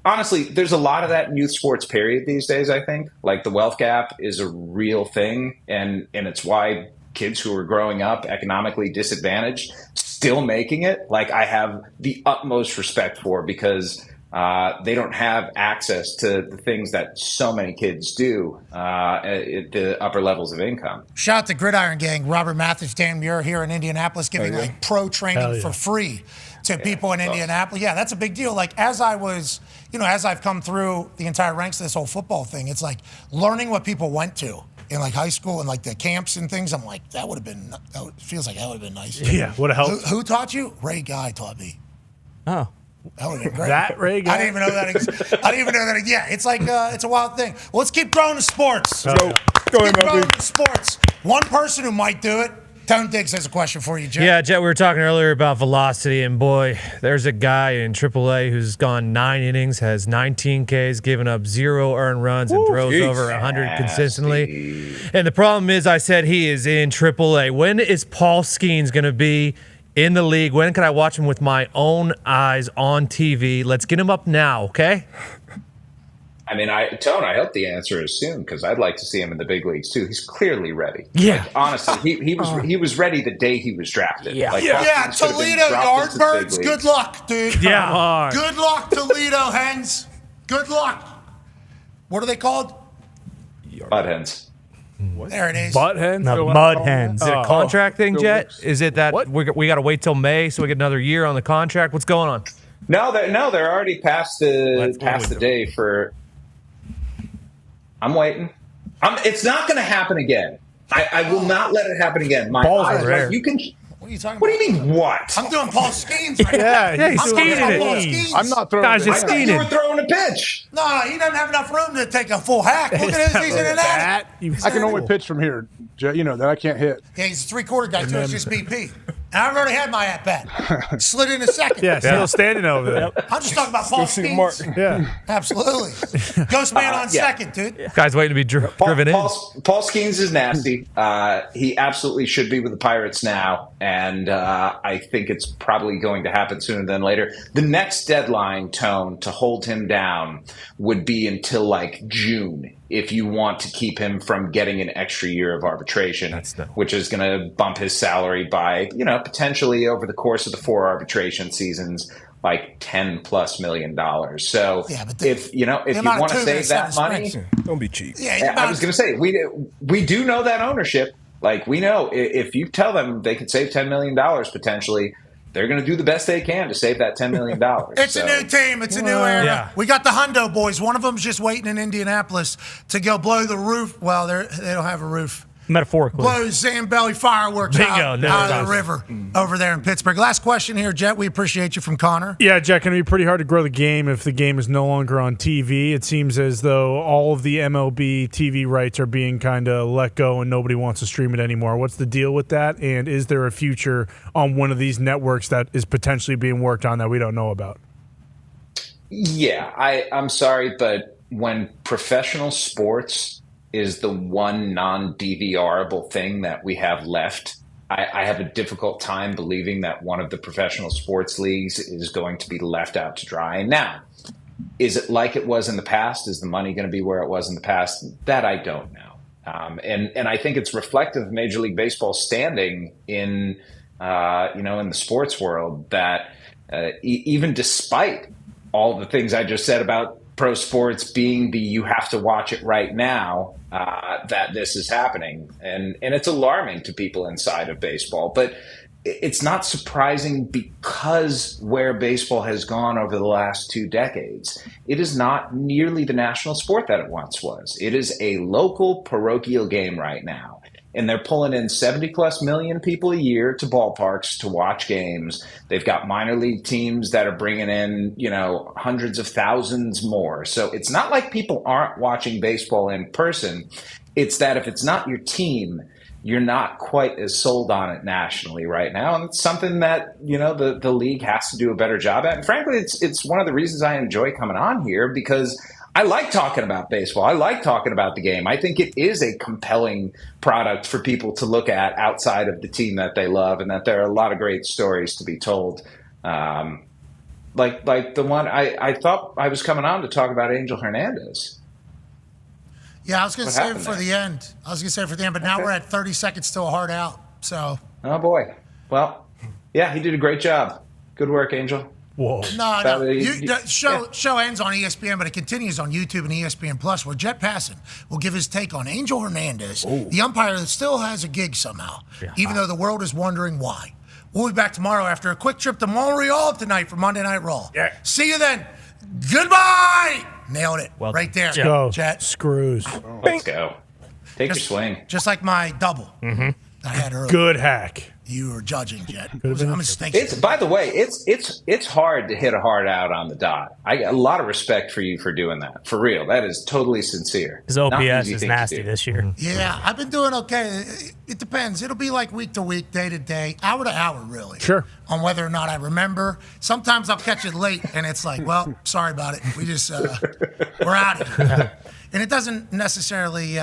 Honestly, there's a lot of that in youth sports period these days. I think like the wealth gap is a real thing, and it's why kids who are growing up economically disadvantaged still making it, like I have the utmost respect for, because they don't have access to the things that so many kids do at the upper levels of income. Shout out to Gridiron Gang, Robert Mathis, Dan Muir here in Indianapolis, giving like pro training for free to people in Indianapolis. Yeah, that's a big deal. Like as I've come through the entire ranks of this whole football thing, it's like learning what people went to in like high school and like the camps and things. I'm like, feels like that would have been nice. Yeah, would have helped. Who taught you? Ray Guy taught me. Oh. That would have been great. That Ray Guy? I didn't even know that. Yeah, it's like, it's a wild thing. Well, let's keep growing the sports. Go ahead, Keep growing the sports. One person who might do it. Tone Diggs has a question for you, Jet. Yeah, Jet, we were talking earlier about velocity, and boy, there's a guy in AAA who's gone 9 innings, has 19 Ks, given up 0 earned runs, and throws over 100 consistently. And the problem is, I said he is in AAA. When is Paul Skeens going to be in the league? When can I watch him with my own eyes on TV? Let's get him up now, okay? I mean, Tone, I hope the answer is soon, because I'd like to see him in the big leagues too. He's clearly ready. Yeah. Like, honestly, he was ready the day he was drafted. Yeah, Like, Toledo Yardbirds, good luck, dude. Yeah. Good luck, Toledo Hens. Good luck. What are they called? Bud hens. There it is. Butt hens? No, mud hens. Is it a contract thing, Jet? Is it that we got to wait till May so we get another year on the contract? What's going on? No, they're already past the day for. I'm waiting. It's not going to happen again. I will not let it happen again. My Balls eyes, are rare. like, you can. What are you talking What about? do you mean, what? I'm doing Paul Skeens right now. Yeah, he's I'm scheming doing it. Paul Skeens. I'm not throwing Guys, it. just I thought you scheming. were throwing a pitch. No, he doesn't have enough room to take a full hack. Look at his, he's in and out. I can only pitch from here, Jet. That I can't hit. Yeah, he's a 3/4 guy, too. It's just BP. And I've already had my at-bat. Slid in a second. Yeah, still standing over there. I'm just talking about Paul see the mark. Skeens. Yeah. Absolutely. Ghost Man on second, dude. Guy's waiting to be driven in. Paul Skeens is nasty. He absolutely should be with the Pirates now, and I think it's probably going to happen sooner than later. The next deadline, Tone, to hold him down would be until like June, if you want to keep him from getting an extra year of arbitration, which is going to bump his salary by, potentially over the course of the 4 arbitration seasons, like $10+ million. So if you want to save that money, don't be cheap. Yeah, I was going to say we do know that ownership. Like we know if you tell them they could save $10 million potentially, they're going to do the best they can to save that $10 million. It's a new team. It's a new era. Yeah. We got the Hundo boys. One of them's just waiting in Indianapolis to go blow the roof. Well, they don't have a roof. Metaphorically. Blow Zambelli fireworks out of the river over there in Pittsburgh. Last question here, Jet. We appreciate you from Connor. Yeah, Jack, going to be pretty hard to grow the game if the game is no longer on TV. It seems as though all of the MLB TV rights are being kind of let go and nobody wants to stream it anymore. What's the deal with that? And is there a future on one of these networks that is potentially being worked on that we don't know about? Yeah, I'm sorry, but when professional sports is the one non-DVRable thing that we have left, I have a difficult time believing that one of the professional sports leagues is going to be left out to dry. Now, is it like it was in the past? Is the money going to be where it was in the past? That I don't know. And I think it's reflective of Major League Baseball's standing in the sports world that even despite all the things I just said about pro sports being you have to watch it right now, that this is happening. And it's alarming to people inside of baseball. But it's not surprising because where baseball has gone over the last 2 decades. It is not nearly the national sport that it once was. It is a local parochial game right now. And they're pulling in 70+ million people a year to ballparks to watch games. They've got minor league teams that are bringing in, hundreds of thousands more. So it's not like people aren't watching baseball in person. It's that if it's not your team, you're not quite as sold on it nationally right now. And it's something that, the league has to do a better job at. And frankly, it's one of the reasons I enjoy coming on here, because I like talking about baseball. I like talking about the game. I think it is a compelling product for people to look at outside of the team that they love, and that there are a lot of great stories to be told. Like the one I thought I was coming on to talk about Angel Hernandez. Yeah, I was going to save it for the end. But now we're at 30 seconds to a hard out. So. Oh, boy. Well, yeah, he did a great job. Good work, Angel. Whoa. No. The show ends on ESPN, but it continues on YouTube and ESPN Plus, where Jeff Passan will give his take on Angel Hernandez, the umpire that still has a gig somehow, even though the world is wondering why. We'll be back tomorrow after a quick trip to Montreal tonight for Monday Night Raw. Yeah. See you then. Goodbye. Nailed it. Well, right there. Go. Jet. Screws. Let's go. Take your swing. Just like my double that I had earlier. Good hack. You were judging, Jet. I'm a stink. By the way, it's hard to hit a hard out on the dot. I got a lot of respect for you for doing that. For real. That is totally sincere. His OPS is nasty this year. Yeah, I've been doing okay. It depends. It'll be like week to week, day to day, hour to hour, really. Sure. On whether or not I remember. Sometimes I'll catch it late, and it's like, well, sorry about it. We just, we're out of here. And it doesn't necessarily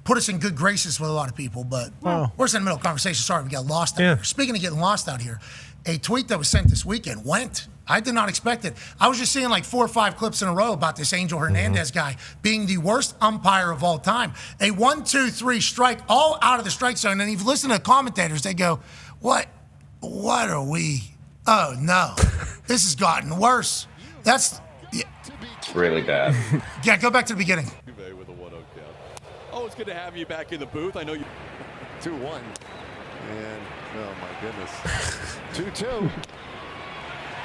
put us in good graces with a lot of people, but we're just in the middle of conversation. Sorry, we got lost out here. Speaking of getting lost out here, a tweet that was sent this weekend went. I did not expect it. I was just seeing like 4 or 5 clips in a row about this Angel Hernandez guy being the worst umpire of all time. A 1-2-3 strike, all out of the strike zone. And if you listen to the commentators, they go, what are we? Oh, no. This has gotten worse. That's really bad. Yeah, go back to the beginning. Oh, it's good to have you back in the booth. I know you. 2-1. And, oh, my goodness. 2-2.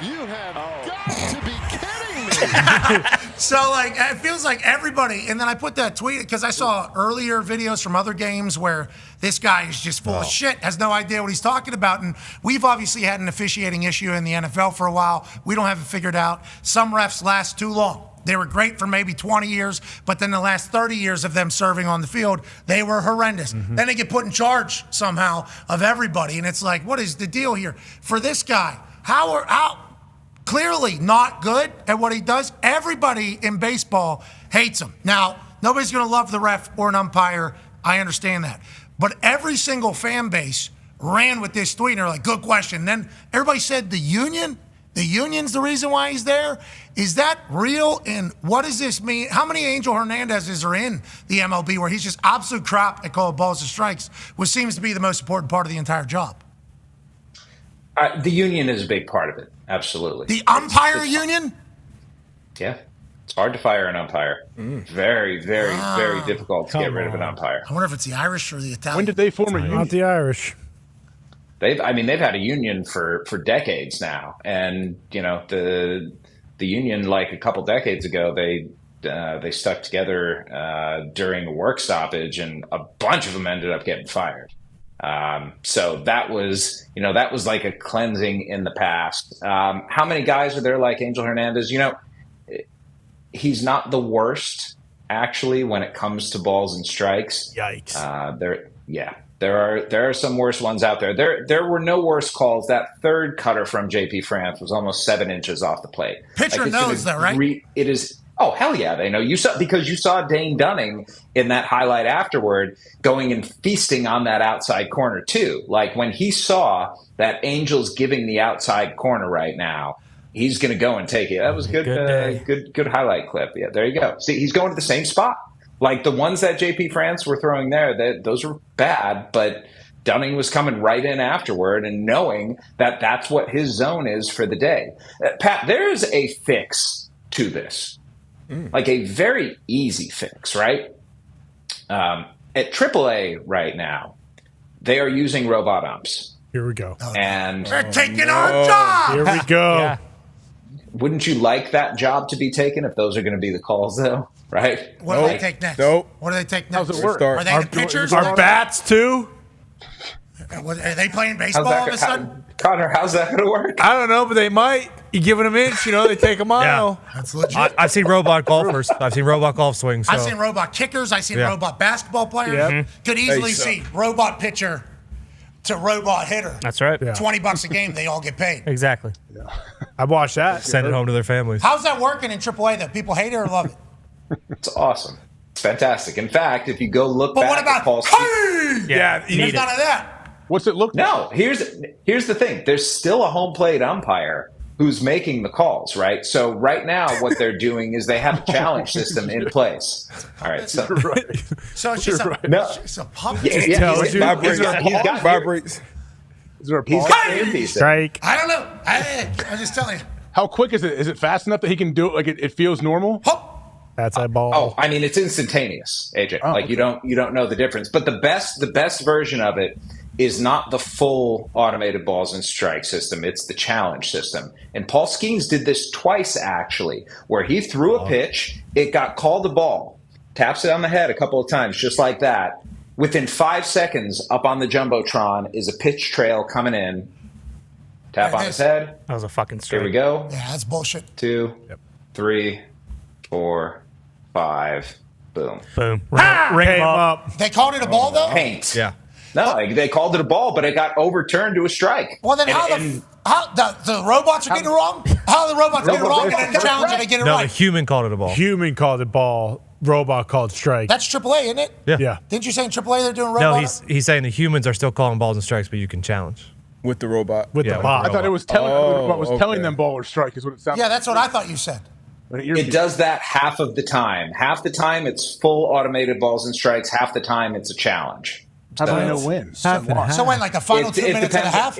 You have got to be kidding me. So, like, it feels like everybody, and then I put that tweet because I saw earlier videos from other games where this guy is just full of shit, has no idea what he's talking about. And we've obviously had an officiating issue in the NFL for a while. We don't have it figured out. Some refs last too long. They were great for maybe 20 years, but then the last 30 years of them serving on the field, they were horrendous. Then they get put in charge somehow of everybody, and it's like, what is the deal here? For this guy, how clearly not good at what he does. Everybody in baseball hates him. Now, nobody's going to love the ref or an umpire. I understand that. But every single fan base ran with this tweet, and they're like, good question. Then everybody said the union? The union's the reason why he's there? Is that real? And what does this mean? How many Angel Hernandezes are in the MLB where he's just absolute crap at calling balls and strikes, which seems to be the most important part of the entire job? The union is a big part of it. Absolutely. The umpire union? Yeah. It's hard to fire an umpire. Very, very, very difficult to get rid of an umpire. I wonder if it's the Irish or the Italian. When did they form a union? Not the Irish. They've had a union for decades now, and the union, like a couple decades ago, they stuck together during a work stoppage, and a bunch of them ended up getting fired. So that was like a cleansing in the past. How many guys are there like Angel Hernandez? He's not the worst actually when it comes to balls and strikes. Yikes! There are some worse ones out there. There were no worse calls. That third cutter from JP France was almost 7 inches off the plate. Pitcher knows that, right? It is. Oh, hell yeah, they know. You saw Dane Dunning in that highlight afterward going and feasting on that outside corner too. Like when he saw that Angel's giving the outside corner right now, he's going to go and take it. That was good highlight clip. Yeah, there you go. See, he's going to the same spot. Like the ones that JP France were throwing there, those were bad, but Dunning was coming right in afterward and knowing that that's what his zone is for the day. Pat, there is a fix to this, like a very easy fix, right? At AAA right now, they are using robot umps. Here we go. And they're taking our job. Here we go. Yeah. Wouldn't you like that job to be taken if those are going to be the calls, though? Right? What do they take next? Nope. What do they take next? How's it work? Are they the pitchers? Our bats too? Are they playing baseball all of a sudden? Connor, how's that going to work? I don't know, but they might. You giving them inch, they take a mile. That's legit. I've seen robot golfers. I've seen robot golf swings. So. I've seen robot kickers. I've seen robot basketball players. Yep. Could easily see robot pitcher to robot hitter. That's right. Yeah. $20 a game, they all get paid. Exactly. I watched that. Send it home to their families. How's that working in AAA though? People hate it or love it? It's awesome. It's fantastic. In fact, if you go look But back what at about Paul's Yeah, There's none of that. What's it look like? No, here's the thing. There's still a home plate umpire who's making the calls, right? So right now what they're doing is they have a challenge system in place. All right. So, So it's just it's a pump. Vibrates. Vibrates. Is there a He's pause? got earpiece. Strike. I don't know. I'm just telling you. How quick is it? Is it fast enough that he can do it like it feels normal? That's a ball. Oh, I mean, it's instantaneous, AJ. Okay. You don't know the difference. But the best version of it is not the full automated balls and strike system. It's the challenge system. And Paul Skeens did this twice, actually, where he threw a pitch, it got called a ball, taps it on the head a couple of times, just like that. Within 5 seconds, up on the Jumbotron is a pitch trail coming in. Tap on his head. That was a fucking strike. Here we go. Yeah, that's bullshit. 2, 3, 4, 5. Boom. Boom. Ring him up. They called it a ball though? Paint. Yeah. No, they called it a ball, but it got overturned to a strike. Well, then how the robots are getting it wrong? How are the robots getting it wrong and then the challenge and they get it No, right? the human called it a ball. Human called it ball. Robot called strike. That's AAA, isn't it? Yeah. Didn't you say in AAA they're doing No, robot? he's saying the humans are still calling balls and strikes, but you can challenge. With the robot. With Yeah, the with bot. I thought it was telling. Oh, What was telling them ball or strike is what it sounded. Yeah, that's what I thought you said. It does that half of the time. Half the time it's full automated balls and strikes. Half the time it's a challenge. How do I know when? So when like the final 2 minutes and a half?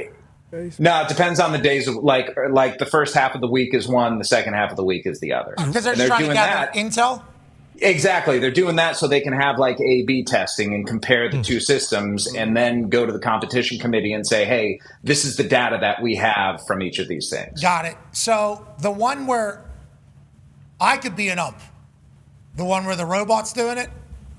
No, it depends on the days. Like the first half of the week is one, the second half of the week is the other. Because they're And just trying to doing gather that. intel? Exactly. They're doing that so they can have like A/B testing and compare the two systems and then go to the competition committee and say, hey, this is the data that we have from each of these things. Got it. So the one where I could be an ump, the one where the robot's doing it,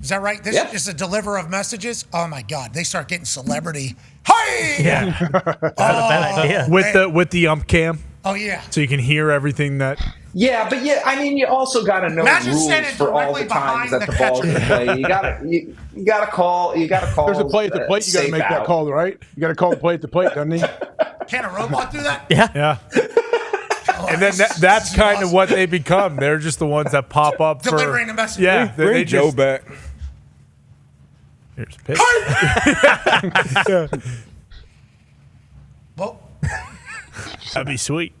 is that right? This is just a deliverer of messages. Oh my God, they start getting celebrity. Hey! Yeah. That's a bad idea. With the ump cam. Oh yeah. So you can hear everything that. Yeah, but I mean, you also got to know Imagine rules standing for all directly the times behind that the the ball's catcher. in play. You got to call. You got to call. There's a play at the plate. You got to safe make that out. call, right? You got to call the play at the plate, doesn't he? Can a robot do that? Yeah. And then that's kind of what they become. They're just the ones that pop up Delivering for the message. Yeah, Bring Joe back. Here's a pitch. Well, That'd be sweet.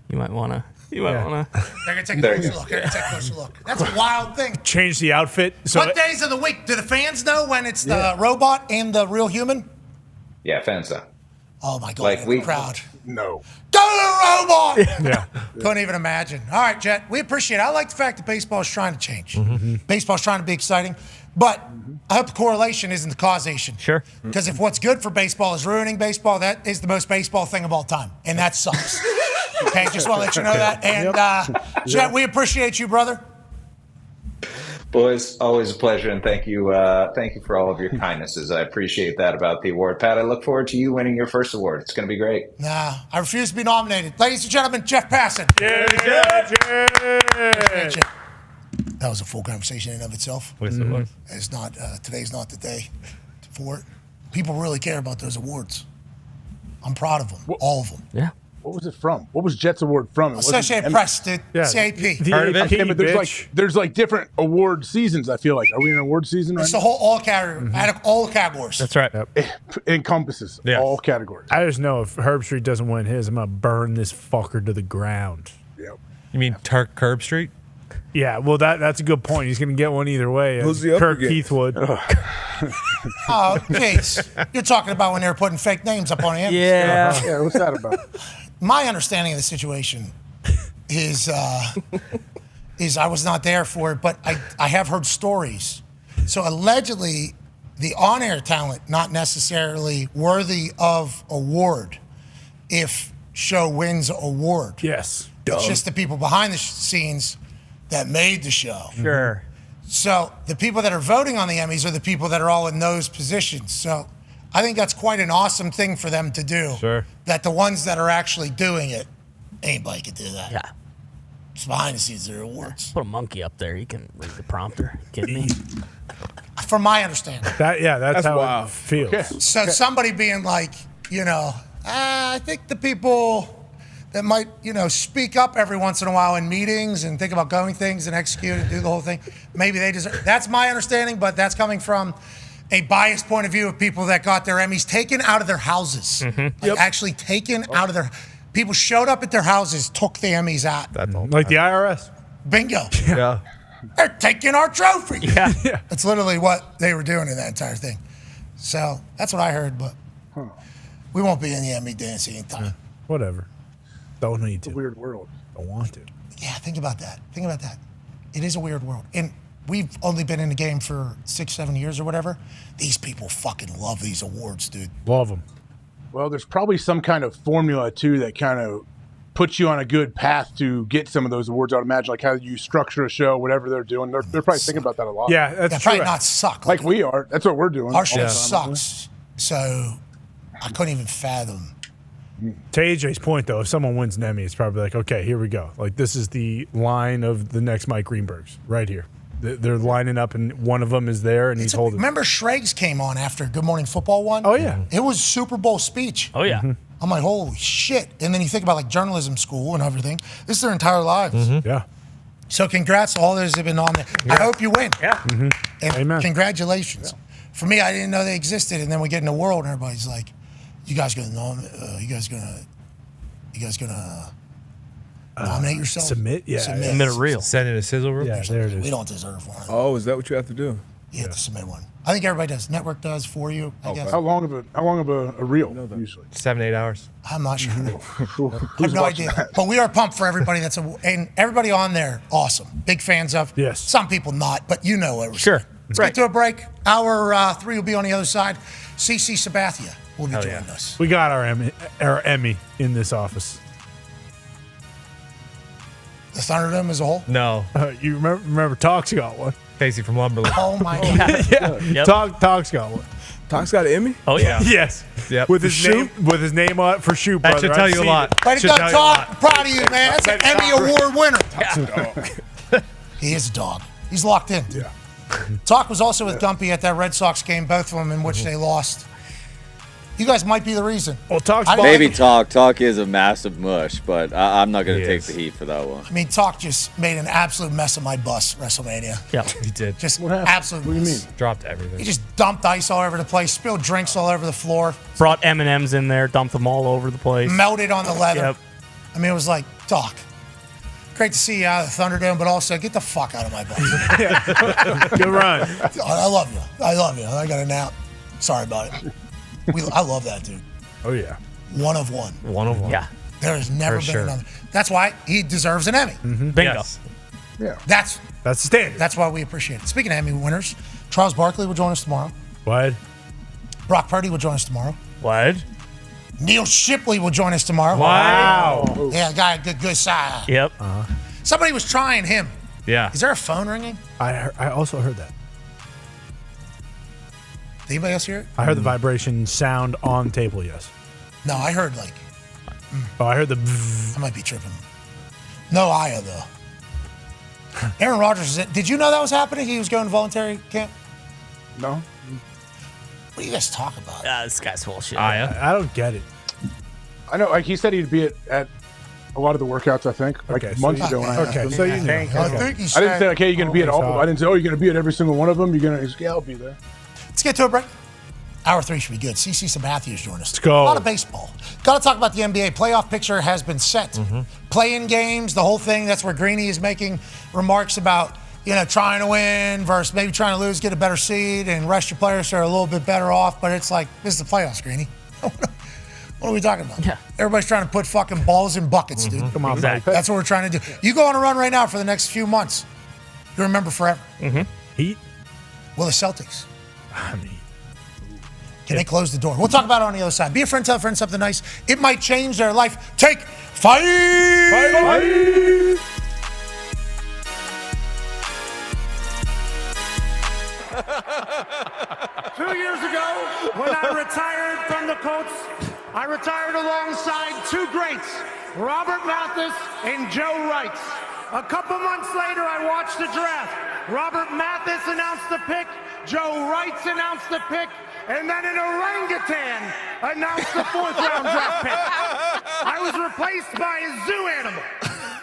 You might wanna. they're gonna take a closer look. They're gonna take a closer look. That's a wild thing. Change the outfit. So What days of the week do the fans know when it's the robot and the real human? Yeah, fans though. Oh my God, Like the we- crowd. No. Go to the robot! Yeah. Couldn't even imagine. All right, Jet, we appreciate it. I like the fact that baseball is trying to change. Mm-hmm. Baseball's trying to be exciting. But I hope the correlation isn't the causation. Sure. Because if what's good for baseball is ruining baseball, that is the most baseball thing of all time. And that sucks. Okay, just want to let you know that. And Jet, we appreciate you, brother. Boys, always a pleasure, and thank you for all of your kindnesses. I appreciate that about the award, Pat. I look forward to you winning your first award. It's going to be great. Nah, I refuse to be nominated. Ladies and gentlemen, Jeff Passan. That was a full conversation in and of itself. Yes, it was. It's not. Today's not the day for it. People really care about those awards. I'm proud of them, all of them. Yeah. What was it from? What was Jet's award from? It wasn't Associated Press, dude. CAP. Heard of it? Okay, but there's like different award seasons. I feel like. Are we in an award season right It's the whole all category, out of all categories. That's right. It encompasses all categories. I just know if Herb Street doesn't win his, I'm gonna burn this fucker to the ground. Yep. You mean Curb Street? Yeah, well that's a good point. He's gonna get one either way. Who's he up Kirk against? Heathwood. Oh, jeez. You're talking about when they were putting fake names up on him. Yeah. Yeah, what's that about? My understanding of the situation is I was not there for it, but I have heard stories. So allegedly, the on-air talent not necessarily worthy of award if show wins award. Yes. It's just the people behind the scenes that made the show. Sure. So the people that are voting on the Emmys are the people that are all in those positions. So I think that's quite an awesome thing for them to do. Sure. That the ones that are actually doing it, anybody could do that. Yeah. It's behind the scenes of their awards. Put a monkey up there. He can read the prompter. Kidding me? From my understanding. That's how it feels. So somebody being like, I think the people that might, speak up every once in a while in meetings and think about going things and execute and do the whole thing, maybe they deserve. That's my understanding, but that's coming from a biased point of view of people that got their Emmys taken out of their houses. Actually taken out of their. People showed up at their houses, took the Emmys out. That's all. Like the IRS. Bingo. Yeah. They're taking our trophy. Yeah. That's literally what they were doing in that entire thing. So that's what I heard, but we won't be in the Emmy dance anytime. Whatever. Don't need to. It's a weird world. Don't want to. Yeah, think about that. It is a weird world. And we've only been in the game for 6-7 years or whatever. These people fucking love these awards, dude. Love them. Well, there's probably some kind of formula, too, that kind of puts you on a good path to get some of those awards. I would imagine, like how you structure a show, whatever they're doing. They're probably thinking about that a lot. Yeah, that's true. Probably not suck. Like we are. That's what we're doing. Our show sucks. So I couldn't even fathom. To AJ's point, though, if someone wins an Emmy, it's probably like, okay, here we go. Like, this is the line of the next Mike Greenberg's right here. They're lining up, and one of them is there, and he's holding. Remember Schrags came on after Good Morning Football won? Oh, yeah. It was Super Bowl speech. Oh, yeah. I'm like, holy shit. And then you think about like journalism school and everything. This is their entire lives. Yeah. So congrats to all those that have been on there. I hope you win. Yeah. And Amen. Congratulations. For me, I didn't know they existed. And then we get in the world and everybody's like, you guys gonna nominate yourself? Submit? Yeah. Submit a reel. Send in a sizzle reel. Yeah, there it is. We don't deserve one. Oh, is that what you have to do? You have to submit one. I think everybody does. Network does for you, I guess. How long of a reel usually? 7-8 hours. I'm not sure. I have no idea. But we are pumped for everybody and everybody on there, awesome. Big fans of. Yes. Some people not, but you know everything. Sure. Let's get to a break. Hour 3 will be on the other side. CC Sabathia will be joining us. We got our Emmy in this office. The Thunderdome as a whole? No. You remember Talk's got one. Casey from Lumberland. Oh, my God. Yeah. Yep. Talk's got one. Talk's got an Emmy? Oh, yeah. Yes. Yep. With his name on it for Shoe That Brother. should tell you a lot. Way to Should go, tell you a lot. Talk. Proud of you, man. That's an Emmy Award winner. He is a dog. He's locked in. Yeah. Talk was also with Dumpy at that Red Sox game, both of them in which they lost. You guys might be the reason. Well, Talk's maybe Talk is a massive mush, but I'm not going to take the heat for that one. I mean, Talk just made an absolute mess of my bus, WrestleMania. Yeah, he did. Just What happened? absolute What do you mess. mean? Dropped everything. He just dumped ice all over the place, spilled drinks all over the floor, Brought M&Ms in there, dumped them all over the place. melted on the leather. Yep. I mean, it was like, Talk, great to see you out of the Thunderdome, but also get the fuck out of my bus. Good run. I love you. I got a nap. Sorry about it. I love that dude. Oh, yeah. One of one. One of one. Yeah. There has never For been sure. another. That's why he deserves an Emmy. Bingo. Yes. Yeah. That's the standard. That's why we appreciate it. Speaking of Emmy winners, Charles Barkley will join us tomorrow. What? Brock Purdy will join us tomorrow. What? Neil Shipley will join us tomorrow. Wow. Yeah, guy, good side. Yep. Somebody was trying him. Yeah. Is there a phone ringing? I also heard that. Did anybody else hear it? I heard the vibration sound on the table, yes. No, I heard like, Oh, I heard the bzzz. I might be tripping. No Aya, though. Aaron Rodgers, did you know that was happening? He was going to voluntary camp? No. What do you guys talk about? This guy's full of shit. I don't get it. I know. Like he said, he'd be at a lot of the workouts. I think Okay, like so months you- ago. When I asked okay, him. so you knew. I think he I said, didn't say, okay, you're going to be at all. Stop. I didn't say, oh, you're going to be at every single one of them. You're going to, yeah, I'll be there. Let's get to a break. Hour 3 should be good. CC Sabathia is joining us. Let's go. A lot of baseball. Got to talk about the NBA. Playoff picture has been set. Play-in games, the whole thing. That's where Greeny is making remarks about, trying to win versus maybe trying to lose, get a better seed, and rest your players so are a little bit better off. But it's like, this is the playoffs, Greeny. What are we talking about? Yeah. Everybody's trying to put fucking balls in buckets, dude. Come on, Exactly. That's what we're trying to do. You go on a run right now for the next few months. You remember forever. Heat? Well, the Celtics. I mean, Can they close the door? We'll talk about it on the other side. Be a friend, tell a friend something nice. It might change their life. Take 5. 2 years ago, when I retired from the Colts, I retired alongside two greats, Robert Mathis and Joe Wright. A couple months later, I watched the draft. Robert Mathis announced the pick, Joe Wright announced the pick, and then an orangutan announced the 4th-round draft pick. I was replaced by a zoo animal.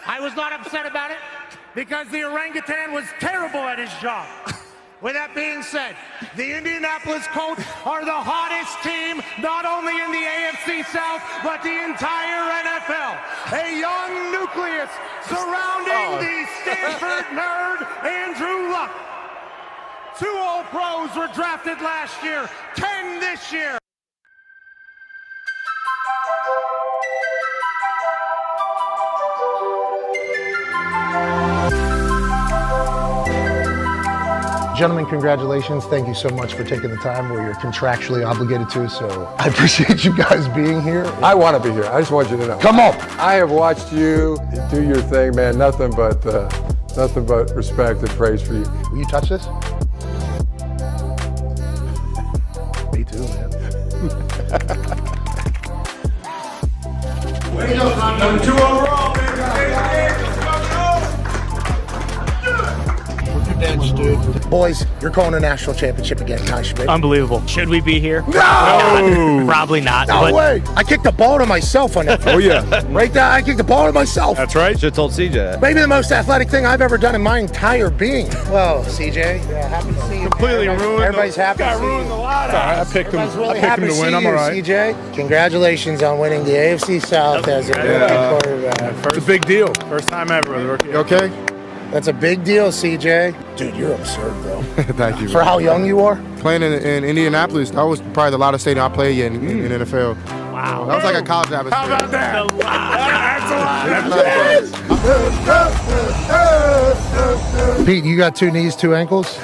I was not upset about it because the orangutan was terrible at his job. With that being said, the Indianapolis Colts are the hottest team, not only in the AFC South, but the entire NFL. A young nucleus surrounding the Stanford nerd, Andrew Luck. 2 All-Pros were drafted last year, 10 this year. Gentlemen, congratulations. Thank you so much for taking the time where you're contractually obligated to, so I appreciate you guys being here. I want to be here. I just want you to know. Come on. I have watched you do your thing, man. Nothing but respect and praise for you. Will you touch this? Me too, man. Way to go, son. 2 overall, man. Boys, you're calling a national championship again, Kai Schmidt. Unbelievable. Should we be here? No! Probably not. No way. I kicked the ball to myself on that. Oh, yeah. Right there, I kicked the ball to myself. That's right. Should have told CJ. Maybe the most athletic thing I've ever done in my entire being. Well, CJ, yeah, happy to see you. Completely ruined. Everybody's happy to see you. Ruined the lot. I picked him. Really I picked happy him to see win. I'm you, all right. CJ. Congratulations on winning the AFC South as a rookie quarterback. It's a big deal. First time ever with a rookie. You okay? That's a big deal, CJ. Dude, you're absurd, bro. Thank you. For how young you are? Playing in Indianapolis, that was probably the loudest stadium I played in NFL. Wow. That was like a college atmosphere. How about that? Pete, you got 2 knees, 2 ankles?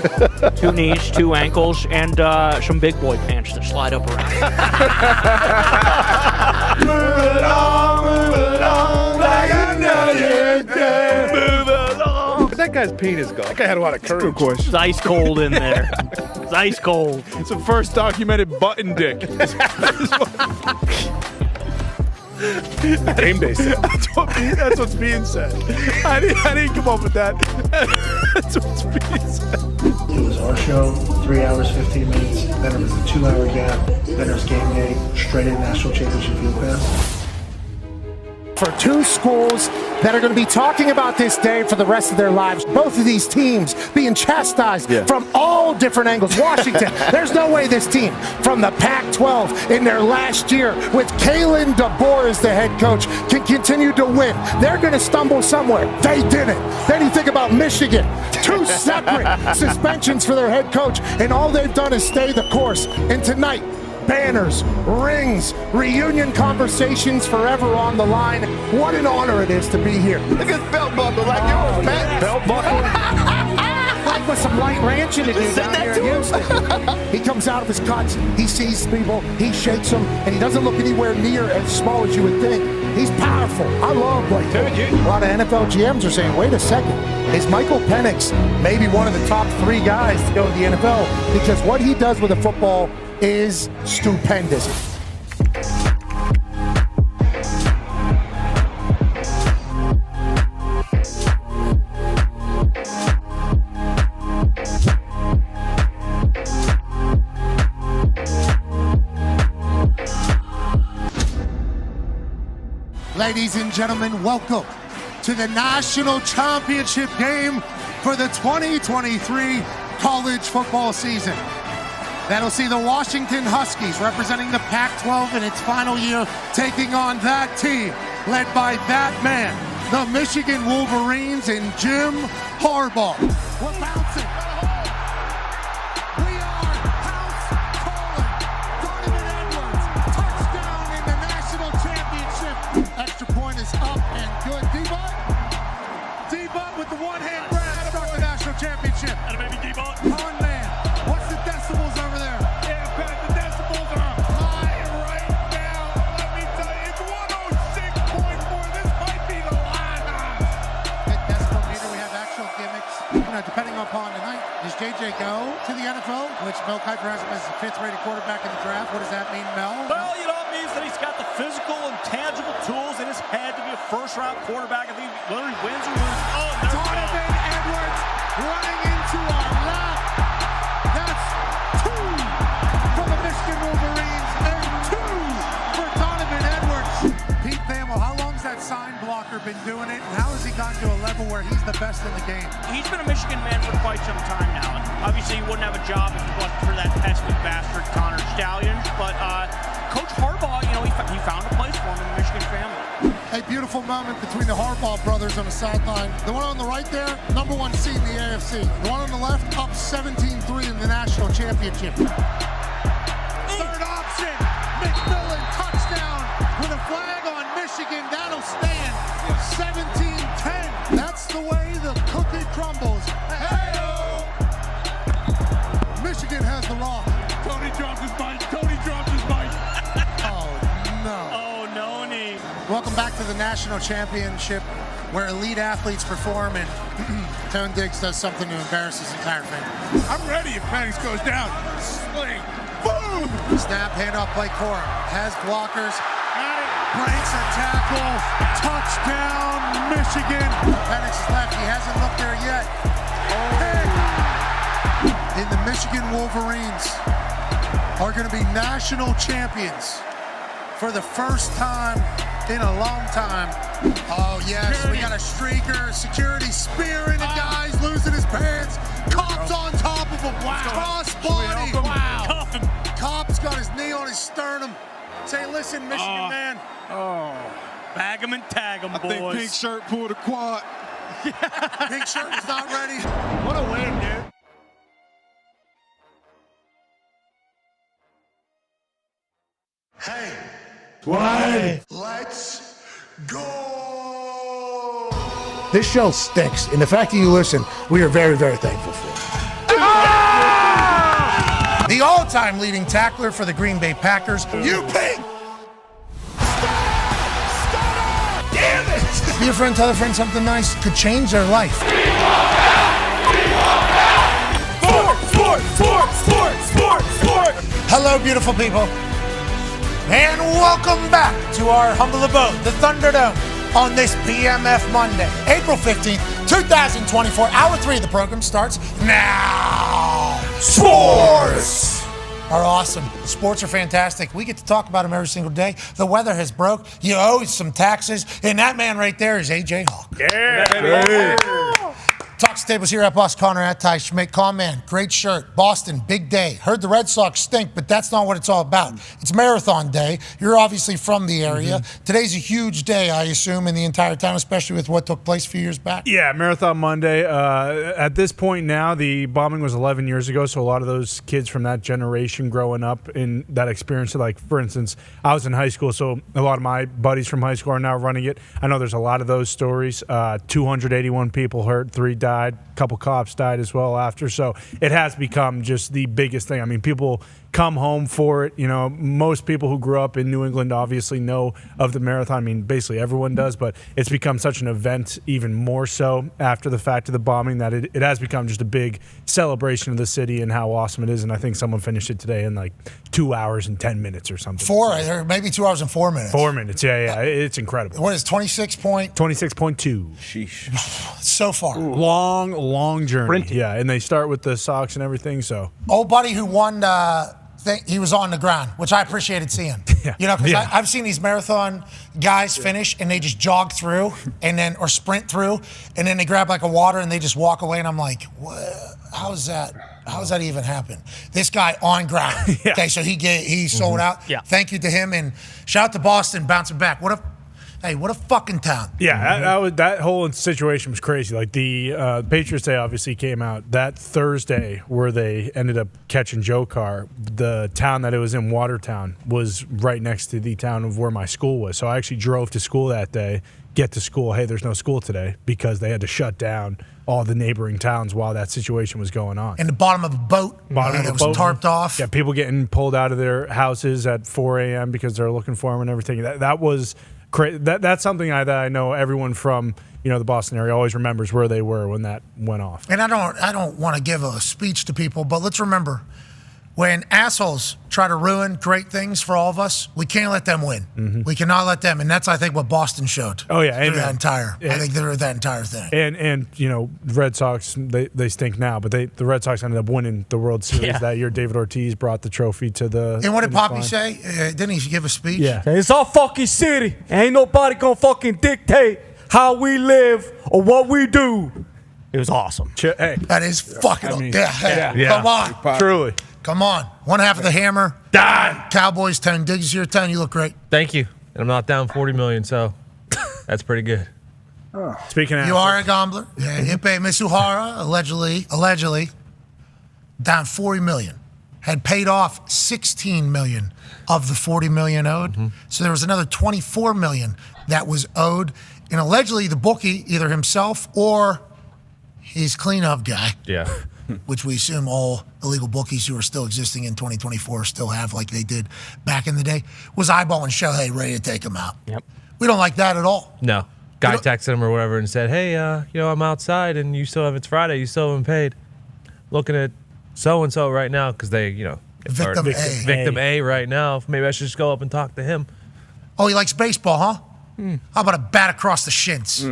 2 knees, 2 ankles, and some big boy pants that slide up around. Move along like I know you can. Move along. Where'd that guy's penis go? That guy had a lot of courage. Good question. It's ice cold in there. It's ice cold. It's the first documented button dick. Game day stuff. That's what's being said. I didn't come up with that. That's what's being said. It was our show, 3 hours, 15 minutes. Then it was a 2-hour gap. Then it was game day, straight in national championship field pass. For 2 schools that are going to be talking about this day for the rest of their lives. Both of these teams being chastised from all different angles. Washington, there's no way this team from the Pac-12 in their last year with Kalen DeBoer as the head coach can continue to win. They're going to stumble somewhere. They didn't. Then you think about Michigan. 2 separate suspensions for their head coach, and all they've done is stay the course. And tonight, banners, rings, reunion conversations forever on the line. What an honor it is to be here. Look at his belt buckle like yours, man. Belt buckle. Like with some light ranching to do down here in Houston. He comes out of his cuts, he sees people, he shakes them, and he doesn't look anywhere near as small as you would think. He's powerful. I love Blake. A lot of NFL GMs are saying, wait a second, is Michael Penix maybe one of the top 3 guys to go to the NFL? Because what he does with the football is stupendous. Ladies and gentlemen, welcome to the national championship game for the 2023 college football season. That'll see the Washington Huskies representing the Pac-12 in its final year, taking on that team led by that man, the Michigan Wolverines and Jim Harbaugh. We're bouncing. We are house calling. Donovan Edwards, touchdown in the national championship. Extra point is up and good. D-Butt with the one-hand grab to start the national championship. And maybe D-Butt. Con man. What's the decibels over there? Yeah, Pat, the decibels are Does JJ go to the NFL, which Mel Kiper has him as the 5th-rated quarterback in the draft? What does that mean, Mel? Well, it means that he's got the physical and tangible tools in his head to be a first-round quarterback. I think whether he wins or loses. Oh, Donovan Edwards running into our lap. That's 2 for the Michigan Wolverines and 2 for Donovan Edwards. Pete Thamel, how long's that sign blocker been doing it, and how has he gotten to a level where he's the best in the game? He's been a Michigan man for quite some time now. And obviously, he wouldn't have a job if it wasn't for that pesky bastard Connor Stallions. But Coach Harbaugh, he found a place for him in the Michigan family. A beautiful moment between the Harbaugh brothers on the sideline. The one on the right there, number 1 seed in the AFC. The one on the left, up 17-3 in the national championship. Third option, McMillan, touchdown with a flag on Michigan. That'll stand 17-10. That's the way the cookie crumbles. Hey-o! Michigan has the rock. Tony drops his mic. Tony drops his mic. Oh, no. Oh, no need. Welcome back to the national championship where elite athletes perform and Tone Diggs does something to embarrass his entire family. I'm ready if Penix goes down. Sling. Boom! Snap, handoff, play Cora. Has blockers. Breaks a tackle. Touchdown, Michigan. Penix is left. He hasn't looked there yet. And the Michigan Wolverines are going to be national champions for the first time in a long time. Oh, yes, security. We got a streaker. Security spearing a guy's losing his pants. Cops on top of him. Wow. Cross body. Wow. Cop's got his knee on his sternum. Say, listen, Michigan man. Oh. Bag him and tag him, boys. I think Pink Shirt pulled a quad. Pink Shirt is not ready. What a win, dude. Hey. Why? Let's go. This show stinks, and the fact that you listen, we are very, very thankful for. The all-time leading tackler for the Green Bay Packers, you pig! Damn it! Be a friend, tell a friend something nice could change their life. Sport! Hello, beautiful people. And welcome back to our humble abode, the Thunderdome, on this PMF Monday, April 15th, 2024. Hour 3 of the program starts now. Sports are awesome. Sports are fantastic. We get to talk about them every single day. The weather has broke. You owe some taxes. And that man right there is AJ Hawk. Yeah. Talks tables here at Boss Connor at Ty Schmidt. Calm man, great shirt. Boston, big day. Heard the Red Sox stink, but that's not what it's all about. It's Marathon Day. You're obviously from the area. Today's a huge day, I assume, in the entire town, especially with what took place a few years back. Yeah, Marathon Monday. At this point now, the bombing was 11 years ago, so a lot of those kids from that generation growing up in that experience, like, for instance, I was in high school, so a lot of my buddies from high school are now running it. I know there's a lot of those stories. 281 people hurt, 3 died. A couple cops died as well after. So it has become just the biggest thing. I mean, people come home for it. You know, most people who grew up in New England obviously know of the marathon. I mean, basically everyone does, but it's become such an event even more so after the fact of the bombing that it has become just a big celebration of the city and how awesome it is. And I think someone finished it today in like 2 hours and 10 minutes or something. Or maybe 2 hours and 4 minutes. 4 minutes, yeah. It's incredible. What is 26.2? 26.2. Sheesh. So far. Long journey. Printing. Yeah, and they start with the socks and everything, so. Old buddy who won, he was on the ground, which I appreciated seeing. Yeah. You know, because I've seen these marathon guys finish and they just jog through and then, or sprint through, and then they grab like a water and they just walk away, and I'm like, what? How's that even happen? This guy on ground. Yeah. Okay, so he sold out. Yeah. Thank you to him, and shout out to Boston bouncing back. What a fucking town. Yeah, that whole situation was crazy. Like the Patriots Day obviously came out that Thursday where they ended up catching Joe Carr. The town that it was in, Watertown, was right next to the town of where my school was. So I actually drove to school that day, get to school. Hey, there's no school today because they had to shut down all the neighboring towns while that situation was going on. In the bottom of a boat that was tarped off. Yeah, people getting pulled out of their houses at 4 a.m. because they're looking for them and everything. That was crazy. That's something that I know everyone from the Boston area always remembers where they were when that went off. And I don't want to give a speech to people, but let's remember, when assholes try to ruin great things for all of us, we can't let them win. Mm-hmm. We cannot let them, and that's I think what Boston showed. Oh yeah, through I think they're that entire thing. And the Red Sox they stink now, but the Red Sox ended up winning the World Series that year. David Ortiz brought the trophy to the. And what did Poppy line. say? Didn't he give a speech? Yeah, it's our fucking city. Ain't nobody gonna fucking dictate how we live or what we do. It was awesome. Hey, that is fucking. Yeah. Come on, truly. Come on. One half of the hammer. Dahn. Cowboys 10. Diggs here 10. You look great. Thank you. And I'm not down $40 million, so that's pretty good. Speaking of you are a gambler. Yeah, Ipe Mitsuhara allegedly down $40 million. Had paid off $16 million of the $40 million owed. Mm-hmm. So there was another $24 million that was owed. And allegedly the bookie, either himself or his cleanup guy, which we assume all illegal bookies who are still existing in 2024 still have like they did back in the day, was eyeballing Shohei ready to take him out. Yep. We don't like that at all. No. Guy texted him or whatever and said, hey, I'm outside and it's Friday. You still haven't paid. Looking at so-and-so right now because they, Victim A right now. Maybe I should just go up and talk to him. Oh, he likes baseball, huh? How about a bat across the shins?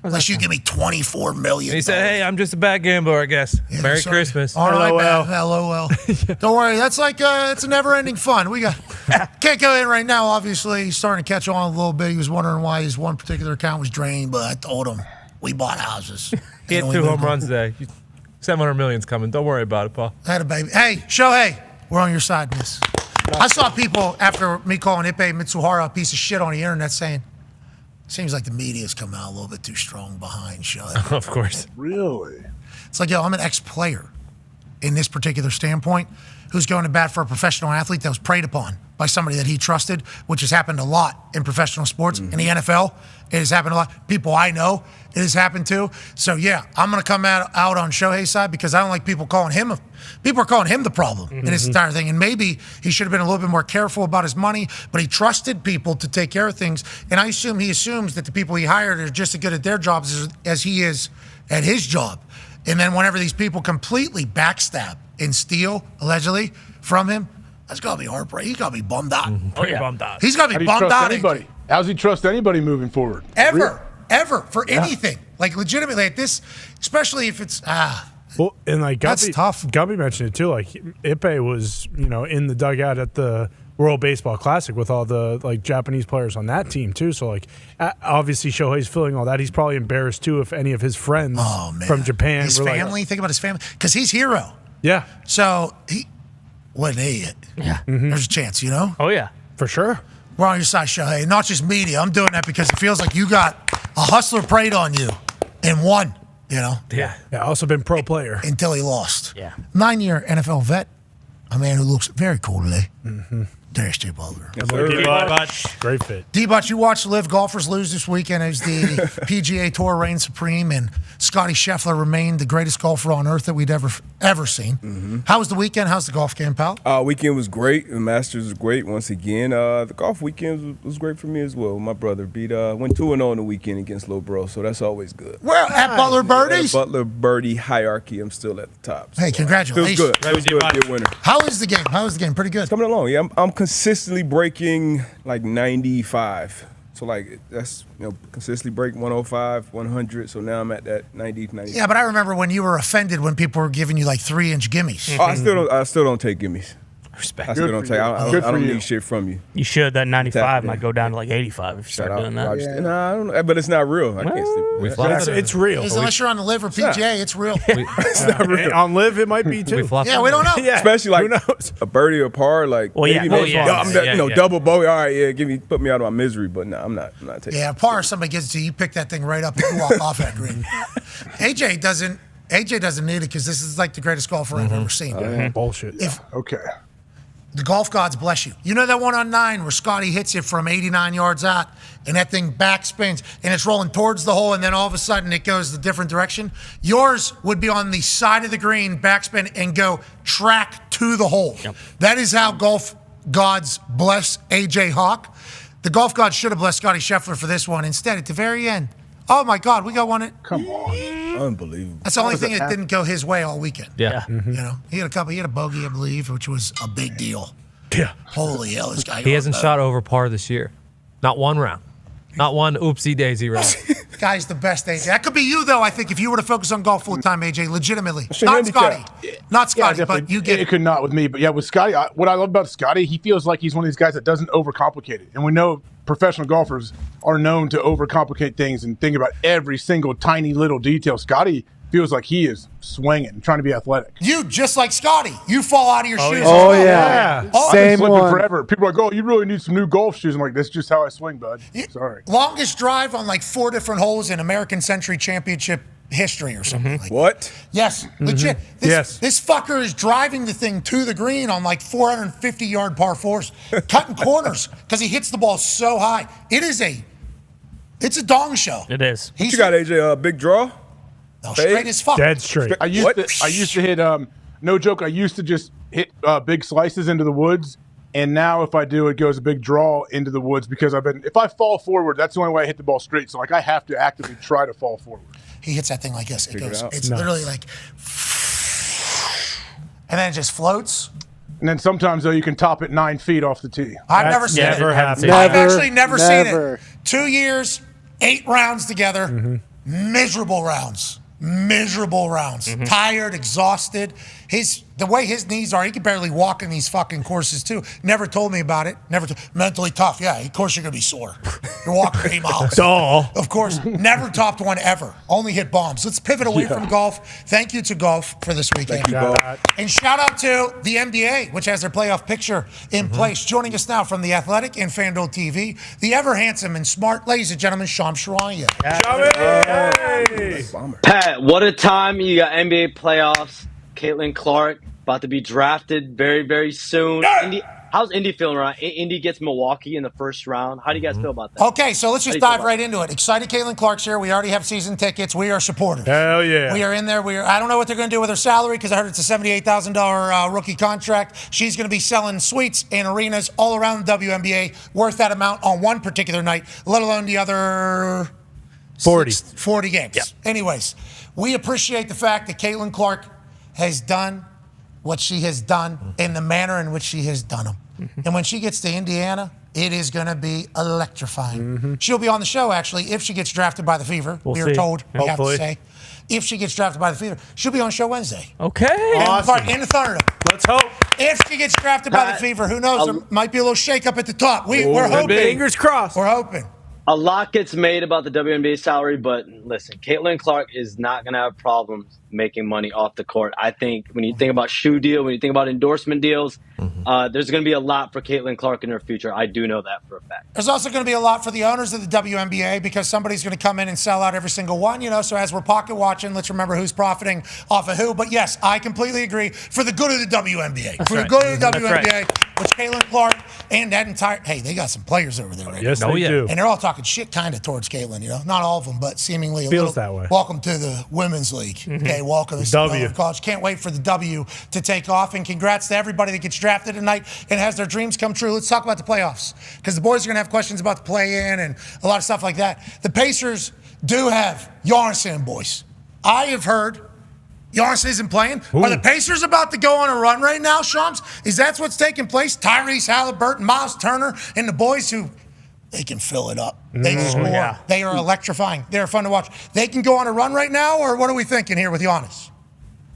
Unless you give me $24 million. And he said, hey, I'm just a bad gambler, I guess. Yeah, Merry sorry. Christmas. All right, man. LOL. Don't worry. That's like, it's a never-ending fun. We can't go in right now, obviously. He's starting to catch on a little bit. He was wondering why his one particular account was drained, but I told him we bought houses. He hit 2 home runs today. $700 million's coming. Don't worry about it, Paul. I had a baby. Hey, Shohei, we're on your side in this. I saw people, after me calling Ipe Mitsuhara a piece of shit on the internet, saying, seems like the media's come out a little bit too strong behind Shohei. Of course. Really? It's like, I'm an ex-player in this particular standpoint who's going to bat for a professional athlete that was preyed upon by somebody that he trusted, which has happened a lot in professional sports. In the NFL, it has happened a lot. People I know, it has happened to. So, I'm going to come out on Shohei's side because I don't like people calling him people are calling him the problem in this entire thing. And maybe he should have been a little bit more careful about his money, but he trusted people to take care of things. And I assume he assumes that the people he hired are just as good at their jobs as he is at his job. And then whenever these people completely backstab and steal, allegedly, from him, that's got to be heartbreaking. He's got to be bummed out. Bummed out. He's got to be bummed out. Anybody? How does he trust anybody moving forward? Ever, for anything. Like, legitimately, like this, especially if it's, Well, and like that's tough. Gumby mentioned it too. Like Ipe was, in the dugout at the World Baseball Classic with all the Japanese players on that team too. So obviously Shohei's feeling all that. He's probably embarrassed too if any of his friends from Japan, his family. Think about his family, because he's hero. Yeah. So what an idiot. Yeah. There's a chance, Oh yeah, for sure. We're on your side, Shohei. Not just media. I'm doing that because it feels like you got a hustler preyed on you and won. Yeah. Also been pro player until he lost. Yeah. 9-year NFL vet, a man who looks very cool today. Darius J. Butler. Great fit. D-Butch, you watched live golfers lose this weekend as the PGA Tour reigned supreme and Scottie Scheffler remained the greatest golfer on earth that we'd ever seen. How was the weekend? How's the golf game, pal? Weekend was great. The Masters was great once again. The golf weekend was great for me as well. My brother went 2-0 on the weekend against Low Bro, so that's always good. Well, at Butler Birdies? Butler Birdie hierarchy, I'm still at the top. So, hey, congratulations. Feels good. Feels good to be a winner. How is the game? Pretty good. It's coming along. Yeah, I'm consistently breaking 95. So that's consistently break 105, 100. So now I'm at that 90, 90. Yeah, but I remember when you were offended when people were giving you 3-inch gimmies. Oh, I still don't take gimmies. Respect. I still don't take. I don't need shit from you. You should. That 95 might go down to 85 if you start doing that. No, I don't know, but it's not real. I can't sleep. It's real. Unless you're on the live or PGA, it's real. It's not real. On live, it might be too. We don't know. Yeah. Especially who knows? a birdie or par, maybe double bogey. All right, put me out of my misery. But no, I'm not taking. Yeah, par. Somebody gets to you, pick that thing right up and you walk off that green. AJ doesn't need it because this is the greatest golfer I've ever seen. Bullshit. Okay. The golf gods bless you. You know that one on 9 where Scottie hits it from 89 yards out and that thing backspins and it's rolling towards the hole and then all of a sudden it goes the different direction? Yours would be on the side of the green, backspin, and go track to the hole. Yep. That is how golf gods bless A.J. Hawk. The golf gods should have blessed Scottie Scheffler for this one. Instead, at the very end, oh my God, we got one. Come on. Unbelievable. That's the only thing that didn't go his way all weekend. Yeah. You know, he had a bogey, I believe, which was a big deal. Yeah. Holy hell, this guy. He hasn't shot over par this year. Not one round. Not one oopsie daisy round. Guy's the best, AJ. That could be you, though, I think, if you were to focus on golf full time, AJ, legitimately. That's your Not handicap. Scottie. Not Scottie, Yeah, but you get it. Could not with me. But yeah, with Scottie, what I love about Scottie, he feels like he's one of these guys that doesn't overcomplicate it. And we know professional golfers are known to overcomplicate things and think about every single tiny little detail. Scottie feels like he is swinging, trying to be athletic. You, just like Scottie, you fall out of your shoes. Oh, yeah. I've been slipping forever. People are like, oh, you really need some new golf shoes. I'm like, that's just how I swing, bud. Sorry. Longest drive on like 4 different holes in American Century Championship history or something like that. What? Yes, legit. This fucker is driving the thing to the green on like 450-yard par 4s, cutting corners because he hits the ball so high. It's a dong show. It is. What you got, AJ? Big draw? No, straight as fuck. Dead straight. I used to hit, no joke, I used to just hit big slices into the woods. And now if I do, it goes a big draw into the woods because if I fall forward, that's the only way I hit the ball straight. So like I have to actively try to fall forward. He hits that thing like this. It's literally like, and then it just floats. And then sometimes, though, you can top it 9 feet off the tee. I've never seen it. I've actually never seen it. 2 years, 8 rounds together, miserable rounds. Tired, exhausted. The way his knees are, he can barely walk in these fucking courses too. Never told me about it. Mentally tough. Yeah, of course you're gonna be sore. You're walking 8 miles. Of course, never topped one ever. Only hit bombs. Let's pivot away from golf. Thank you to golf for this weekend. Thank you, golf. And shout out to the NBA, which has their playoff picture in place. Joining us now from The Athletic and FanDuel TV, the ever handsome and smart, ladies and gentlemen, Sham Charania. Pat, what a time. You got NBA playoffs. Caitlin Clark about to be drafted very, very soon. How's Indy feeling right? Indy gets Milwaukee in the first round. How do you guys feel about that? Okay, so let's just dive right into it. Excited Caitlin Clark's here. We already have season tickets. We are supporters. Hell yeah. We are in there. I don't know what they're going to do with her salary because I heard it's a $78,000 rookie contract. She's going to be selling suites and arenas all around the WNBA worth that amount on one particular night, let alone the other 40 games. Yep. Anyways, we appreciate the fact that Caitlin Clark has done what she has done in the manner in which she has done them. And when she gets to Indiana, it is going to be electrifying. She'll be on the show, actually, if she gets drafted by the Fever. We are told, we have to say. If she gets drafted by the Fever, she'll be on the show Wednesday. Okay. Awesome. In the Thunderdome. Let's hope. If she gets drafted by the Fever, who knows? There might be a little shake-up at the top. We're hoping. Fingers crossed. We're hoping. A lot gets made about the WNBA salary, but listen, Caitlin Clark is not going to have problems making money off the court. I think when you think about shoe deal, when you think about endorsement deals, there's going to be a lot for Caitlin Clark in her future. I do know that for a fact. There's also going to be a lot for the owners of the WNBA because somebody's going to come in and sell out every single one, So as we're pocket watching, let's remember who's profiting off of who. But yes, I completely agree. For the good of the WNBA. The good of the WNBA, which Caitlin Clark and that entire, they got some players over there right Yes, now. they do. And they're all talking shit kind of towards Caitlin, Not all of them, but seemingly a Feels little. that way. Welcome to the Women's League. Okay, welcome to W. College. Can't wait for the W to take off. And congrats to everybody that gets drafted tonight and has their dreams come true. Let's talk about the playoffs because the boys are going to have questions about the play-in and a lot of stuff like that. The Pacers do have Giannis and boys. I have heard Giannis isn't playing. Ooh. Are the Pacers about to go on a run right now, Shams? Is that what's taking place? Tyrese Halliburton, Miles Turner, and the boys who they can fill it up. They can score. Yeah. They are electrifying. They're fun to watch. They can go on a run right now, or what are we thinking here with Giannis?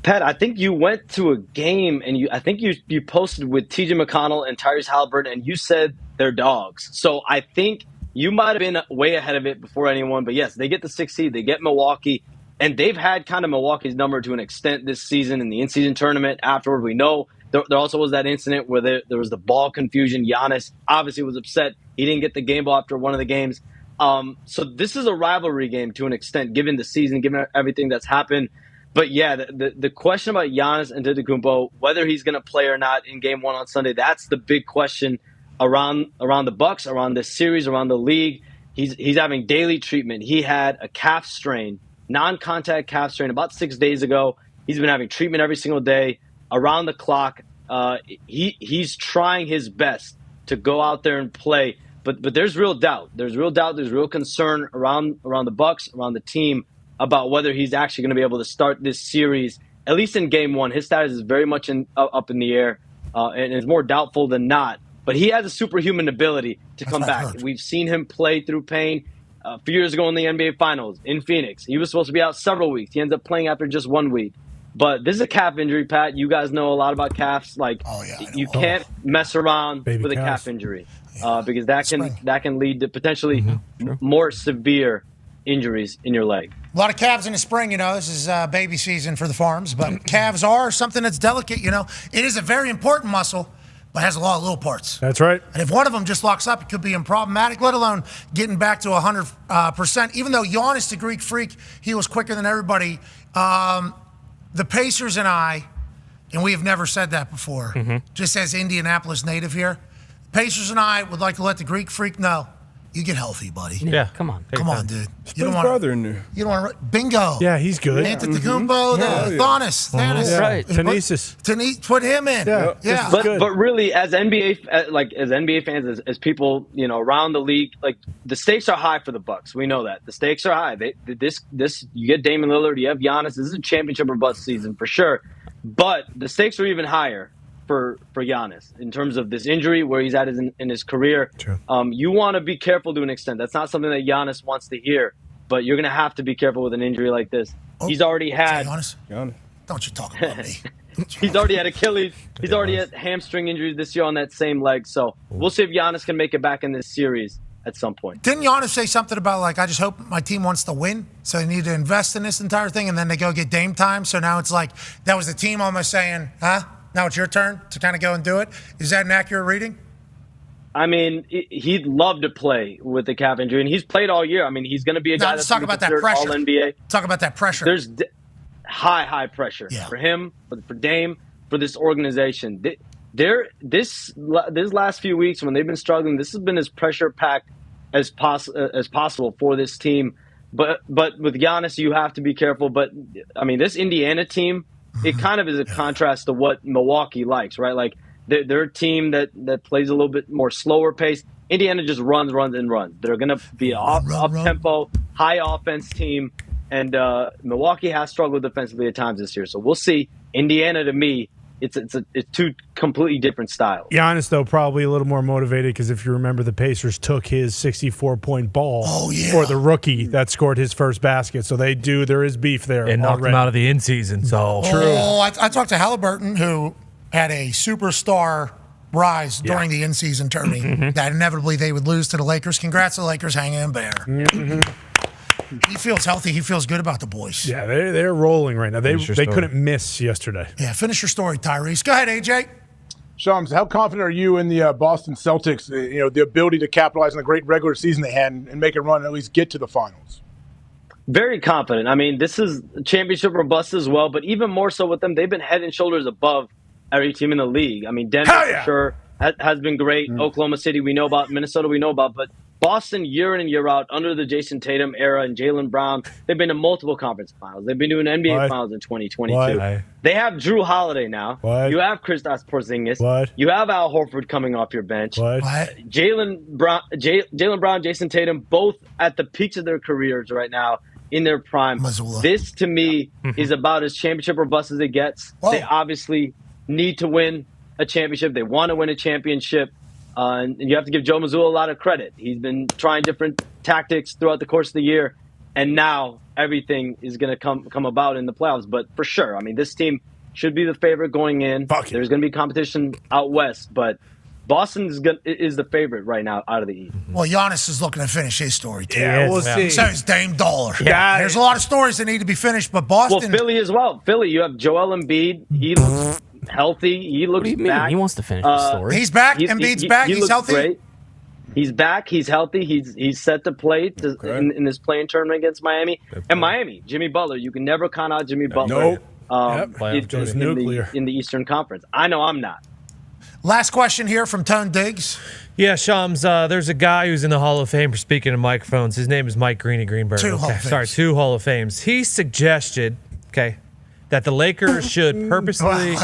Pat, I think you went to a game and I think you posted with TJ McConnell and Tyrese Halliburton and you said they're dogs. So I think you might have been way ahead of it before anyone. But yes, they get the 6th seed, they get Milwaukee, and they've had kind of Milwaukee's number to an extent this season in the in-season tournament. Afterward, we know there also was that incident where there was the ball confusion. Giannis obviously was upset. He didn't get the game ball after one of the games. So this is a rivalry game to an extent, given the season, given everything that's happened. But yeah, the question about Giannis Antetokounmpo, whether he's going to play or not in Game 1 on Sunday, that's the big question around the Bucks, around this series, around the league. He's having daily treatment. He had a calf strain, non-contact calf strain, about 6 days ago. He's been having treatment every single day, around the clock. He's trying his best to go out there and play, but there's real doubt. There's real concern around the Bucks, around the team, about whether he's actually going to be able to start this series, at least in Game 1. His status is very much up in the air, and is more doubtful than not. But he has a superhuman ability to come back. We've seen him play through pain. A few years ago in the NBA Finals in Phoenix, he was supposed to be out several weeks. He ends up playing after just 1 week. But this is a calf injury, Pat. You guys know a lot about calves. You can't mess around with a calf injury because that can lead to potentially more severe injuries in your leg. A lot of calves in the spring, This is baby season for the farms, but calves are something that's delicate, It is a very important muscle, but has a lot of little parts. That's right. And if one of them just locks up, it could be problematic, let alone getting back to 100%. Even though Giannis, the Greek freak, he was quicker than everybody. The Pacers and I, and we have never said that before, just as Indianapolis native here, Pacers and I would like to let the Greek freak know, you get healthy, buddy. Yeah, come on. Come on, dude. You don't want brother in there. You don't want to. Bingo. Yeah, he's good. Antetokounmpo, Thanos. That's right. Tanesis. Put him in. Yeah. But really, as NBA fans, as people, around the league, the stakes are high for the Bucks. We know that the stakes are high. This you get Damian Lillard, you have Giannis. This is a championship or bust season for sure. But the stakes are even higher for Giannis in terms of this injury, where he's at in his career. True. You want to be careful to an extent. That's not something that Giannis wants to hear, but you're going to have to be careful with an injury like this. He's already had Giannis. Don't you talk about me. He's already had Achilles. He's already had hamstring injuries this year on that same leg. So we'll see if Giannis can make it back in this series at some point. Didn't Giannis say something about, I just hope my team wants to win, so they need to invest in this entire thing, and then they go get Dame time? So now it's that was the team almost saying, now it's your turn to kind of go and do it. Is that an accurate reading? I mean, he'd love to play with the calf injury, and he's played all year. I mean, he's going to be a guy that's talk about that pressure. All NBA. Talk about that pressure. There's high pressure for him, for Dame, for this organization. This last few weeks when they've been struggling, this has been as pressure packed as possible for this team. But with Giannis, you have to be careful. But I mean, this Indiana team, it kind of is a contrast to what Milwaukee likes, right? They're a team that plays a little bit more slower pace. Indiana just runs. They're going to be an up-tempo, high offense team. And Milwaukee has struggled defensively at times this year. So we'll see. Indiana, to me, it's two completely different styles. Giannis, though, probably a little more motivated because if you remember, the Pacers took his 64-point ball for the rookie that scored his first basket. So there is beef there. And knocked him out of the in-season. So true. Oh, I talked to Halliburton, who had a superstar rise during the in-season tourney that inevitably they would lose to the Lakers. Congrats to the Lakers hanging in there. He feels healthy. He feels good about the boys. Yeah, they're rolling right now. They couldn't miss yesterday. Yeah, finish your story, Tyrese. Go ahead, AJ. Shams, how confident are you in the Boston Celtics, the ability to capitalize on the great regular season they had and make a run and at least get to the finals? Very confident. I mean, this is a championship or bust as well, but even more so with them, they've been head and shoulders above every team in the league. I mean, Denver for sure has been great. Oklahoma City we know about. Minnesota we know about. But Boston, year in and year out, under the Jason Tatum era and Jaylen Brown, they've been to multiple conference finals. They've been to an NBA finals in 2022. They have Drew Holiday now. You have Kristaps Porzingis. You have Al Horford coming off your bench. Jaylen Brown, Jason Tatum, both at the peaks of their careers right now in their prime. This, to me, is about as championship or bust as it gets. They obviously need to win a championship. They want to win a championship. And you have to give Joe Mazzulla a lot of credit. He's been trying different tactics throughout the course of the year, and now everything is going to come about in the playoffs. But for sure, I mean, this team should be the favorite going in. There's going to be competition out west, but Boston is the favorite right now out of the East. Well, Giannis is looking to finish his story, too. Yeah, we'll see. So is Dame Dollar. There's a lot of stories that need to be finished, but Boston... Well, Philly as well. Philly, you have Joel Embiid. He looks healthy. He looks back. He wants to finish the story. He's back. Embiid's back. He's healthy. Great. He's back. He's healthy. He's set to play in this playing tournament against Miami. And Miami, Jimmy Butler. You can never count out Jimmy Butler. In the Eastern Conference. I know I'm not. Last question here from Tone Diggs. Yeah, Shams, there's a guy who's in the Hall of Fame for speaking to microphones. His name is Mike Greeny Greenberg. Two Hall of Fames. Two Hall of Fames. He suggested, that the Lakers should purposely.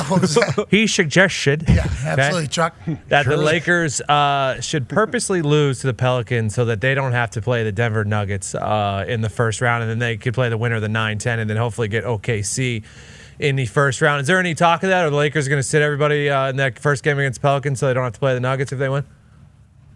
He suggested. Yeah, absolutely, Chuck. That the Lakers should purposely lose to the Pelicans so that they don't have to play the Denver Nuggets in the first round, and then they could play the winner of the 9-10 and then hopefully get OKC in the first round. Is there any talk of that, or the Lakers are going to sit everybody in that first game against Pelicans so they don't have to play the Nuggets if they win?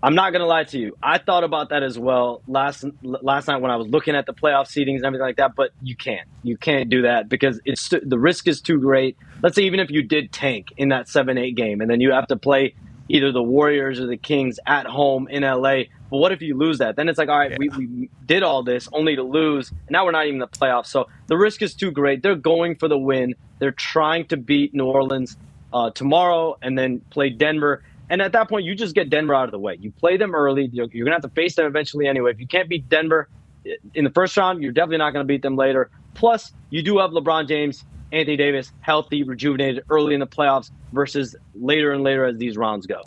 I'm not going to lie to you. I thought about that as well last night when I was looking at the playoff seedings and everything like that, but you can't. You can't do that because the risk is too great. Let's say even if you did tank in that 7-8 game and then you have to play either the Warriors or the Kings at home in LA, but what if you lose that? Then it's like, all right, we did all this only to lose, and now we're not even in the playoffs. So the risk is too great. They're going for the win. They're trying to beat New Orleans tomorrow and then play Denver. And at that point, you just get Denver out of the way. You play them early. You're going to have to face them eventually anyway. If you can't beat Denver in the first round, you're definitely not going to beat them later. Plus, you do have LeBron James, Anthony Davis, healthy, rejuvenated early in the playoffs versus later and later as these rounds go.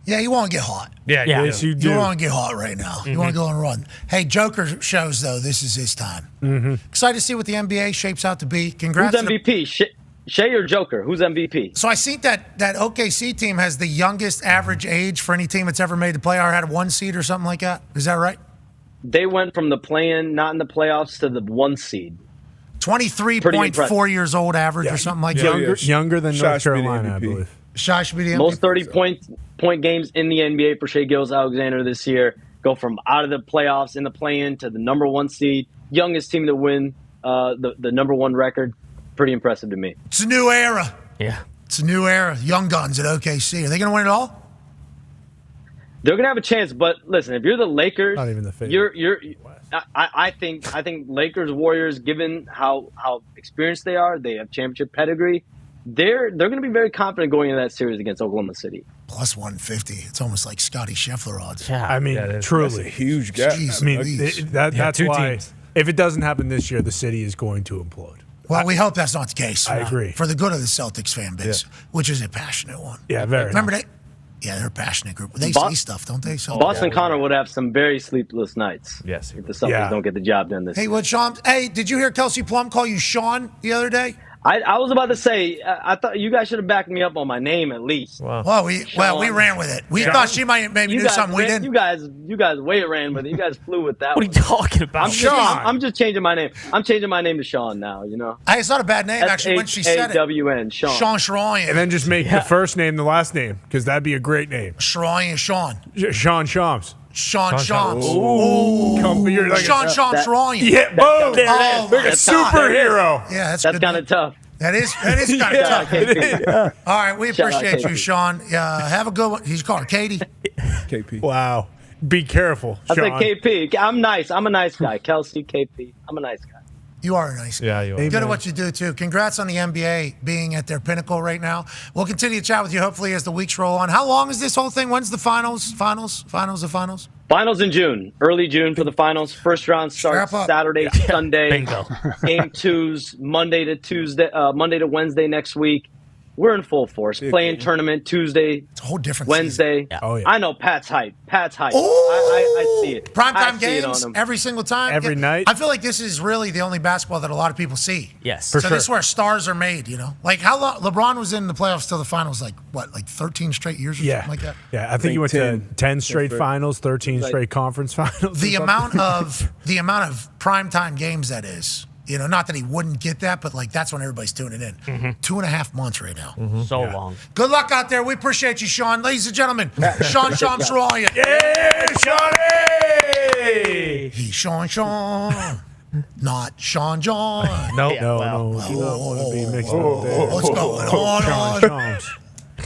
Yeah, you want to get hot. Yeah, yes, you do. You want to get hot right now. You want to go on a run. Hey, Joker shows, though, this is his time. Excited to see what the NBA shapes out to be. Congrats. Who's MVP? Shea or Joker? Who's MVP? So I see that OKC team has the youngest average age for any team that's ever made the playoff, or had a 1 seed or something like that. Is that right? They went from the play-in, not in the playoffs, to the 1 seed. 23.4 years old average or something like that. Younger than North Carolina, I believe. Shai should be the MVP. Most 30-point games in the NBA for Shai Gilgeous-Alexander this year. Go from out of the playoffs in the play-in to the number 1 seed. Youngest team to win the number 1 record. Pretty impressive to me. It's a new era. Yeah. It's a new era. Young guns at OKC. Are they going to win it all? They're going to have a chance, but listen, if you're the Lakers, not even the favorite. I think Lakers, Warriors, given how experienced they are, they have championship pedigree. They're going to be very confident going into that series against Oklahoma City. Plus 150. It's almost like Scottie Scheffler odds. Yeah. I mean, truly. That's a huge gap. Jeez, I mean, that's why teams. If it doesn't happen this year, the city is going to implode. Well, we hope that's not the case. I agree. For the good of the Celtics fan base, which is a passionate one. Yeah, very. Remember that? Yeah, they're a passionate group. They say stuff, don't they? So Boston Connor would have some very sleepless nights. Yes. If the Celtics don't get the job done this Hey, year. what, Sean? Hey, did you hear Kelsey Plum call you Sean the other day? I was about to say, I thought you guys should have backed me up on my name at least. Well, we ran with it. We thought she might maybe do something we didn't. You guys way ran with it. You guys flew with that. What are you talking about? I'm just changing my name. I'm changing my name to Sean now. You know. Hey, it's not a bad name actually. When she said it, S-H-A-W-N, Sean. Sean Schroyen. And then just make the first name the last name, because that'd be a great name. Schroyen, Sean. Sean Shams. Sean Shams. You're like Sean Shams Schroyen. Yeah, boom. Oh, Like a superhero. Yeah, that's kind of tough. That is kind of tough. Yeah. All right, we appreciate you, Sean. Have a good one. He's called Katie. KP. Wow. Be careful, I said Sean. KP. I'm nice. I'm a nice guy. Kelsey, KP. I'm a nice guy. You are a nice guy. Yeah, you are. Good at what you do, too. Congrats on the NBA being at their pinnacle right now. We'll continue to chat with you, hopefully, as the weeks roll on. How long is this whole thing? When's the finals? Finals Finals in June. Early June for the finals. First round starts Saturday, Sunday. Bingo. Game 2s Monday to Wednesday next week. We're in full force. Playing tournament Tuesday. It's a whole different Wednesday. season. Oh, yeah. I know Pat's hype. Oh! I see it. Primetime games every single time. Every night. I feel like this is really the only basketball that a lot of people see. Yes. So this is where stars are made, you know? Like how long LeBron was in the playoffs till the finals, like 13 straight years or something like that? Yeah, I think he went to 10 straight finals, 13 straight conference finals. The amount of primetime games that is. You know, not that he wouldn't get that, but like that's when everybody's tuning in. 2.5 months right now. So long. Good luck out there. We appreciate you, Sean. Ladies and gentlemen, Sean Shams Ryan. Yeah, Shawnee! He's Sean. Not Sean John. No. Yeah, well. You don't want to be mixed up there. What's going on? Shams.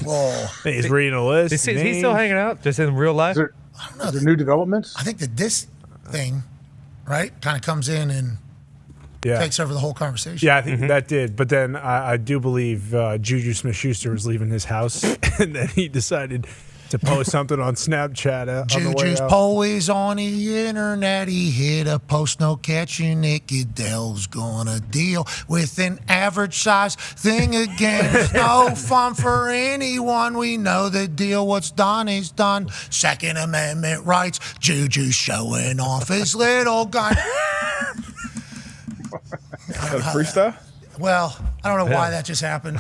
Whoa. He's reading a list. Is he still hanging out just in real life? I don't know. Are there new developments? I think that this thing, right, kind of comes in and takes over the whole conversation. Yeah, I think that did. But then I do believe Juju Smith-Schuster was leaving his house, and then he decided to post something on Snapchat. On the way Juju's out. poll is on the internet. He hit a post, no catching it. Goodell's gonna deal with an average size thing again. It's no fun for anyone. We know the deal. What's done is done. Second Amendment rights. Juju's showing off his little gun. Freestyle? Well, I don't know why that just happened.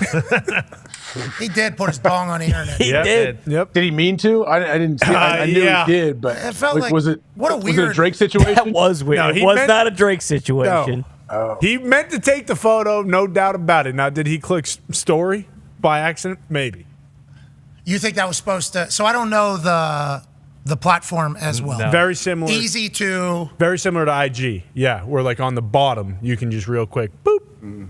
He did put his dong on the internet. He did. Yep. Did he mean to? I didn't see it. I knew yeah. he did, but It felt like- was it what a was it weird- a Drake situation? That was weird. No, it he was meant- not a Drake situation. No. He meant to take the photo, no doubt about it. Now, did he click story by accident? Maybe. You think that was supposed to? So I don't know the platform as well. Very similar. Easy to. Very similar to IG. Yeah, where like on the bottom, you can just real quick, boop,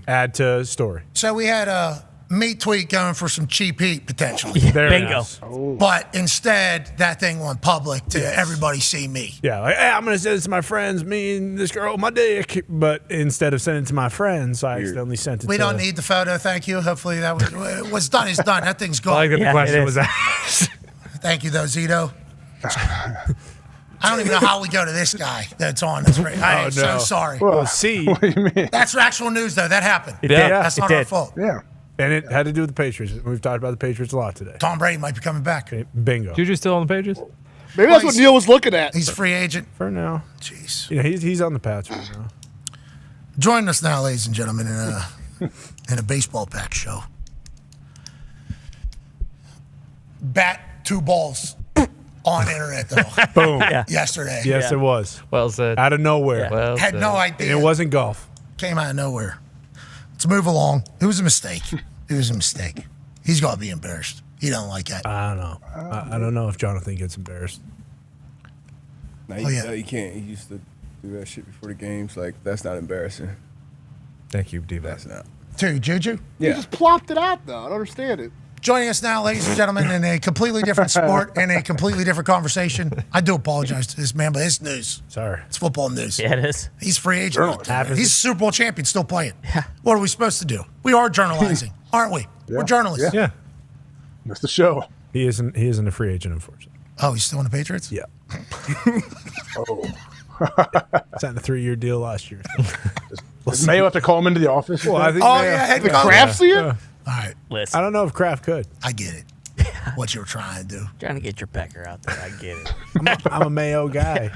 add to story. So we had a meat tweet going for some cheap heat potentially. Very nice. But instead, that thing went public to everybody see me. Yeah, like, hey, I'm going to send it to my friends, me and this girl, my dick. But instead of sending it to my friends, I accidentally sent it We to don't need the photo, thank you. Hopefully that was what's done is done. That thing's gone. I like that the question was asked. Thank you though, Zito. I don't even know how we go to this guy that's on this. I am so sorry. Well, see. What do you mean? That's actual news though. That happened. It did. That's not our fault. Yeah. And it had to do with the Patriots. We've talked about the Patriots a lot today. Tom Brady might be coming back. Bingo. Juju still on the Pages? Maybe that's what Neil was looking at. He's a free agent. For now. Jeez. Yeah, he's on the Pats right now. Join us now, ladies and gentlemen, in a baseball pack show. Bat 2 balls on internet though. Boom. Yesterday. Yes, it was. Well said. Out of nowhere. Well Had said. no idea. It wasn't golf. Came out of nowhere. Let's move along. It was a mistake. It was a mistake. He's going to be embarrassed. He don't like that. I don't know. I don't know if Jonathan gets embarrassed. No, Oh, yeah. he can't. He used to do that shit before the games. Like, that's not embarrassing. Thank you, D-Back. That's not. Too, Juju? He Yeah. just plopped it out, though. I don't understand it. Joining us now, ladies and gentlemen, in a completely different sport and a completely different conversation. I do apologize to this man, but it's news. Sorry. It's football news. Yeah, it is. He's free agent. Happens. He's a Super Bowl champion, still playing. What are we supposed to do? We are journalizing, aren't we? We're journalists. Yeah. That's the show. He isn't a free agent, unfortunately. Oh, he's still in the Patriots? Yeah. Oh. Signed a 3-year deal last year. Does Mayo have to call him into the office? Well, I think Oh, Mayo- yeah, head The coach. Kraft's here? All right, Listen, I don't know if Kraft could. I get it. What you were trying to do. trying to get your pecker out there. I get it. I'm a Mayo guy.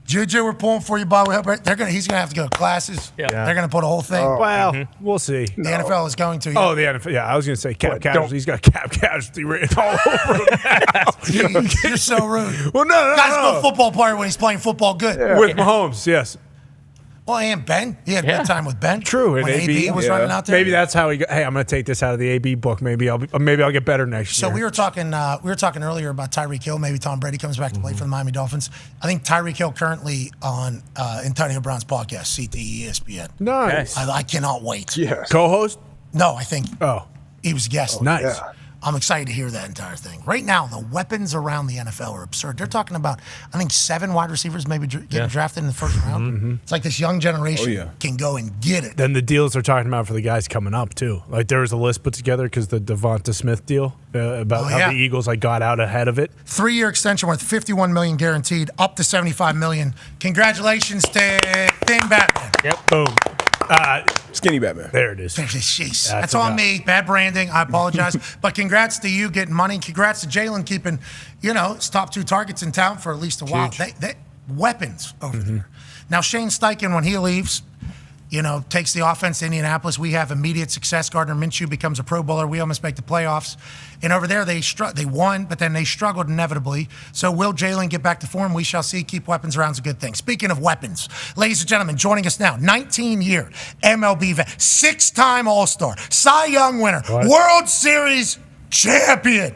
Juju, we're pulling for you, Bob. He's gonna have to go to classes. Yeah. They're gonna put a whole thing. Well, we'll see. The NFL is going to. Oh, the NFL. Yeah, I was going to say cap casualty. He's got cap casualty written all over him now. Jeez, you're so rude. Well, no. Guy's a good football player when he's playing football good. With Mahomes, yes. Well, and Ben. He had a good time with Ben. True. When And AB was running out there. Maybe that's how he got. Hey, I'm going to take this out of the AB book. Maybe I'll get better next So year. we were talking earlier about Tyreek Hill. Maybe Tom Brady comes back to play for the Miami Dolphins. I think Tyreek Hill currently on Antonio Brown's podcast, CTE ESPN. Nice. I cannot wait. Yes. Co-host? No, I think Oh, he was a guest. nice. Yeah. I'm excited to hear that entire thing. Right now, the weapons around the NFL are absurd. They're talking about, I think, 7 wide receivers maybe getting drafted in the first round. It's like this young generation can go and get it. Then the deals they're talking about for the guys coming up too. Like there was a list put together because the Devonta Smith deal about how the Eagles got out ahead of it. 3-year extension worth $51 million guaranteed, up to $75 million. Congratulations to Thin Batman. Yep. Boom. Skinny Batman. There it is. Jeez. That's on me. Bad branding. I apologize. But congrats to you getting money. Congrats to Jalen keeping, his top 2 targets in town for at least a while. They weapons over there. Now, Shane Steichen, when he leaves, takes the offense to Indianapolis. We have immediate success. Gardner Minshew becomes a Pro Bowler. We almost make the playoffs. And over there, they won, but then they struggled inevitably. So will Jalen get back to form? We shall see. Keep weapons around is a good thing. Speaking of weapons, ladies and gentlemen, joining us now, 19-year MLB vet, 6-time All-Star, Cy Young winner, World Series champion,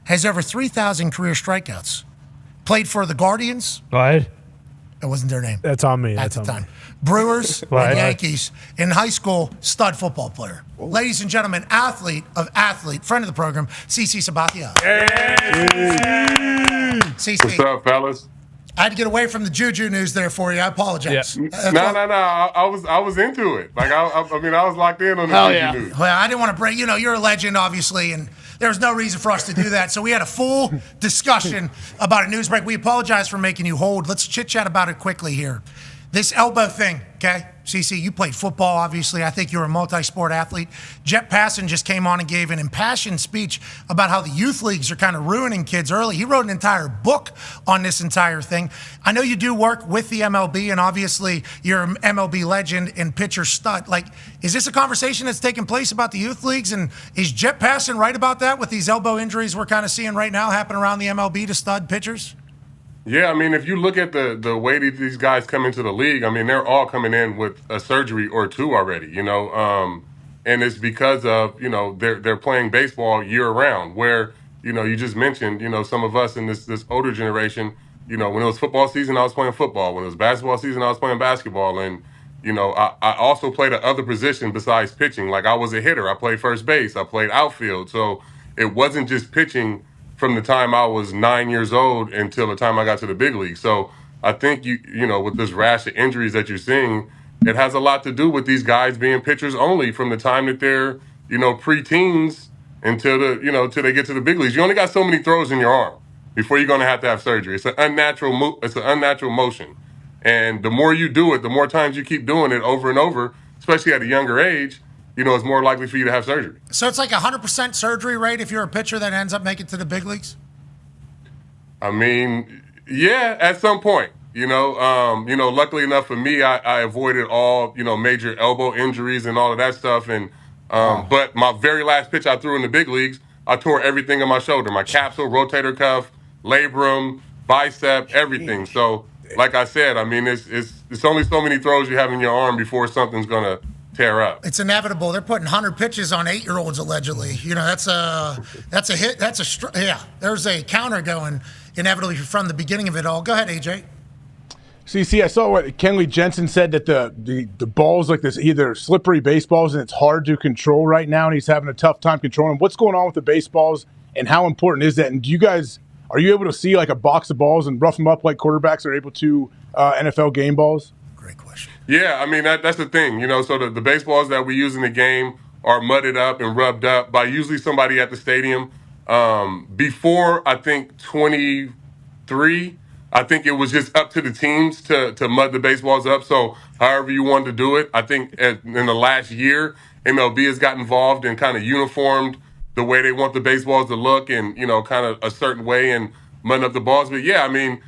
has over 3,000 career strikeouts. Played for the Guardians. What? It wasn't their name. That's on me. At That's the on time. me. Brewers Right. and Yankees. In high school, stud football player. Ladies and gentlemen, athlete, friend of the program, CC Sabathia. CC. What's up, fellas? I had to get away from the Juju news there for you. I apologize. No. I was into it. Like I was locked in on the Juju news. Well, I didn't want to break. You're a legend, obviously, and There's no reason for us to do that. So we had a full discussion about a news break. We apologize for making you hold. Let's chit-chat about it quickly here. This elbow thing, okay? CC, you played football, obviously. I think you're a multi-sport athlete. Jeff Passan just came on and gave an impassioned speech about how the youth leagues are kind of ruining kids early. He wrote an entire book on this entire thing. I know you do work with the MLB, and obviously you're an MLB legend and pitcher stud. Like, is this a conversation that's taking place about the youth leagues? And is Jeff Passan right about that with these elbow injuries we're kind of seeing right now happen around the MLB to stud pitchers? Yeah, I mean, if you look at the way that these guys come into the league, I mean, they're all coming in with a surgery or two already, and it's because of, they're playing baseball year round where, you just mentioned, some of us in this older generation, when it was football season, I was playing football. When it was basketball season, I was playing basketball. And, I also played another position besides pitching. Like I was a hitter. I played first base. I played outfield. So it wasn't just pitching from the time I was 9 years old until the time I got to the big league. So I think, with this rash of injuries that you're seeing, it has a lot to do with these guys being pitchers only from the time that they're, pre-teens until till they get to the big leagues. You only got so many throws in your arm before you're going to have surgery. It's an unnatural motion. And the more you do it, the more times you keep doing it over and over, especially at a younger age, it's more likely for you to have surgery. So it's like 100% surgery rate if you're a pitcher that ends up making it to the big leagues? I mean, yeah, at some point. Luckily enough for me, I avoided all, major elbow injuries and all of that stuff. And but my very last pitch I threw in the big leagues, I tore everything in my shoulder, my capsule, rotator cuff, labrum, bicep, everything. So, like I said, I mean, it's only so many throws you have in your arm before something's going to tear up. It's inevitable. They're putting 100 pitches on 8-year-olds allegedly. That's a hit. There's a counter going inevitably from the beginning of it all. Go ahead, AJ. CC, I saw what Kenley Jensen said that the balls like this, either slippery baseballs, and it's hard to control right now, and he's having a tough time controlling them. What's going on with the baseballs, and how important is that? And are you able to see like a box of balls and rough them up like quarterbacks are able to NFL game balls? Yeah, I mean, that's the thing, so the baseballs that we use in the game are mudded up and rubbed up by usually somebody at the stadium. Before, I think, 23, I think it was just up to the teams to mud the baseballs up. So however you wanted to do it, I think in the last year, MLB has got involved and kind of uniformed the way they want the baseballs to look and, kind of a certain way and mudding up the balls. But, yeah, I mean,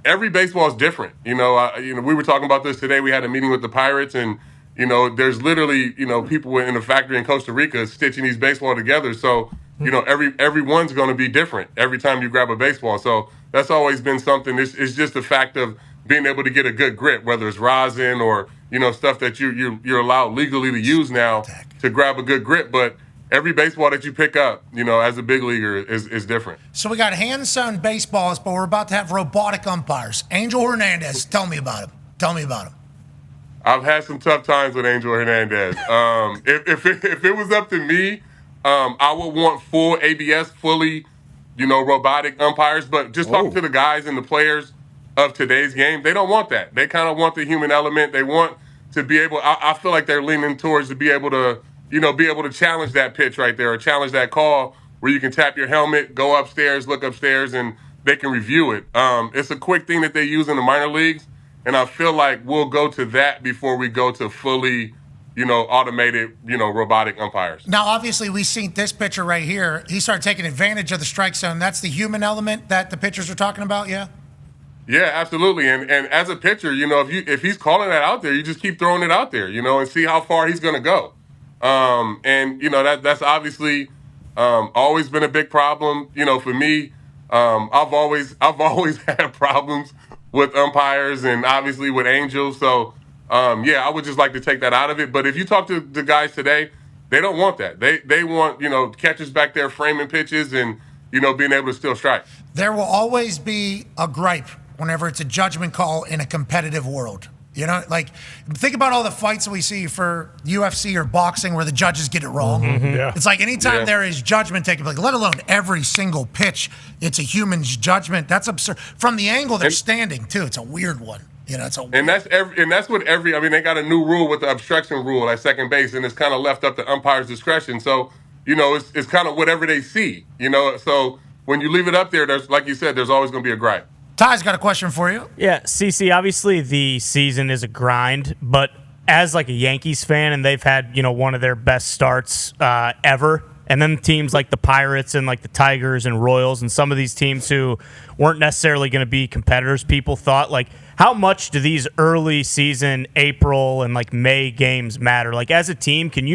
every baseball is different. We were talking about this today. We had a meeting with the Pirates, and there's literally people in a factory in Costa Rica stitching these baseballs together. So everyone's going to be different every time you grab a baseball. So that's always been something. It's just the fact of being able to get a good grip, whether it's rosin or stuff that you're allowed legally to use now to grab a good grip. But every baseball that you pick up, as a big leaguer is different. So we got hand-sewn baseballs, but we're about to have robotic umpires. Angel Hernandez, tell me about him. I've had some tough times with Angel Hernandez. If it was up to me, I would want full ABS, fully, robotic umpires. But just talking to the guys and the players of today's game, they don't want that. They kind of want the human element. They want to be able. I feel like they're leaning towards to be able to. Be able to challenge that pitch right there or challenge that call where you can tap your helmet, go upstairs, look upstairs, and they can review it. It's a quick thing that they use in the minor leagues, and I feel like we'll go to that before we go to fully, automated, robotic umpires. Now, obviously, we've seen this pitcher right here. He started taking advantage of the strike zone. That's the human element that the pitchers are talking about, yeah? Yeah, absolutely. And as a pitcher, if he's calling that out there, you just keep throwing it out there, and see how far he's going to go. That's obviously always been a big problem. For me, I've always had problems with umpires and obviously with Angels. So, I would just like to take that out of it. But if you talk to the guys today, they don't want that. They want, catchers back there framing pitches and, being able to still strike. There will always be a gripe whenever it's a judgment call in a competitive world. Think about all the fights that we see for UFC or boxing where the judges get it wrong. Mm-hmm. Yeah. It's like anytime there is judgment taken place, let alone every single pitch, it's a human's judgment. That's absurd. From the angle they're standing, too, it's a weird one. It's a and that's what they got a new rule with the obstruction rule at second base, and it's kind of left up to umpires' discretion. So, it's kind of whatever they see, So when you leave it up there, there's, like you said, there's always going to be a gripe. Ty's got a question for you. Yeah, CC, obviously the season is a grind, but as like a Yankees fan, and they've had, one of their best starts ever, and then teams like the Pirates and like the Tigers and Royals and some of these teams who weren't necessarily going to be competitors, people thought, like, how much do these early season April and like May games matter? Like, as a team, can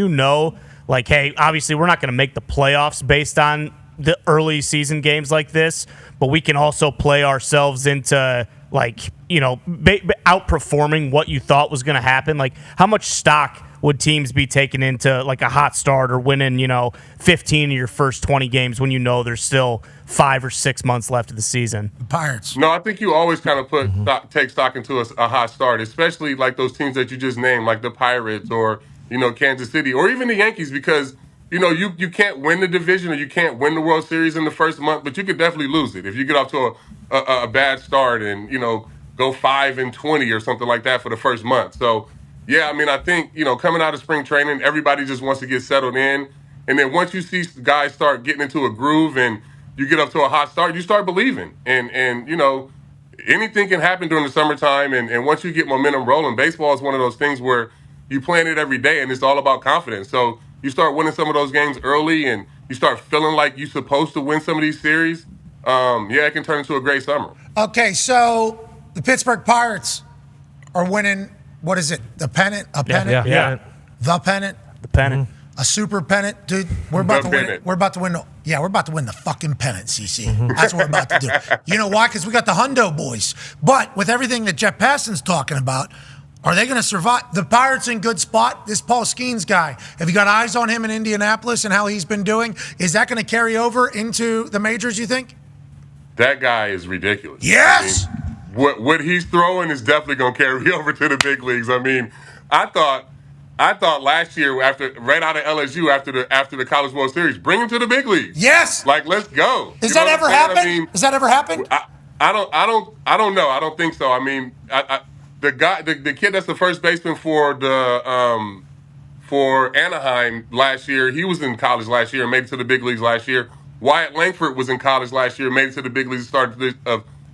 like, hey, obviously we're not going to make the playoffs based on the early season games like this, but we can also play ourselves into like, outperforming what you thought was going to happen. Like, how much stock would teams be taking into like a hot start or winning, 15 of your first 20 games when there's still 5 or 6 months left of the season? Pirates. No, I think you always kind of take stock into a hot start, especially like those teams that you just named, like the Pirates or, Kansas City, or even the Yankees, because, you can't win the division or you can't win the World Series in the first month, but you could definitely lose it if you get off to a bad start and, go 5-20 or something like that for the first month. So, yeah, I mean, I think, coming out of spring training, everybody just wants to get settled in. And then once you see guys start getting into a groove and you get up to a hot start, you start believing. And anything can happen during the summertime. And once you get momentum rolling, baseball is one of those things where you plan it every day and it's all about confidence. So you start winning some of those games early and you start feeling like you're supposed to win some of these series. It can turn into a great summer. Okay, so the Pittsburgh Pirates are winning. What is it? The pennant? A pennant? Yeah. The pennant? The pennant. A super pennant? Dude, we're about to win it. We're about to win. We're about to win the fucking pennant, CC. That's what we're about to do. You know why? Because we got the Hundo boys. But with everything that Jeff Passan's talking about, are they going to survive? The Pirates in good spot. This Paul Skeens guy, have you got eyes on him in Indianapolis and how he's been doing? Is that going to carry over into the majors, you think? That guy is ridiculous. Yes! I mean, what he's throwing is definitely going to carry over to the big leagues. I mean, I thought last year, right out of LSU, after the College World Series, bring him to the big leagues. Yes. Like, let's go. Does that ever happen? I mean, does that ever happen? I don't know. I don't think so. I mean, the kid that's the first baseman for Anaheim last year, he was in college last year and made it to the big leagues last year. Wyatt Langford was in college last year, made it to the big leagues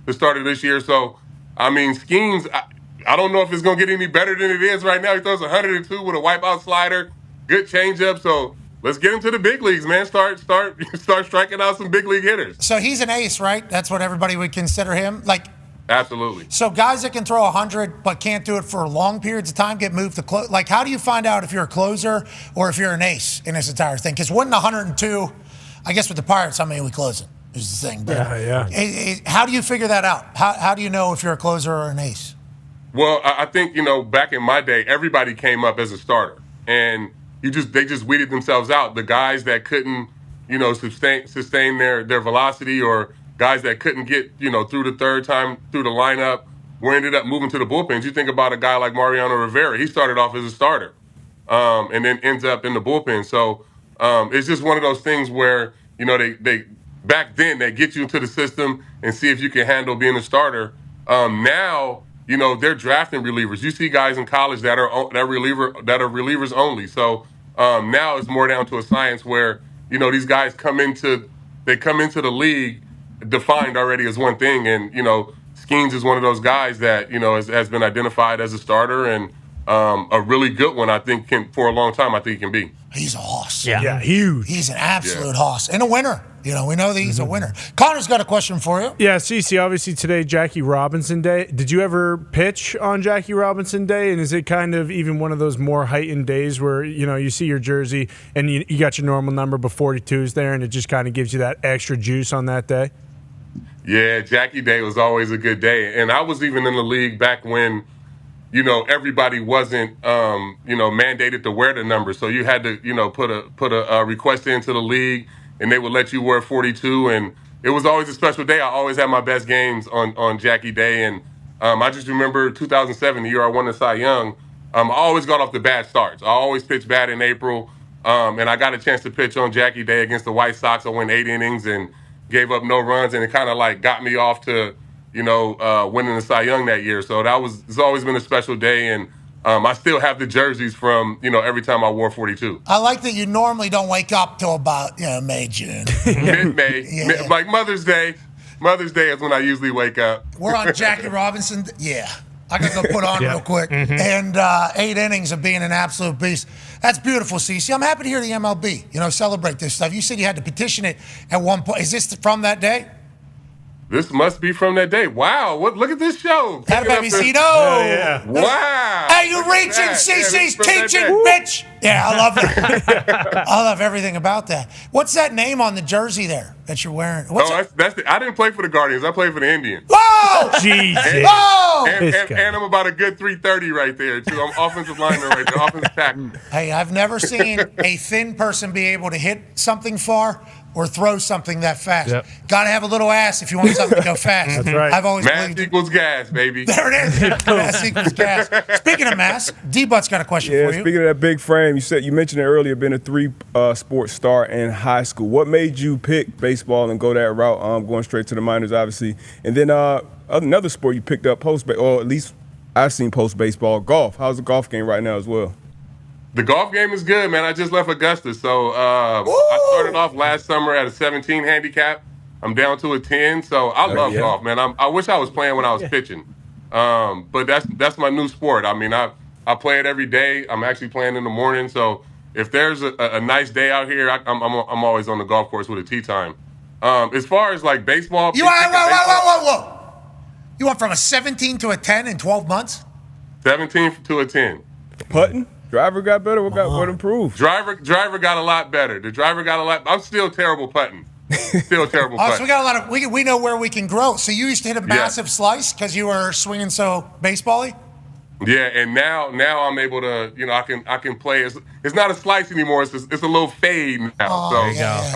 the start of this year. So, I mean, Skeens, I don't know if it's going to get any better than it is right now. He throws 102 with a wipeout slider, good changeup. So let's get him to the big leagues, man. Start striking out some big league hitters. So he's an ace, right? That's what everybody would consider him. Like, absolutely. So guys that can throw 100 but can't do it for long periods of time get moved to close. Like, how do you find out if you're a closer or if you're an ace in this entire thing? Because winning 102, I guess with the Pirates, how many are we closing? Is the thing. But how do you figure that out? How do you know if you're a closer or an ace? Well, I think, back in my day, everybody came up as a starter. And they just weeded themselves out. The guys that couldn't, sustain their velocity, or guys that couldn't get, through the third time through the lineup, were ended up moving to the bullpens. You think about a guy like Mariano Rivera. He started off as a starter and then ends up in the bullpen. So it's just one of those things where, they back then they get you into the system and see if you can handle being a starter. Now, they're drafting relievers. You see guys in college that are relievers only. So now it's more down to a science where, these guys come into the league defined already as one thing. And, Skeens is one of those guys that, has been identified as a starter and a really good one, I think, for a long time, I think he can be. He's a hoss. Yeah, huge. He's an absolute hoss and a winner. We know that he's a winner. Connor's got a question for you. Yeah, CC, obviously today, Jackie Robinson Day. Did you ever pitch on Jackie Robinson Day? And is it kind of even one of those more heightened days where, you see your jersey and you got your normal number, but 42's there, and it just kind of gives you that extra juice on that day? Yeah, Jackie Day was always a good day. And I was even in the league back when, everybody wasn't, mandated to wear the number. So you had to, put a request into the league, and they would let you wear 42. And it was always a special day. I always had my best games on Jackie Day. And I just remember 2007, the year I won the Cy Young, I always got off the bad starts. I always pitched bad in April. And I got a chance to pitch on Jackie Day against the White Sox. I went 8 innings and gave up no runs. And it kind of got me off to, winning the Cy Young that year. So it's always been a special day. And I still have the jerseys from, every time I wore 42. I like that you normally don't wake up till about, May, June. Mid-May. Like Mother's Day. Mother's Day is when I usually wake up. We're on Jackie Robinson. Yeah. I got to go put on real quick. Mm-hmm. And 8 innings of being an absolute beast. That's beautiful, CC. I'm happy to hear the MLB, celebrate this stuff. You said you had to petition it at one point. Is this from that day? This must be from that day. Wow. Look at this show. That baby Cito. Yeah. Wow. Hey, you reaching CC's teaching, bitch. Yeah, I love it. I love everything about that. What's that name on the jersey there that you're wearing? That's I didn't play for the Guardians. I played for the Indians. Whoa! Jesus. Whoa! And I'm about a good 330 right there, too. I'm offensive lineman right there, offensive tackle. Hey, I've never seen a thin person be able to hit something far or throw something that fast. Yep. Got to have a little ass if you want something to go fast. That's right. I've always Mass believed equals gas, baby. There it is. Mass equals gas. Speaking of mass, D-Butt's got a question for you. Speaking of that big frame, you mentioned it earlier, being a 3-sport star in high school. What made you pick baseball and go that route, going straight to the minors, obviously? And then another sport you picked up or at least I've seen post-baseball, golf. How's the golf game right now as well? The golf game is good, man. I just left Augusta, so I started off last summer at a 17 handicap. I'm down to a 10, so I love golf, man. I wish I was playing when I was pitching, but that's my new sport. I mean, I play it every day. I'm actually playing in the morning, so if there's a nice day out here, I'm always on the golf course with a tee time. As far as like baseball, whoa. You went from a 17 to a 10 in 12 months? 17 to a 10. Putting? Driver got better? What improved? Driver got a lot better. The driver got a lot. I'm still terrible putting. Still terrible putting. So we got a lot of. We know where we can grow. So you used to hit a massive slice because you were swinging so baseball-y? Yeah, and now I'm able to, I can play. It's not a slice anymore. It's a little fade now.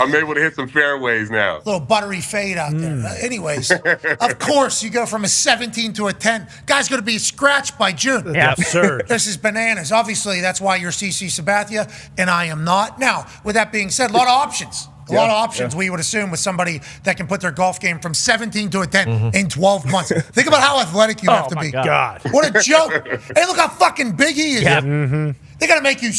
I'm able to hit some fairways now. Little buttery fade out there. Anyways, of course, you go from a 17 to a 10. Guy's going to be scratched by June. Yeah, absurd. This is bananas. Obviously, that's why you're CC Sabathia, and I am not. Now, with that being said, a lot of options. A lot of options we would assume with somebody that can put their golf game from 17 to a 10 in 12 months. Think about how athletic you have to be. God. What a joke. Hey, look how fucking big he is. Yeah. They got to make you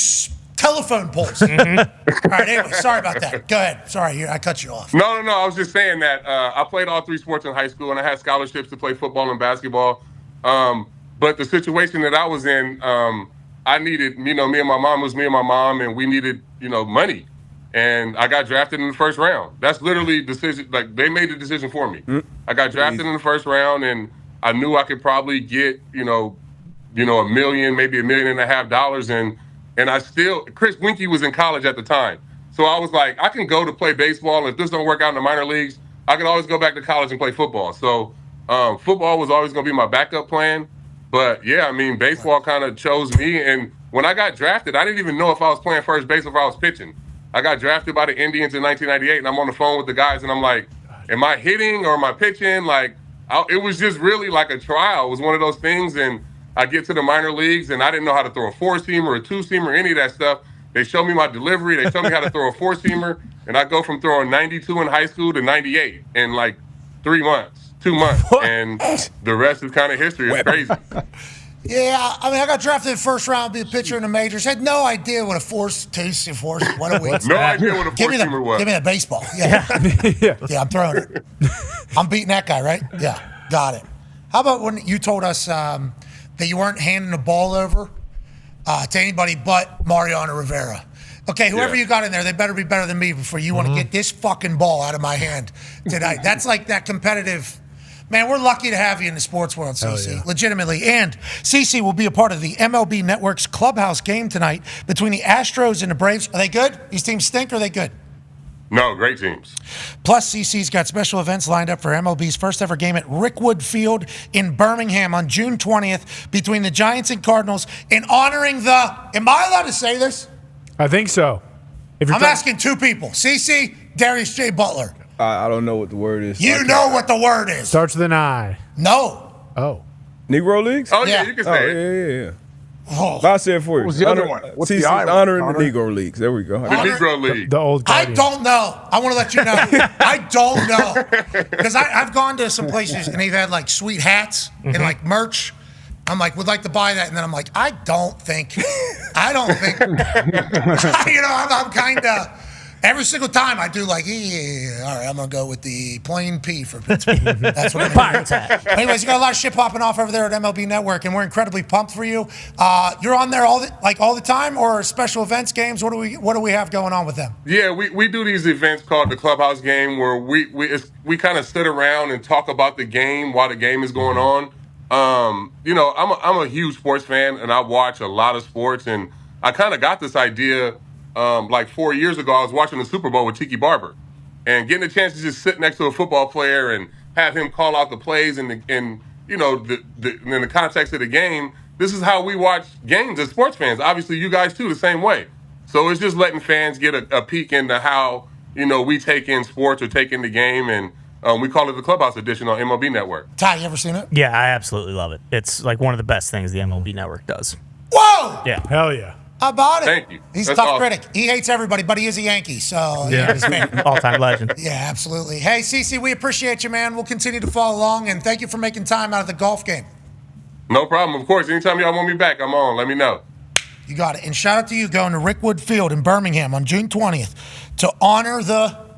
telephone poles. All right, anyway, sorry about that. Go ahead. Sorry, I cut you off. No. I was just saying that I played all 3 sports in high school, and I had scholarships to play football and basketball. But the situation that I was in, I needed, me and my mom, and we needed, money. And I got drafted in the first round. That's literally decision. Like, they made the decision for me. I got drafted in the first round, and I knew I could probably get, $1 million, maybe $1.5 million. And I still, Chris Winkie was in college at the time. So I was like, I can go to play baseball. And if this don't work out in the minor leagues, I can always go back to college and play football. So football was always going to be my backup plan. But yeah, I mean, baseball kind of chose me. And when I got drafted, I didn't even know if I was playing first base or if I was pitching. I got drafted by the Indians in 1998, and I'm on the phone with the guys, and I'm like, am I hitting or am I pitching? Like, it was just really like a trial. It was one of those things, and I get to the minor leagues, and I didn't know how to throw a 4-seamer or a 2-seamer, any of that stuff. They showed me my delivery. They showed me how to throw a 4-seamer, and I go from throwing 92 in high school to 98 in like 2 months, and the rest is kind of history. It's crazy. Yeah, I mean, I got drafted in the first round to be a pitcher in the majors. Had no idea what a force, what a week. No idea what a four-seamer was. Give me that baseball. Yeah. Yeah, I'm throwing it. I'm beating that guy, right? Yeah, got it. How about when you told us that you weren't handing the ball over to anybody but Mariano Rivera? Okay, whoever you got in there, they better be better than me before you want to get this fucking ball out of my hand tonight. That's like that competitive. Man, we're lucky to have you in the sports world, CC. Legitimately. And CC will be a part of the MLB Network's clubhouse game tonight between the Astros and the Braves. Are they good? These teams stink or are they good? No, great teams. Plus, CC's got special events lined up for MLB's first ever game at Rickwood Field in Birmingham on June 20th between the Giants and Cardinals in honoring the, am I allowed to say this? I think so. I'm asking 2 people. CC, Darius J. Butler. I don't know what the word is. You know what the word is. Starts with an I. No. Oh. Negro Leagues? Oh, yeah, you can say it. Yeah. Oh. I'll say it for you. What's the other one? What's the I? Honoring the Negro Leagues. There we go. The Negro League. The old Guardian. I don't know. I want to let you know. I don't know. Because I've gone to some places and they've had like sweet hats and like merch. I'm like, would like to buy that. And then I'm like, I don't think, I'm kind of, every single time I do like, yeah, all right, I'm going to go with the plain P for Pittsburgh. That's what I'm doing. Anyways, you got a lot of shit popping off over there at MLB Network, and we're incredibly pumped for you. You're on there all the time, or special events games? What do we have going on with them? Yeah, we do these events called the Clubhouse Game where we kind of sit around and talk about the game while the game is going on. I'm a huge sports fan, and I watch a lot of sports, and I kind of got this idea like 4 years ago. I was watching the Super Bowl with Tiki Barber, and getting a chance to just sit next to a football player and have him call out the plays in the context of the game. This is how we watch games as sports fans. Obviously, you guys too, the same way. So it's just letting fans get a peek into how we take in sports or take in the game, and we call it the Clubhouse Edition on MLB Network. Ty, you ever seen it? Yeah, I absolutely love it. It's like one of the best things the MLB Network does. Whoa! Yeah. Hell yeah. How about it? Thank you. He's That's a tough awesome. critic. He hates everybody, but he is a Yankee, so Yeah. he's fair. All-time legend. Yeah, absolutely. Hey, CC, we appreciate you, man. We'll continue to follow along, and thank you for making time out of the golf game. No problem. Of course, anytime y'all want me back, I'm on. Let me know. You got it. And shout out to you going to Rickwood Field in Birmingham on June 20th to honor the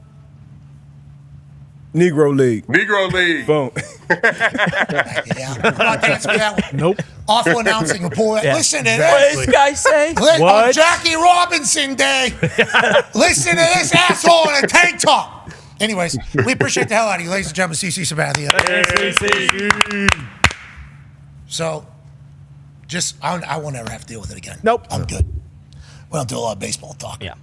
Negro League. Negro League. Boom. Yeah. Come on, dance me that one. Nope. Awful announcing report. Yeah, Listen to What this. does this guy say? On Jackie Robinson Day. Listen to this asshole in a tank top. Anyways, we appreciate the hell out of you, ladies and gentlemen. CC Sabathia. So, I won't ever have to deal with it again. Nope. I'm good. We don't do a lot of baseball talk. Yeah.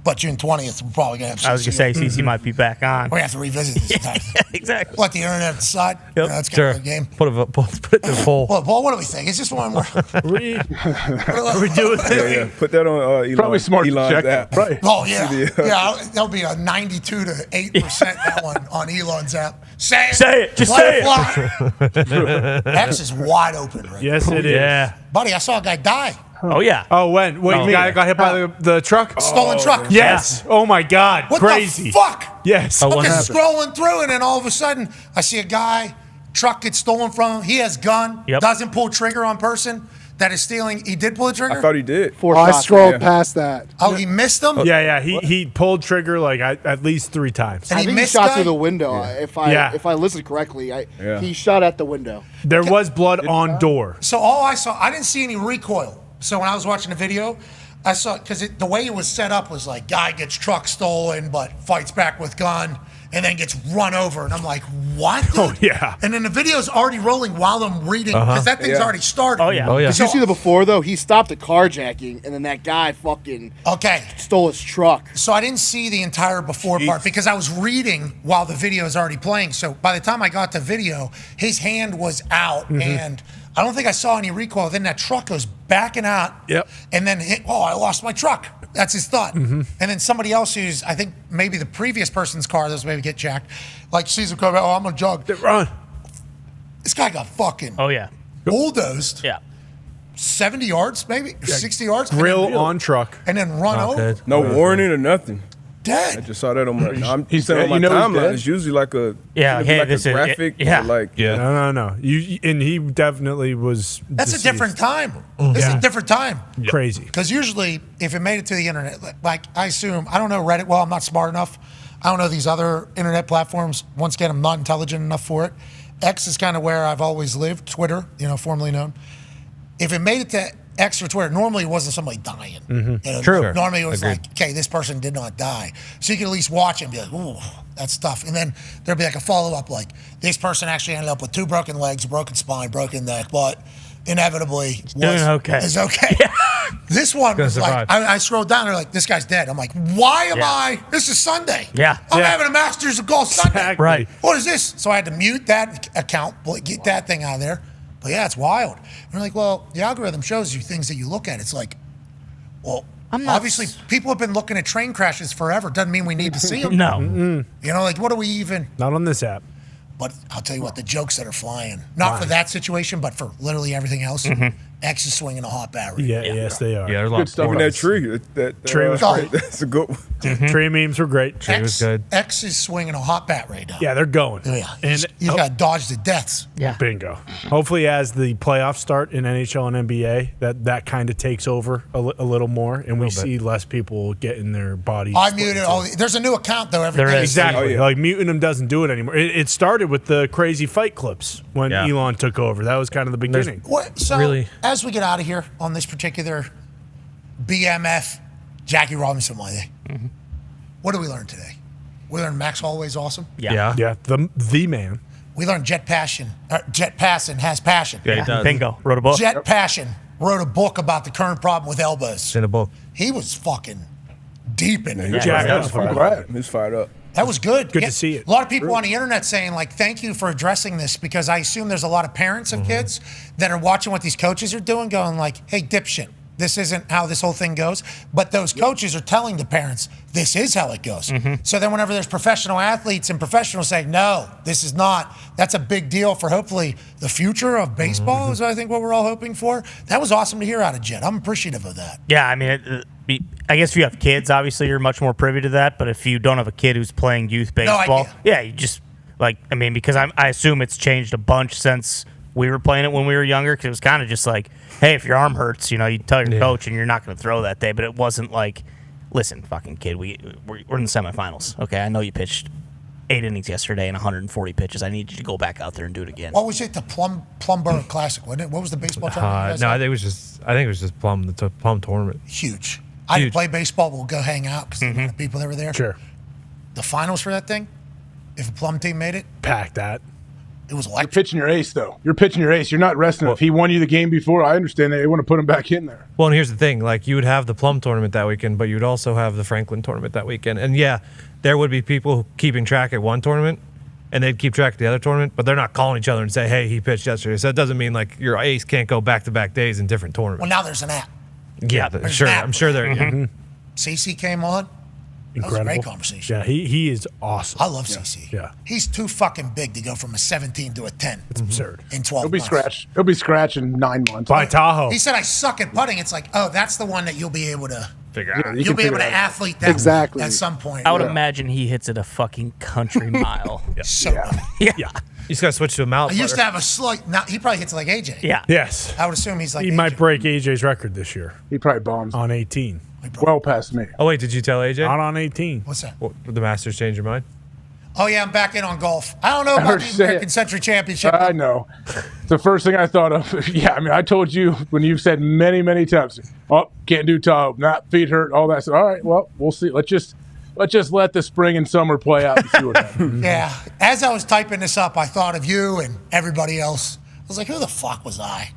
But June 20th, we're probably going to have I was going to say, CC might be back on. We're going to have to revisit this time. Exactly. Let the internet decide. Yep. That's kind of a game. Put it to the poll. Well, Paul, what do we think? It's just one more. Are we doing this? Yeah. Put that on Elon. Probably smart to Elon's check. app. Right. Oh, yeah. Yeah, that'll be a 92 to 8% that one on Elon's app. Say it. Say it. Just Let say it fly. X is wide open right Yes, it is. Yeah. Buddy, I saw a guy die. Oh, yeah. Oh, when? Wait, Oh, the guy yeah. got hit by the truck? Stolen truck. Yes. Oh, my God. What Crazy. the fuck? Yes. I'm just scrolling through, and then all of a sudden, I see a guy, truck gets stolen from him. He has gun, doesn't pull trigger on person that is stealing. He did pull the trigger? I thought he did. I scrolled past that. Oh, he missed him? Yeah. He pulled trigger like at least 3 times. And I he think he missed shot guy? through the window. If I listened correctly, he shot at the window. There was blood on door. So all I saw, I didn't see any recoil. So when I was watching the video, I saw, because the way it was set up was like, guy gets truck stolen, but fights back with gun, and then gets run over. And I'm like, what? Dude? Oh, yeah. And then the video's already rolling while I'm reading, because that thing's already started. Oh, yeah. Did you see the before, though? He stopped a carjacking, and then that guy fucking stole his truck. So I didn't see the entire before part because I was reading while the video is already playing. So by the time I got to video, his hand was out, and I don't think I saw any recoil. Then that truck goes backing out, and then I lost my truck. That's his thought. And then somebody else who's, I think maybe the previous person's car that was maybe get jacked, like sees him come out, I'm going to jog. Run. This guy got fucking bulldozed. Yeah. 70 yards, maybe? 60 yards? Grill on truck. And then run over. No warning or nothing. Dead. I just saw that on my. I'm He's saying on dead. my You know he's timeline. dead? It's usually like a hey, this a graphic. No. And he definitely was. That's deceased. a different time. This is a different time. Crazy. Because usually, if it made it to the internet, like I assume, I don't know Reddit well, I'm not smart enough. I don't know these other internet platforms. Once again, I'm not intelligent enough for it. X is kind of where I've always lived, Twitter, formerly known. If it made it to X or Twitter, normally it wasn't somebody dying. True. Normally it was like, okay, this person did not die. So you could at least watch it and be like, ooh, that's tough. And then there'd be like a follow-up like, this person actually ended up with 2 broken legs, broken spine, broken neck, but inevitably is okay. This one was like, I scrolled down and like, this guy's dead. I'm like, why am I? This is Sunday. I'm having a Masters of Golf Sunday. Exactly. Right. What is this? So I had to mute that account, get that thing out of there. But yeah, it's wild. And we're like, well, the algorithm shows you things that you look at. It's like, well, obviously people have been looking at train crashes forever. Doesn't mean we need to see them. No. Like what do we even? Not on this app. But I'll tell you what, the jokes that are flying, not for that situation, but for literally everything else, X is swinging a hot bat. Right Yeah, now. yes, they are. Yeah, there's a lot Good stuff in that tree. That Tree was Oh. great. That's a good one. Tree memes were great. X is swinging a hot bat right now. Yeah, they're going. Yeah, And he's got to dodge the deaths. bingo. Hopefully, as the playoffs start in NHL and NBA, that kind of takes over a little more, and we see less people getting their bodies. I muted all. There's a new account though every day. Exactly. Like muting them doesn't do it anymore. It started with the crazy fight clips when Yeah. Elon took over. That was kind of the beginning. So as we get out of here on this particular BMF Jackie Robinson Monday, what did we learn today? We learned Max Holloway's awesome. Yeah. The man. We learned Jet Passan has passion. Yeah, he does. Bingo. Wrote a book. Jet Passan wrote a book about the current problem with elbows. It's in a book. He was fucking deep in it. He's fired up. That was good. Good to see it. A lot of people on the internet saying, like, thank you for addressing this, because I assume there's a lot of parents of kids that are watching what these coaches are doing, going like, hey, dipshit, this isn't how this whole thing goes. But those coaches are telling the parents, this is how it goes. So then whenever there's professional athletes and professionals saying, no, this is not, that's a big deal for hopefully the future of baseball is I think what we're all hoping for. That was awesome to hear out of Jet. I'm appreciative of that. Yeah, I mean, I guess if you have kids, obviously you're much more privy to that. But if you don't have a kid who's playing youth baseball, you just because I assume it's changed a bunch since we were playing it when we were younger. Because it was kind of just like, hey, if your arm hurts, you tell your coach and you're not going to throw that day. But it wasn't like, listen, fucking kid, we're in the semifinals. Okay, I know you pitched 8 innings yesterday and 140 pitches. I need you to go back out there and do it again. What was it? The Plumber Classic, wasn't it? What was the baseball tournament? No, I think it was just Plum, the Plum tournament. Huge. I didn't play baseball. We'll go hang out because the amount of people that were there. Sure. The finals for that thing, if a Plum team made it, Pack that. it was You're electric. pitching your ace, though. You're pitching your ace. You're not resting him. If he won you the game before, I understand that they want to put him back in there. Well, and here's the thing: like you would have the Plum tournament that weekend, but you'd also have the Franklin tournament that weekend. And yeah, there would be people keeping track at one tournament, and they'd keep track of the other tournament, but they're not calling each other and say, "Hey, he pitched yesterday." So it doesn't mean like your ace can't go back-to-back days in different tournaments. Well, now there's an app. Yeah, sure. I'm sure they're. CC came on. That was a great conversation. Yeah, he is awesome. I love CC. Yeah. He's too fucking big to go from a 17 to a 10. It's absurd. In 12 He'll be months. scratched. He'll be scratched in 9 months. By Tahoe. He said, I suck at putting. It's like, oh, that's the one that you'll be able to figure out. You'll be able to athlete that Exactly. at some point. I would imagine he hits it a fucking country mile. So Yeah. You just got to switch to a mouth. I used to have a slight. Now he probably hits it like AJ. Yeah. Yes. I would assume he's like He AJ. might break AJ's record this year. He probably bombs on 18. well past me. Oh wait, did you tell AJ? Not on 18. What's that? What, did the Masters change your mind? Oh yeah, I'm back in on golf. I don't know I about heard the you say American it. Century Championship. I know. It's the first thing I thought of. Yeah, I mean, I told you when you've said many, many times, oh, can't do Tahoe, not feet hurt, all that. So, all right, well, we'll see. Let's just let the spring and summer play out and see what happens. Yeah. As I was typing this up, I thought of you and everybody else. I was like, who the fuck was I?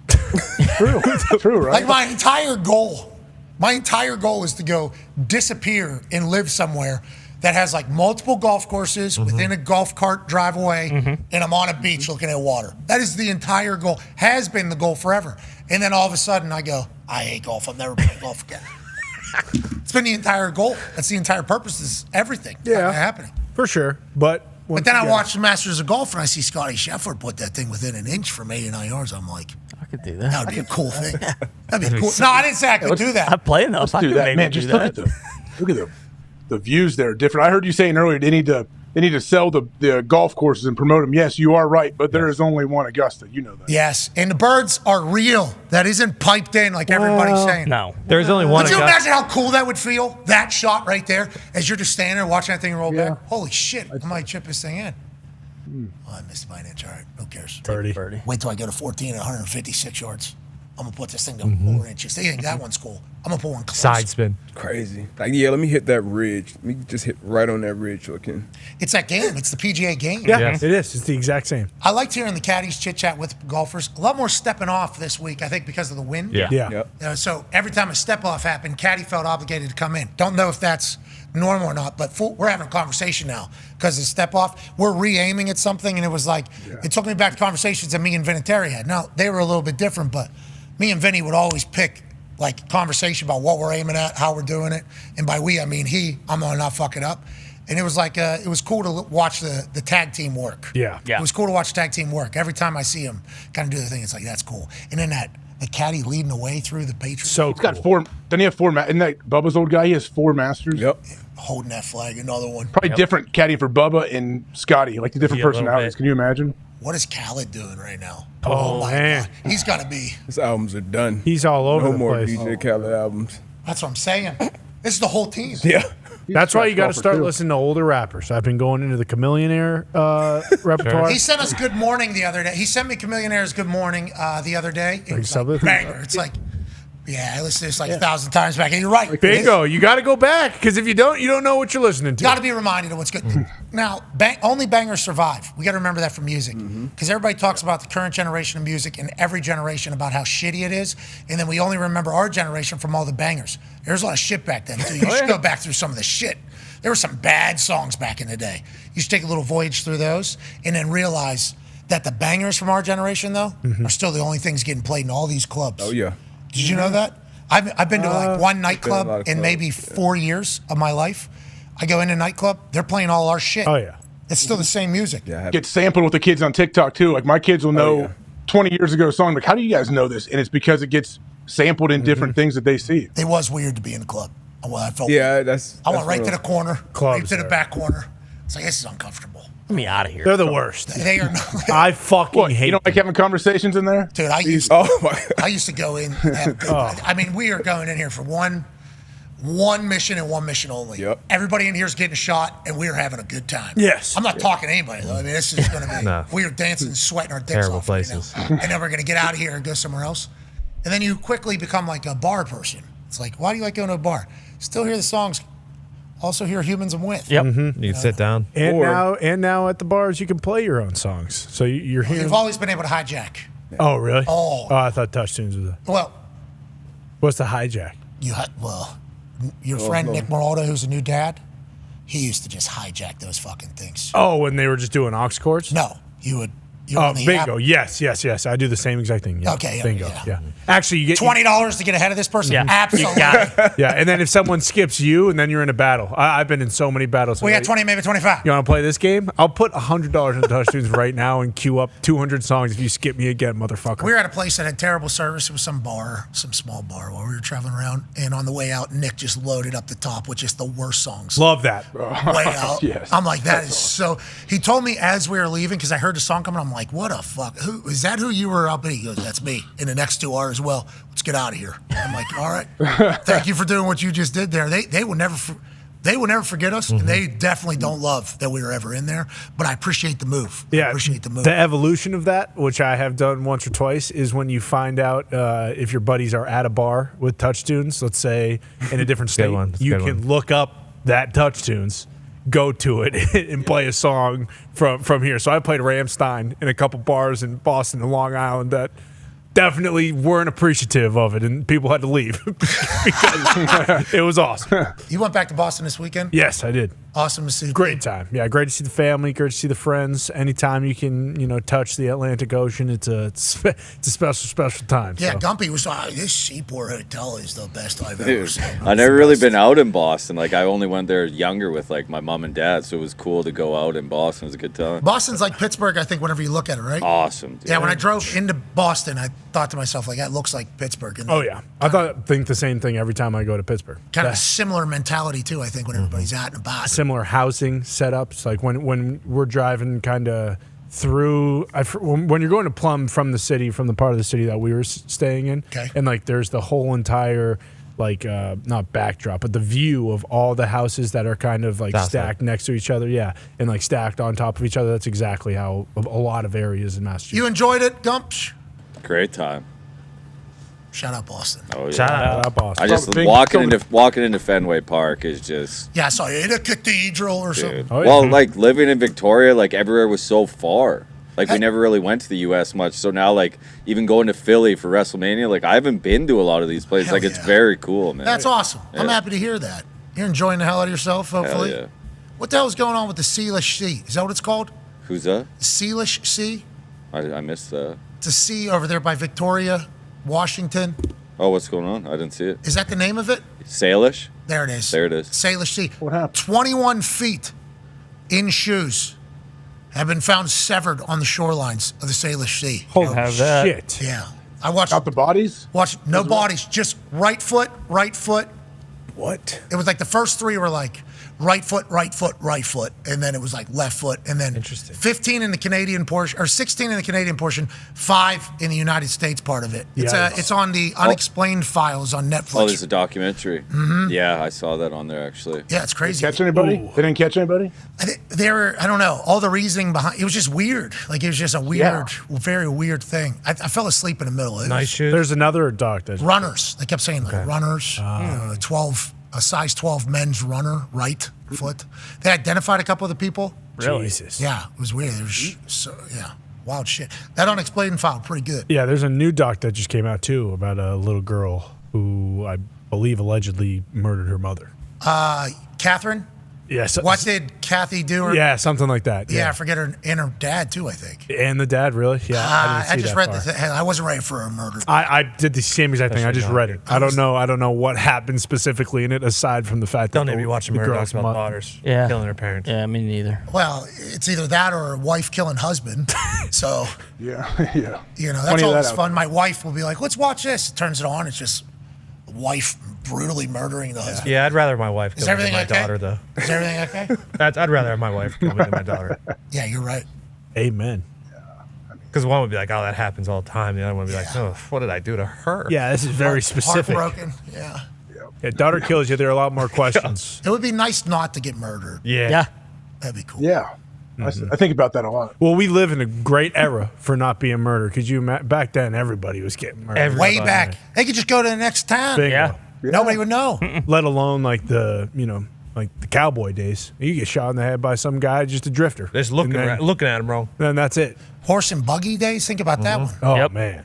True, right? Like my entire goal is to go disappear and live somewhere that has like multiple golf courses within a golf cart drive away, and I'm on a beach looking at water. That is the entire goal, has been the goal forever. And then all of a sudden I go, I hate golf. I've never played golf again. It's been the entire goal. That's the entire purpose. Is everything happening. For sure. But then I watch the Masters of Golf and I see Scottie Scheffler put that thing within an inch from 89 yards. I'm like, I could do that. that would be a cool thing. That'd be cool. No, I didn't say I could do that. I'm playing those. Let's do that, man. Just look at the views there are different. I heard you saying earlier they need to sell the golf courses and promote them. Yes, you are right, but there is only one Augusta. You know that. Yes, and the birds are real. That isn't piped in like everybody's saying. No. There's only one Could you Augusta. imagine how cool that would feel? That shot right there, as you're just standing there watching that thing roll back. Holy shit! I might chip this thing in. Oh, I missed my inch. All right, who cares? Birdie. Wait till I go to 14 at 156 yards. I'm gonna put this thing to 4 inches. They think that one's cool. I'm gonna put one close. Side spin. Crazy. Like, yeah, let me hit that ridge. Let me just hit right on that ridge looking. It's that game. It's the PGA game. Yeah, it is. It's the exact same. I liked hearing the caddies chit chat with golfers. A lot more stepping off this week, I think, because of the wind. Yeah. Yep. So every time a step off happened, caddy felt obligated to come in. Don't know if that's normal or not, but we're having a conversation now because of step off. We're re-aiming at something, and it was like it took me back to conversations that me and Vinatieri had. Now they were a little bit different, but me and Vinny would always pick like conversation about what we're aiming at, how we're doing it, and by we I mean he. I'm gonna not fuck it up. And it was like it was cool to watch the tag team work. Yeah. It was cool to watch tag team work. Every time I see them kind of do the thing, it's like that's cool. And then that the caddy leading the way through the Patriots. So He's got 4. Doesn't he have 4? Isn't that Bubba's old guy? He has 4 Masters. Yep. Holding that flag, another one. Probably different caddy for Bubba and Scotty, like the different Yeah, a little personalities. bit. Can you imagine? What is Khaled doing right now? Oh, my man. God. He's got to be. His albums are done. He's all over No the more place. DJ Khaled albums. That's what I'm saying. This is the whole team. Yeah. That's why you got to golfer, start too. listening to older rappers. I've been going into the Chameleonaire repertoire. He sent us Good Morning the other day. He sent me Chameleonaire's Good Morning the other day. It was like, banger. It's like, yeah, I listened to this like 1,000 times back. And you're right. Bingo. You got to go back because if you don't know what you're listening to. Got to be reminded of what's good. Now, only bangers survive. We got to remember that from music because everybody talks about the current generation of music and every generation about how shitty it is, and then we only remember our generation from all the bangers. There's a lot of shit back then too. You should go back through some of the shit. There were some bad songs back in the day. You should take a little voyage through those and then realize that the bangers from our generation though are still the only things getting played in all these clubs. Oh yeah. Did you know that? I've been to like one nightclub lot of in clubs, maybe 4 years of my life. I go in a nightclub, they're playing all our shit. Oh, yeah. It's still the same music. Yeah. Get sampled with the kids on TikTok too. Like my kids will know 20 years ago a song. Like, how do you guys know this? And it's because it gets sampled in different things that they see. It was weird to be in the club. Well, I felt Yeah, that's. I went right real. to the corner, Clubs right to the are- back corner. It's like, this is uncomfortable. Get me out of here. They're the worst. They are not. I fucking What, hate you don't like having conversations in there? Dude, I used to go in and have a good I mean, we are going in here for one mission and one mission only. Yep. Everybody in here is getting a shot, and we are having a good time. Yes. I'm not talking to anybody, though. I mean, this is going to be, No. we are dancing and sweating our dicks Terrible off. places. Right now. And then we're going to get out of here and go somewhere else. And then you quickly become like a bar person. It's like, why do you like going to a bar? Still hear the songs, also hear Humans I'm With. Yep. You can sit down. And now at the bars you can play your own songs. So you're hearing. You've always been able to hijack. Oh really? Oh. I thought Touch Tunes was. Well, What's the hijack? your friend Nick Moraldo, who's a new dad, he used to just hijack those fucking things. Oh, when they were just doing aux chords? No, you would. Oh, bingo. Yes. I do the same exact thing. Yeah. Okay, yeah, Bingo. yeah. Yeah. Actually, you get $20 to get ahead of this person? Yeah. Absolutely. Yeah, and then if someone skips you, and then you're in a battle. I've been in so many battles. We got 20, maybe 25. You want to play this game? I'll put $100 into Touch Tunes right now and queue up 200 songs if you skip me again, motherfucker. We were at a place that had terrible service. It was some bar, some small bar while we were traveling around. And on the way out, Nick just loaded up the top with just the worst songs. Love that. Way out. Yes. I'm like, that is so. He told me as we were leaving, because I heard the song coming, I'm like, what a fuck. Who is that? Who you were up? And he goes, that's me. And the next 2 are as well. Let's get out of here. I'm like, all right. Thank you for doing what you just did there. They will never forget us, and they definitely don't love that we were ever in there. But I appreciate the move. Yeah, I appreciate the move. The evolution of that, which I have done once or twice, is when you find out if your buddies are at a bar with Touch Tunes, let's say in a different state, you can look up that Touch Tunes, go to it, and play a song from here. So I played Rammstein in a couple bars in Boston and Long Island that definitely weren't appreciative of it, and people had to leave because it was awesome. You went back to Boston this weekend? Yes, I did. Awesome to see. Great time. Yeah, great to see the family, great to see the friends. Anytime you can, touch the Atlantic Ocean, it's a special time. Yeah, so. Gumpy was like, this Seaport Hotel is the best I've ever Dude, seen. I never really been out in Boston. Like, I only went there younger with, like, my mom and dad, so it was cool to go out in Boston. It was a good time. Boston's like Pittsburgh, I think, whenever you look at it, right? Awesome, dude. Yeah, when I drove into Boston, I thought to myself, like, that looks like Pittsburgh. And Oh, yeah. think the same thing every time I go to Pittsburgh. kind of a similar mentality, too, I think, when everybody's out and about. Similar housing setups. Like when we're driving kind of through, when you're going to Plum from the part of the city that we were staying in, okay. And like there's the whole entire not backdrop, but the view of all the houses that are kind of like stacked next to each other, yeah, and like stacked on top of each other. That's exactly how a lot of areas in Massachusetts. You enjoyed it, Gumps? Great time. Shout out Boston. Oh, yeah. Shout out Boston. I just walking into Fenway Park is just. Yeah, I saw you in a cathedral or something. Oh, Well, like living in Victoria, like everywhere was so far. Like we never really went to the U.S. much. So now, like even going to Philly for WrestleMania, like I haven't been to a lot of these places. Hell like it's yeah. very cool, man. That's awesome. I'm Yeah. happy to hear that. You're enjoying the hell out of yourself, hopefully. Hell yeah. What the hell is going on with the Sealish Sea? Is that what it's called? Who's that? The Sealish Sea? I missed that. It's a sea over there by Victoria, Washington. Oh, what's going on? I didn't see it. Is that the name of it? Salish? There it is. There it is. Salish Sea. What happened? 21 feet in shoes have been found severed on the shorelines of the Salish Sea. Have that. Shit. Yeah. I watched Out the bodies? Watched no bodies, just right foot. What? It was like the first 3 were like right foot, and then it was like left foot, and then 15 in the Canadian portion, or 16 in the Canadian portion, 5 in the United States part of it. It's on the Unexplained Files on Netflix. Oh, there's a documentary. Mhm. Yeah, I saw that on there actually. Yeah, it's crazy. Catch anybody? They didn't catch anybody? They were, I don't know, all the reasoning behind it was just weird. Like it was just a weird, very weird thing. I fell asleep in the middle. It was There's another doc that runners. They kept saying like runners. 12, a size 12 men's runner, right foot. They identified a couple of the people. Really? Jesus. Yeah, it was weird. It was wild shit. That Unexplained File, pretty good. Yeah, there's a new doc that just came out too about a little girl who I believe allegedly murdered her mother. Catherine. Yes. What did Kathy do? Yeah, something like that. Yeah, I forget her and her dad too. I think. And the dad, really? Yeah. I just read the. I wasn't ready for a murder. I did the same exact thing. I just read it. I don't know what happened specifically in it aside from the fact Don't that need to be watching the murder girl's docs about mother- daughters Yeah. killing their parents. Yeah, me neither. Well, it's either that or a wife killing husband. So yeah. that's Plenty of always that out fun. My wife will be like, "Let's watch this." Turns it on. It's just a wife brutally murdering the husband. Yeah, I'd rather my wife Is kill me than everything my okay? daughter, though. Is everything okay? I'd rather have my wife kill me than my daughter. Yeah, you're right. Amen. Because one would be like, "Oh, that happens all the time." The other one would be like, "Oh, what did I do to her?" Yeah, this is very specific. Heartbroken. Yeah. Yeah, daughter kills you. There are a lot more questions. It would be nice not to get murdered. Yeah. That'd be cool. Yeah. I think about that a lot. Well, we live in a great era for not being murdered because back then everybody was getting murdered. Way back. They could just go to the next town. Bingo. Nobody would know. Let alone like the cowboy days. You get shot in the head by some guy, just a drifter. Just looking at him wrong. Then that's it. Horse and buggy days. Think about that one. Oh man.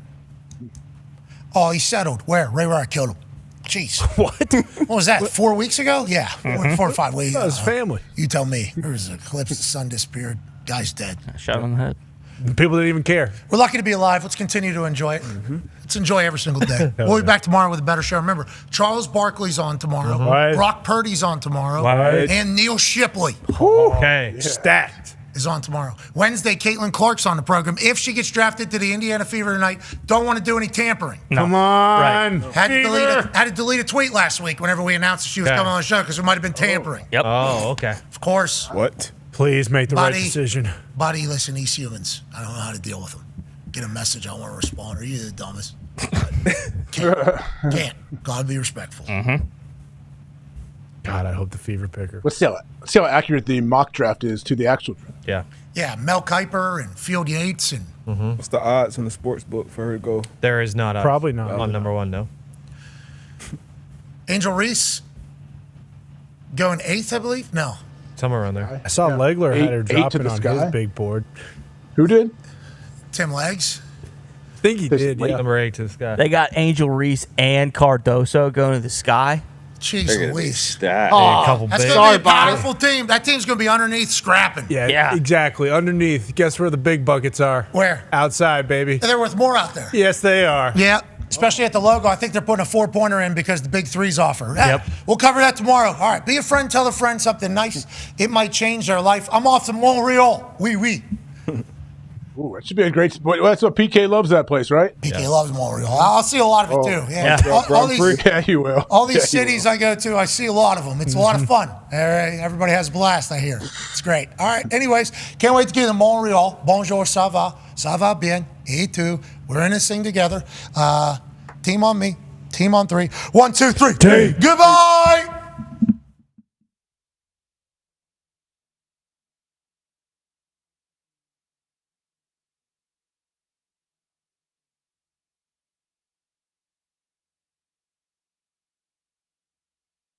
Oh, he settled. Where? Right where I killed him. Jeez. What was that? 4 weeks ago? Yeah. 4 or 5 weeks. That was family. You tell me. There was an eclipse. The sun disappeared. Guy's dead. Shot him in the head. People didn't even care. We're lucky to be alive. Let's continue to enjoy it. Let's enjoy every single day. We'll be back tomorrow with a better show. Remember, Charles Barkley's on tomorrow. Right. Brock Purdy's on tomorrow. Right. And Neil Shipley. Okay. Stacked. Is on tomorrow. Wednesday, Caitlin Clark's on the program. If she gets drafted to the Indiana Fever tonight, don't want to do any tampering. No. Come on. Had to delete a tweet last week whenever we announced that she was Okay. coming on the show because there might have been tampering. Yep. Oh, okay. Of course. What? Please make the right Buddy. decision. Buddy, listen, these humans, I don't know how to deal with them. Get a message, I want to respond. Are you the dumbest? Can't. Gotta be respectful. God, I hope the Fever picker. Let's see how accurate the mock draft is to the actual draft. Yeah. Yeah, Mel Kiper and Field Yates and What's the odds on the sports book for her to go? There is not Probably not. on number one, no. Angel Reese going 8th, I believe? No. Somewhere around there. I saw Legler had her Eight to dropping the on sky. his big board. Who did? Tim Legs. I think he did. Yeah. Number 8 to the sky. They got Angel Reese and Cardoso going to the sky. Jeez They're gonna be Louise. stacked. a couple That's big. going to be a powerful team. That team's going to be underneath scrapping. Yeah, exactly. Underneath. Guess where the big buckets are? Where? Outside, baby. They're worth more out there. Yes, they are. Yeah, especially at the logo. I think they're putting a 4-pointer in because the big three's offer. Yep. We'll cover that tomorrow. All right, be a friend, tell a friend something nice. It might change their life. I'm off to Montreal. Oui. Ooh, that should be a great. Well, that's what PK loves that place, right? PK loves Montreal. I'll see a lot of it too. Yeah. All these, Yeah, you will. all these Yeah, you cities I go to, I see a lot of them. It's a lot of fun. All right, everybody has a blast, I hear. It's great. All right, anyways, can't wait to get to Montreal. Bonjour, ça va? Ça va bien? Et tu? We're in this thing together. Team on me. Team on 3. 1, 2, 3. Goodbye!